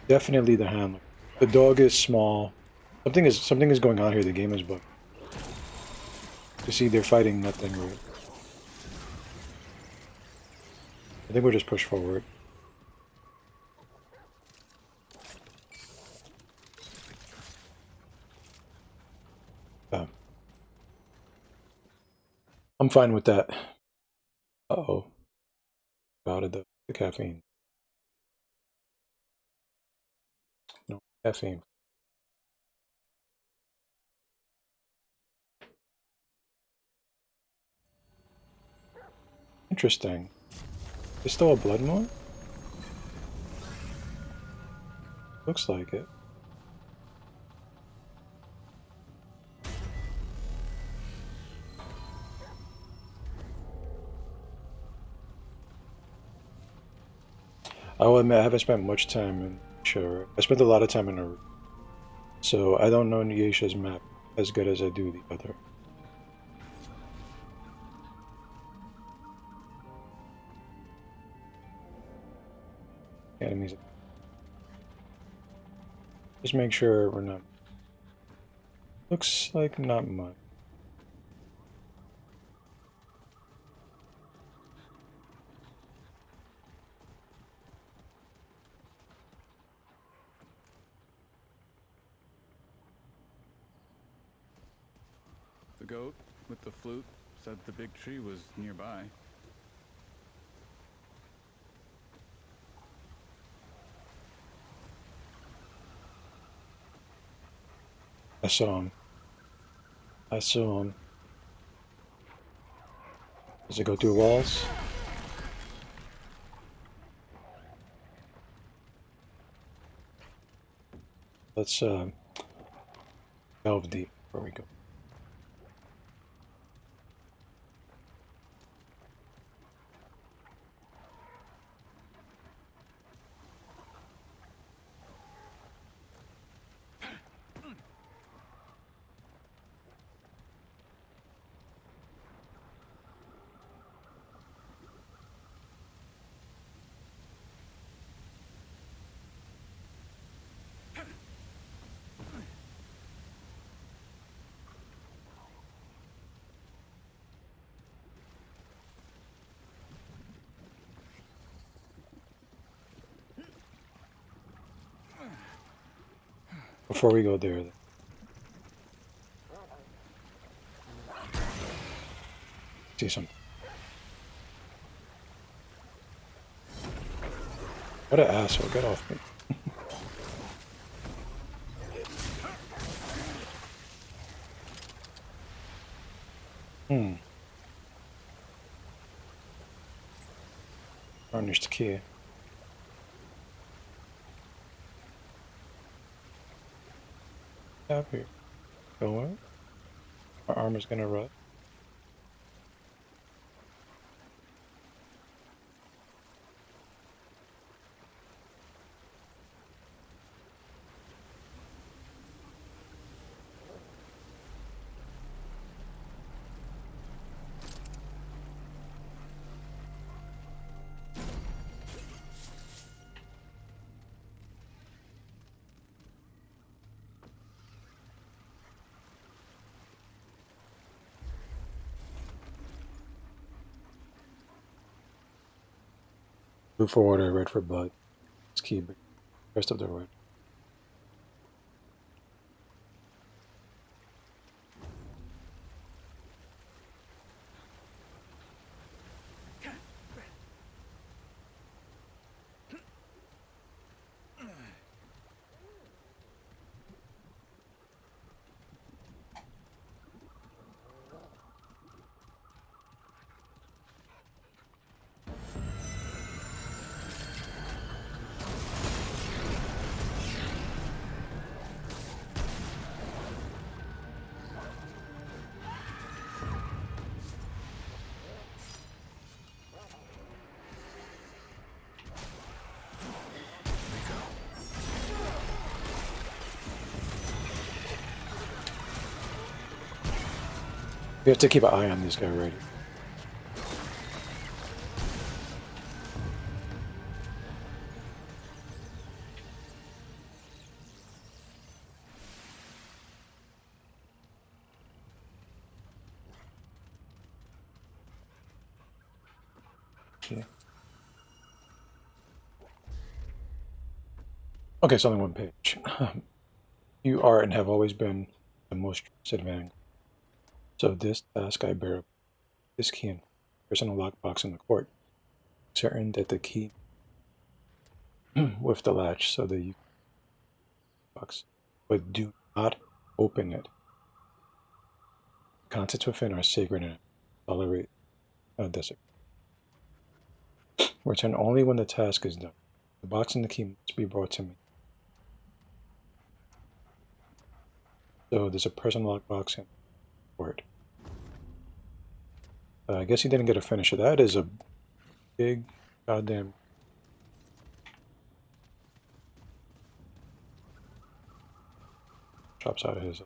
definitely the handler. The dog is small. Something is going on here. The game is bugged. You see, they're fighting nothing right. I think we'll just push forward. I'm fine with that. Uh-oh. Out of the caffeine. No caffeine. Interesting. There's still a blood moon? Looks like it. I will admit I haven't spent much time in Shura. I spent a lot of time in Naruto. So I don't know Nyesha's map as good as I do the other. Enemies. Just make sure we're not... Looks like not much. The goat with the flute said the big tree was nearby. I saw him. I saw him. Does it go through walls? Let's delve deep before we go. Before we go there, see something. What an asshole, get off me. Varnished key. Up here. Go what? Our armor's gonna rot. Blue for water, red for blood. Let's keep the rest of the red. We have to keep an eye on this guy already. Okay. Okay, it's only one page. You are and have always been the most trusted man. So this task I bear this key in personal lockbox in the court. Certain that the key with the latch so that you box, but do not open it. The contents within are sacred and tolerate desert. Return only when the task is done. The box and the key must be brought to me. So there's a personal lockbox in the court. I guess he didn't get a finisher. That is a big goddamn. Chops out of his.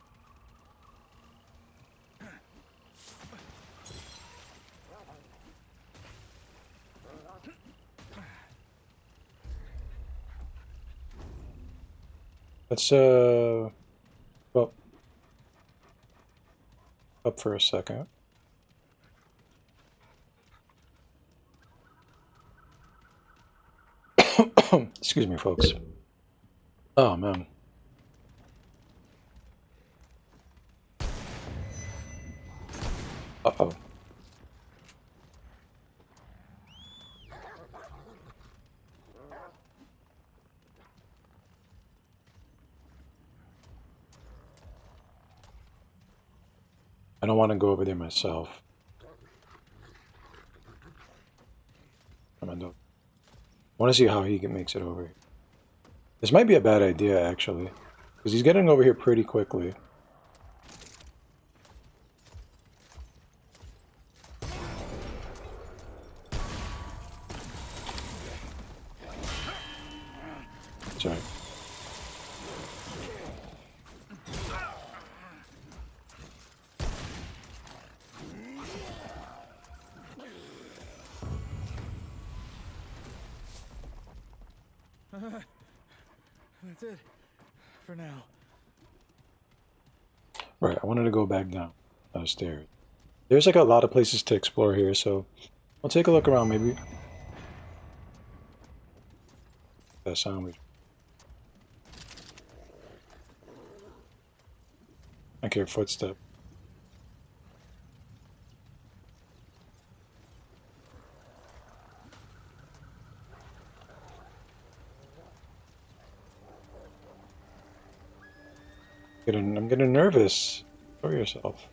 Let's well, up for a second. Excuse me, folks. Oh man. Uh-oh. I don't want to go over there myself. I want to see how he makes it over here. This might be a bad idea, actually. Because he's getting over here pretty quickly. Sorry. That's it. For now. Right, I wanted to go back downstairs. There's like a lot of places to explore here, so I'll take a look around maybe. That sound. I hear footstep. I'm getting nervous. Show yourself.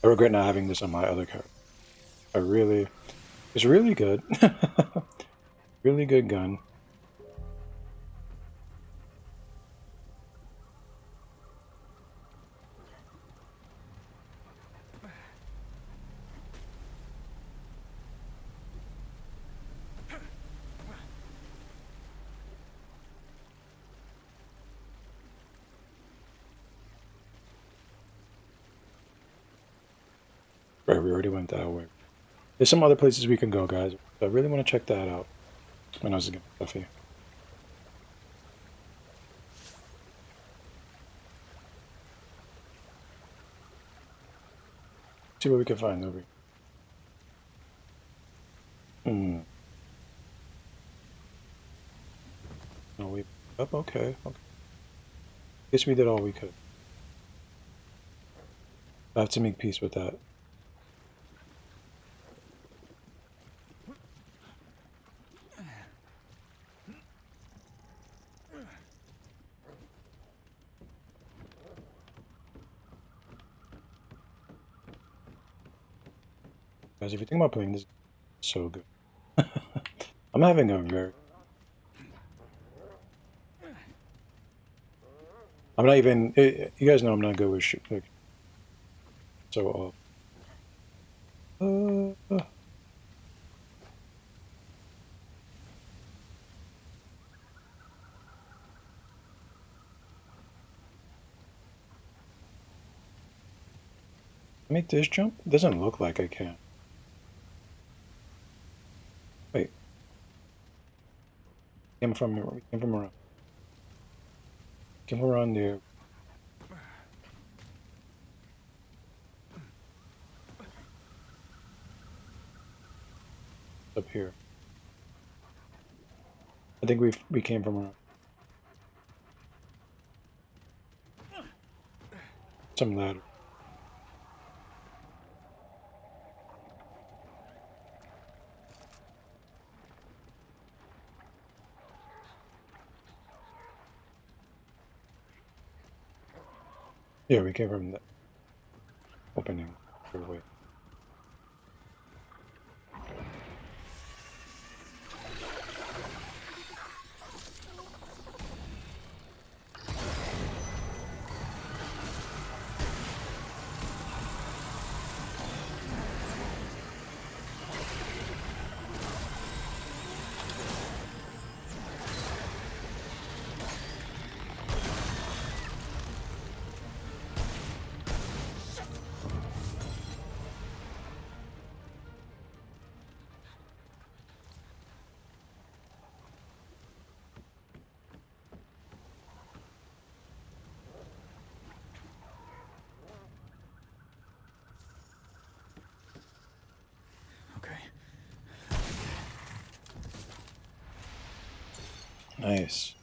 I regret not having this on my other character. It's really good. Really good gun. Right, we already went that way. There's some other places we can go, guys. I really want to check that out. My nose is getting stuffy. See what we can find over here. No, we up. Okay. Okay. Guess we did all we could. I have to make peace with that. Guys, if you think about playing this, it's so good. I'm having a very... I'm not even... You guys know I'm not good with shoot. Like, so, make this jump? It doesn't look like I can. Wait. Came from around. Came from around there. Up here. I think we came from around. Some ladder. Yeah, we came from the opening doorway. Okay. Nice.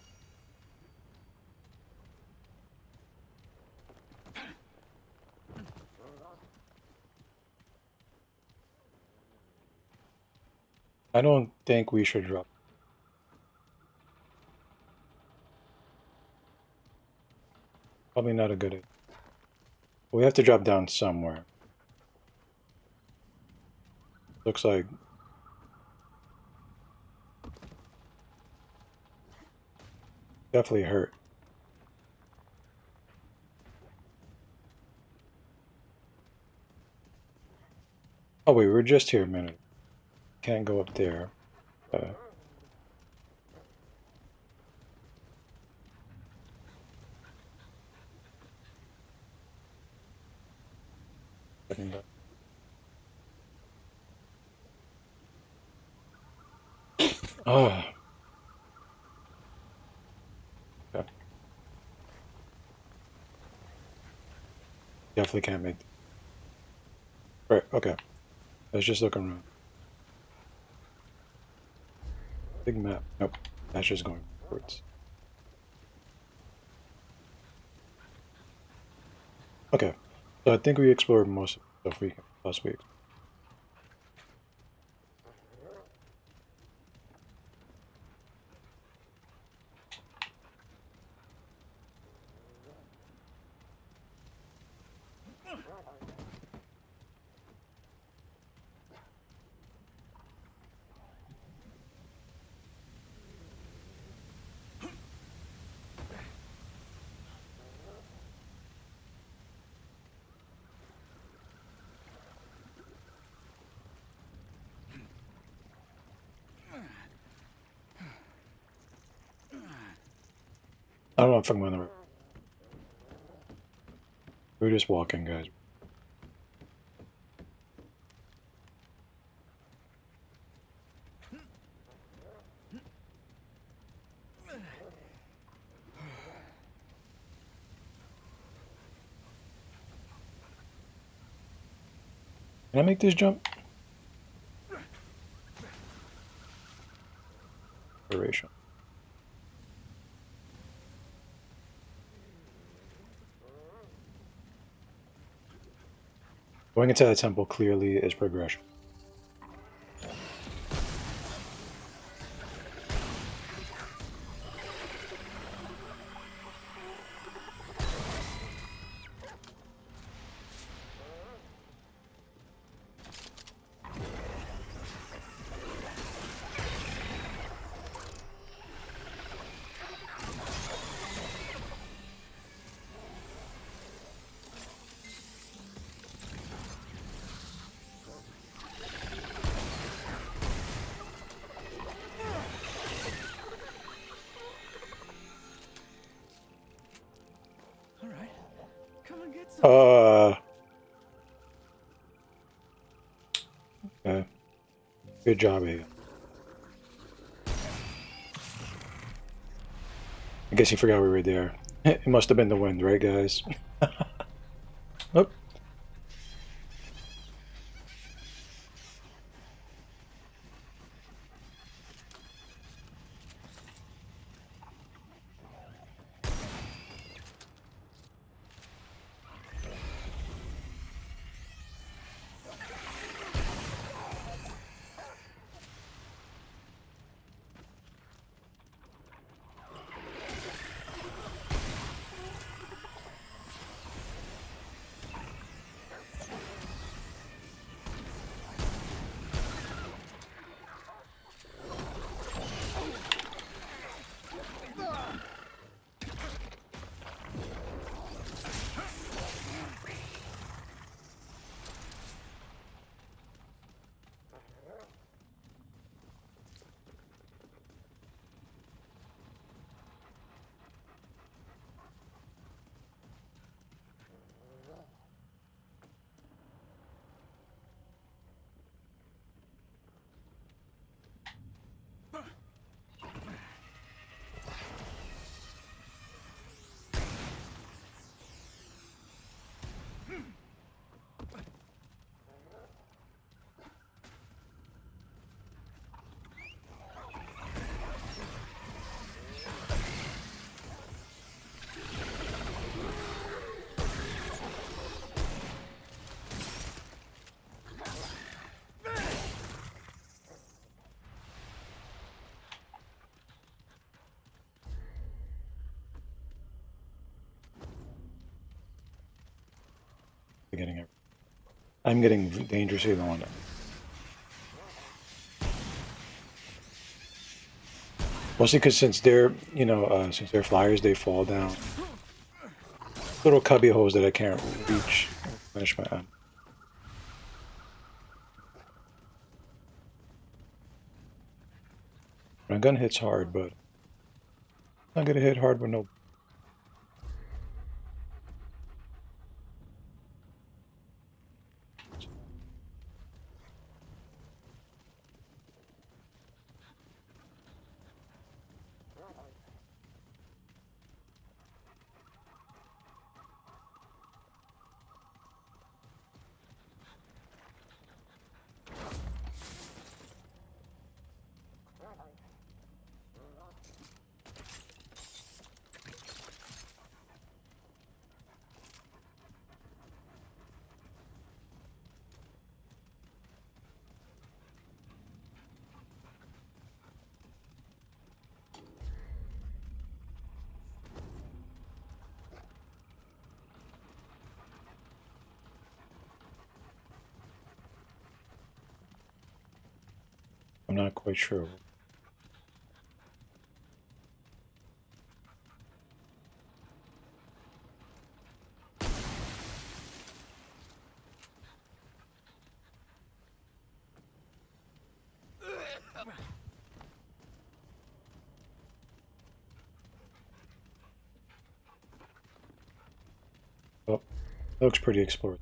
I don't think we should drop. Probably not a good idea. We have to drop down somewhere. Looks like definitely hurt. Oh wait, we were just here a minute. Can't go up there. Getting back. Oh. Okay. Definitely can't make. Right. Okay. Let's just look around. Big map. Nope. That's just going backwards. Okay. So I think we explored most of the stuff we can possibly explore. I don't know if I'm going to. We're just walking, guys. Can I make this jump? Duration. Going into the temple clearly is progression. All right. Come and get some. Okay. Good job, Ava. I guess you forgot we were there. It must have been the wind, right, guys? Oop. Getting it. I'm getting dangerously low on it. Mostly because since they're, since they're flyers, they fall down. Little cubby holes that I can't reach. Finish my end. My gun hits hard, but I'm not gonna hit hard with no. I'm not quite sure. Oh, looks pretty explored.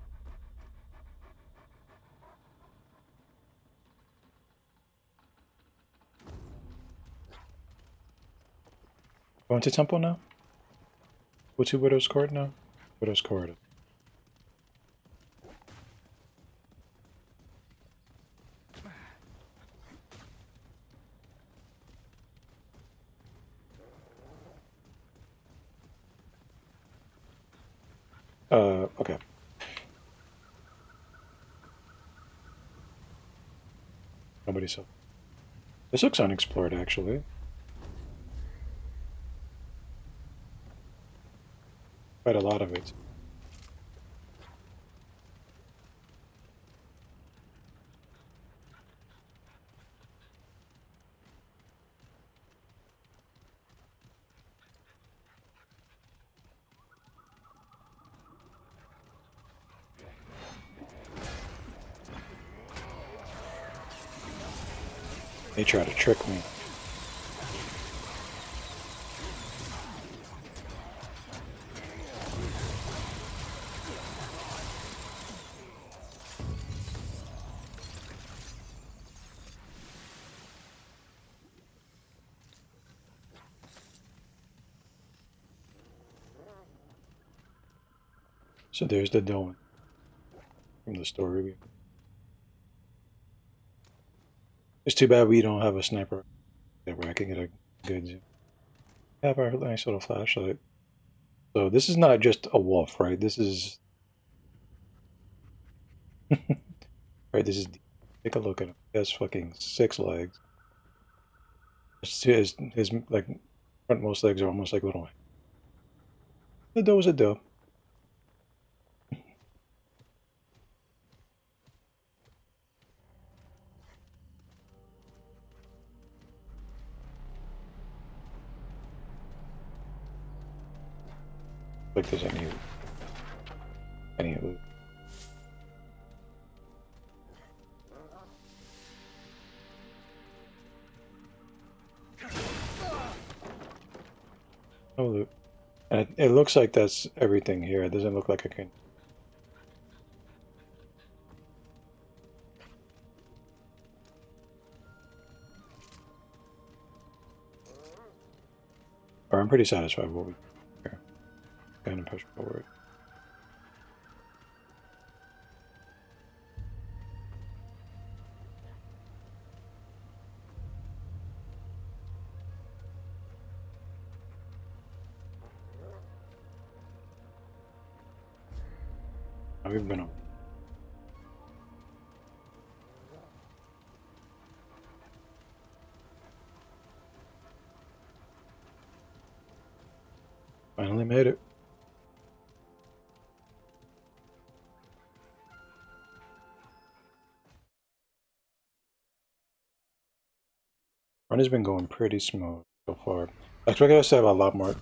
Going to temple now? Go to Widow's Court now? Widow's Court. Okay. Nobody saw. This looks unexplored, actually. Quite a lot of it. They try to trick me. So there's the Doan from the story. It's too bad we don't have a sniper where I can get a good zoom. Have our nice little flashlight. So this is not just a wolf, right? This is right. This is take a look at him. He has fucking 6 legs. His like frontmost legs are almost like little. The doe's a doe. Like there's any loot. No loot. And it looks like that's everything here. It doesn't look like I can. Or I'm pretty satisfied with what we here. Kind of push forward. We've been on. Finally made it. Run has been going pretty smooth so far. I expect us to have a lot more.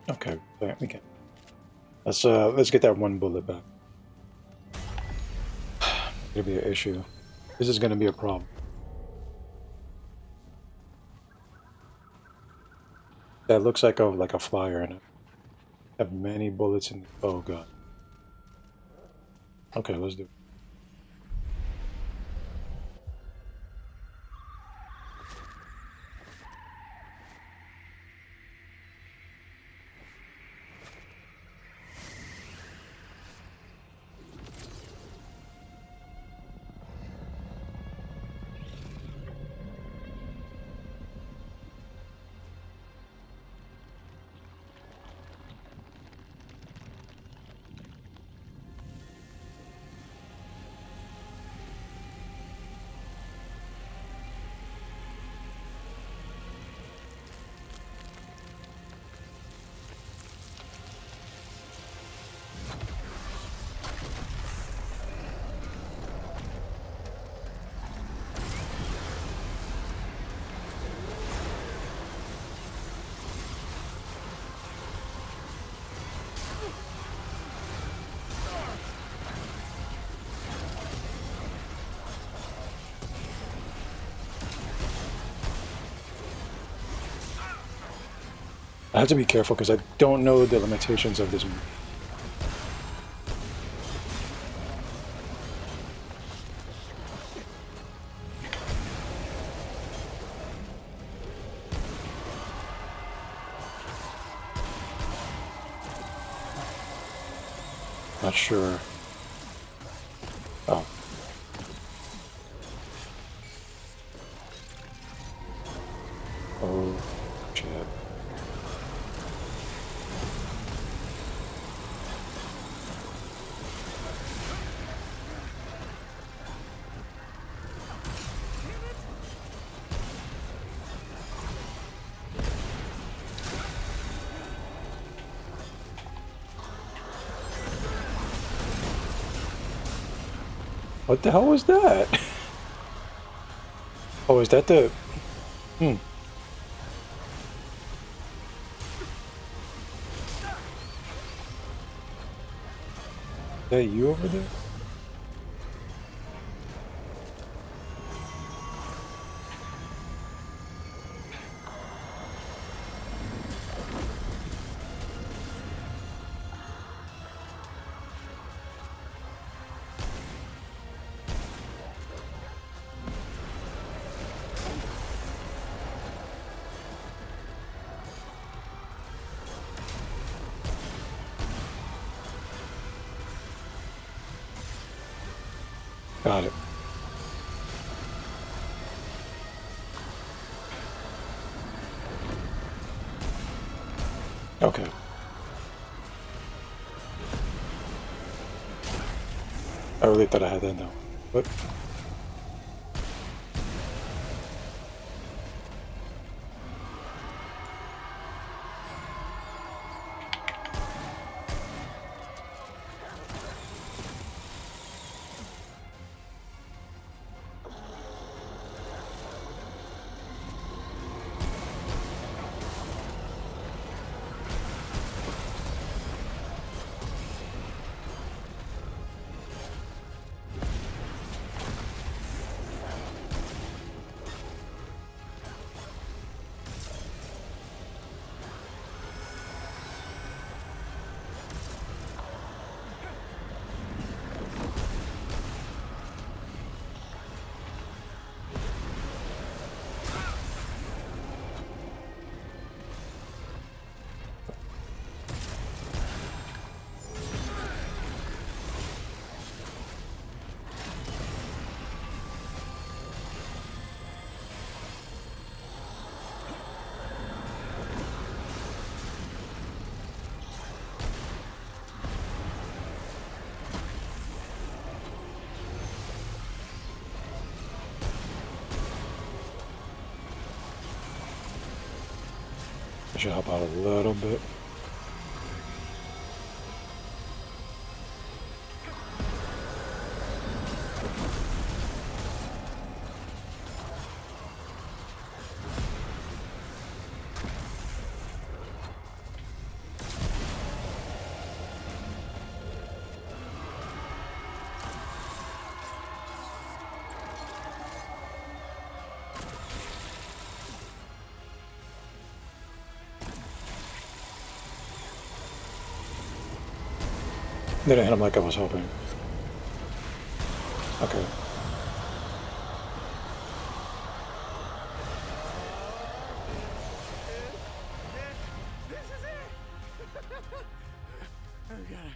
Okay, we can. Let's get that one bullet back. It'll be an issue. This is gonna be a problem. That looks like a flyer in it. Have many bullets in. Oh god. Okay, let's do it. I have to be careful because I don't know the limitations of this. Not sure. Oh. Oh, shit. What the hell was that? Oh, is that the... Hmm. Is that you over there? Got it. Okay. I really thought I had that now. What? I should help out a little bit. Didn't hit him like I was hoping. Okay. This is it! I've gotta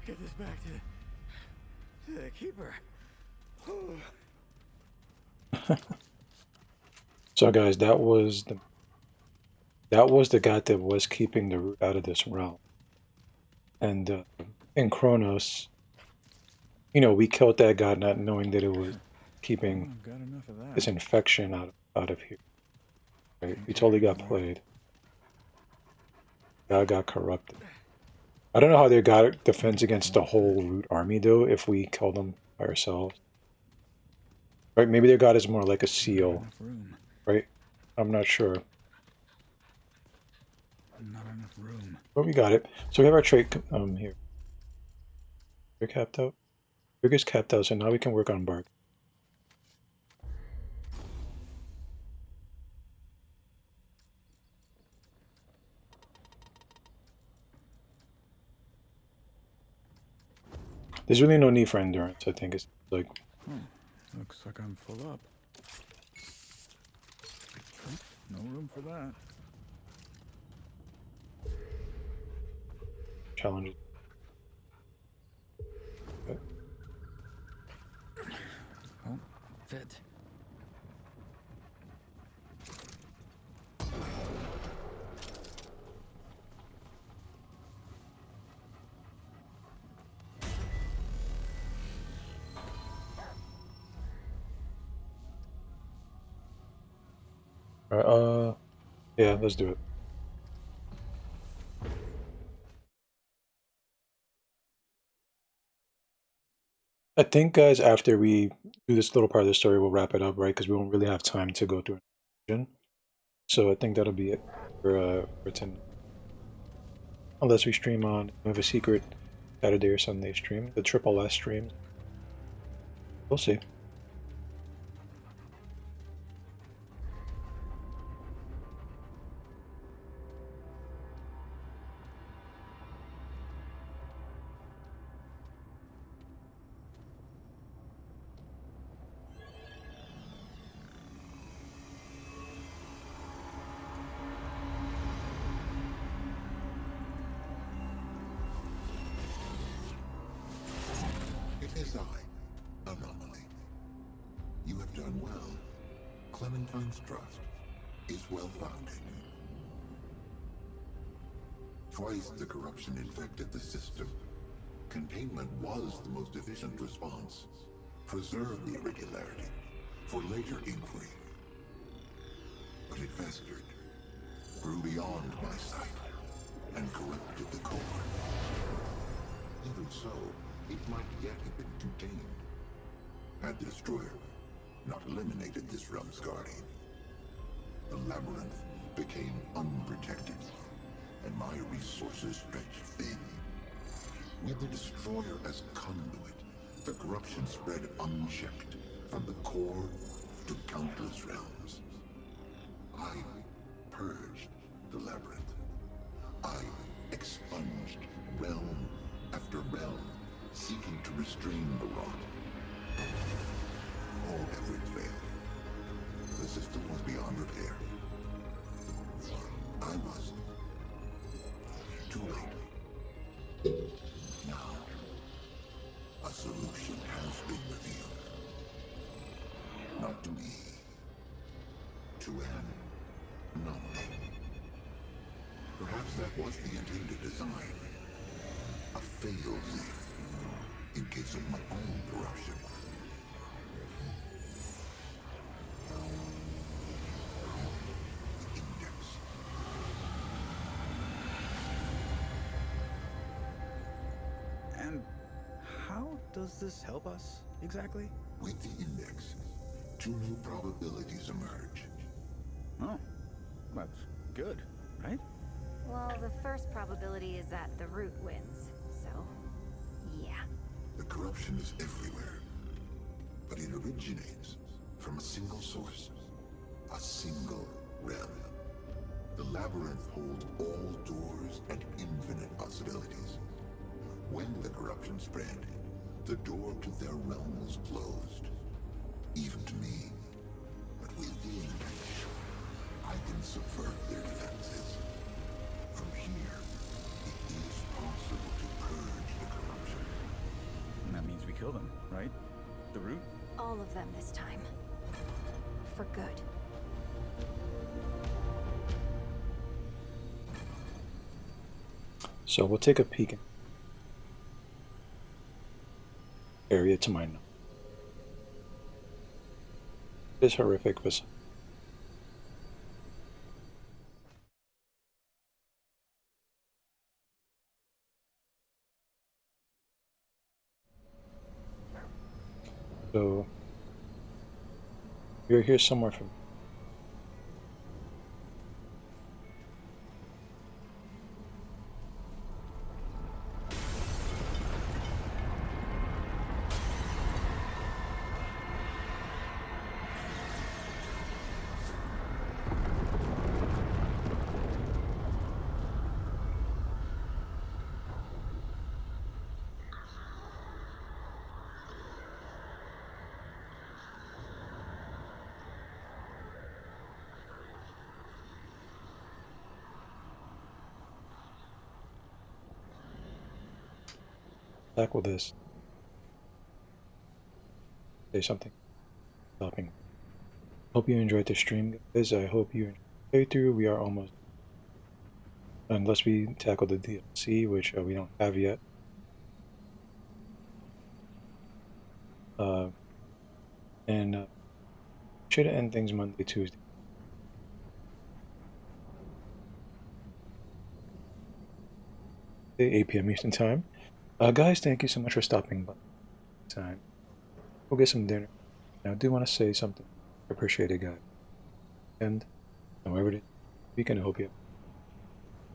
get this back to the keeper. So guys, that was the guy that was keeping the root out of this realm. And in Kronos, you know, we killed that guy not knowing that it was keeping I've got enough of that. this infection out of here. Right? We totally got played. God got corrupted. I don't know how they got defense against the whole root army though, if we killed them by ourselves. Right? Maybe their god is more like a seal. Right? I'm not sure. Not enough room. But we got it. So we have our trait here. We're capped out. Trigger's capped out, so now we can work on bark. There's really no need for endurance, I think. It's like... Looks like I'm full up. No room for that. challenges. Fit. Yeah, let's do it. I think, guys, after we do this little part of the story, we'll wrap it up, right? Because we won't really have time to go through it. So I think that'll be it for tonight. Unless we stream on, we have a secret Saturday or Sunday stream, the Triple S stream. We'll see. It is I, Anomaly. You have done well. Clementine's trust is well founded. Twice the corruption infected the system. Containment was the most efficient response. Preserve the irregularity for later inquiry. But it festered, grew beyond my sight, and corrupted the core. Even so, it might yet have been contained. Had the Destroyer not eliminated this realm's guardian, the labyrinth became unprotected, and my resources stretched thin. With the Destroyer as conduit, the corruption spread unchecked from the core to countless realms. I purged the labyrinth. I expunged realm after realm, seeking to restrain the rot. All efforts failed. The system was beyond repair. I was too late. Now, a solution has been revealed. Not to me, to an anomaly. Perhaps that was the intended design. A fail-safe in case of my own corruption. The index. And how does this help us, exactly? With the index, two new probabilities emerge. Oh, that's good, right? Well, the first probability is that the root wins, so yeah. The corruption is everywhere, but it originates from a single source, a single realm. The labyrinth holds all doors and infinite possibilities. When the corruption spread, the door to their realm was closed, even to me. But with the index, I can subvert their defenses. From here, it is possible to purge the corruption. And that means we kill them, right? The root? All of them this time. For good. So we'll take a peek in area to my knowledge. It is horrific, but so you're here somewhere from. Tackle this. Say something. stopping. Hope you enjoyed the stream, guys. I hope you enjoyed the playthrough. We are almost, unless we tackle the DLC, which we don't have yet. And should end things Monday, Tuesday. 8 p.m. Eastern time. Guys, thank you so much for stopping by. Time. We'll get some dinner. Now, I do want to say something. I appreciate it, guys. And however it is, weekend, I hope you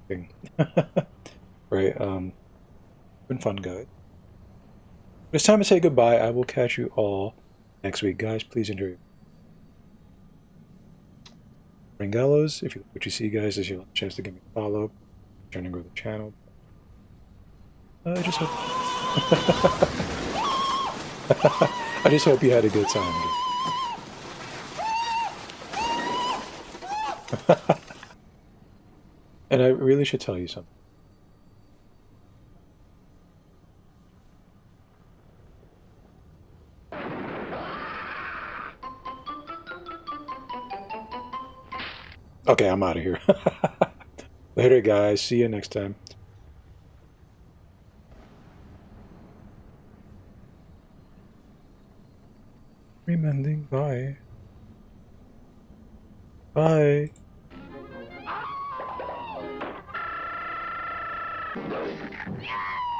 have right. Been fun, guys. It's time to say goodbye. I will catch you all next week, guys. Please enjoy. Ringallos, if you like what you see, guys, this is your last chance to give me a follow. Trying to grow the channel. I just hope. I just hope you had a good time. And I really should tell you something. Okay, I'm out of here. Later, guys. See you next time. Remending. Bye. Bye. Yeah.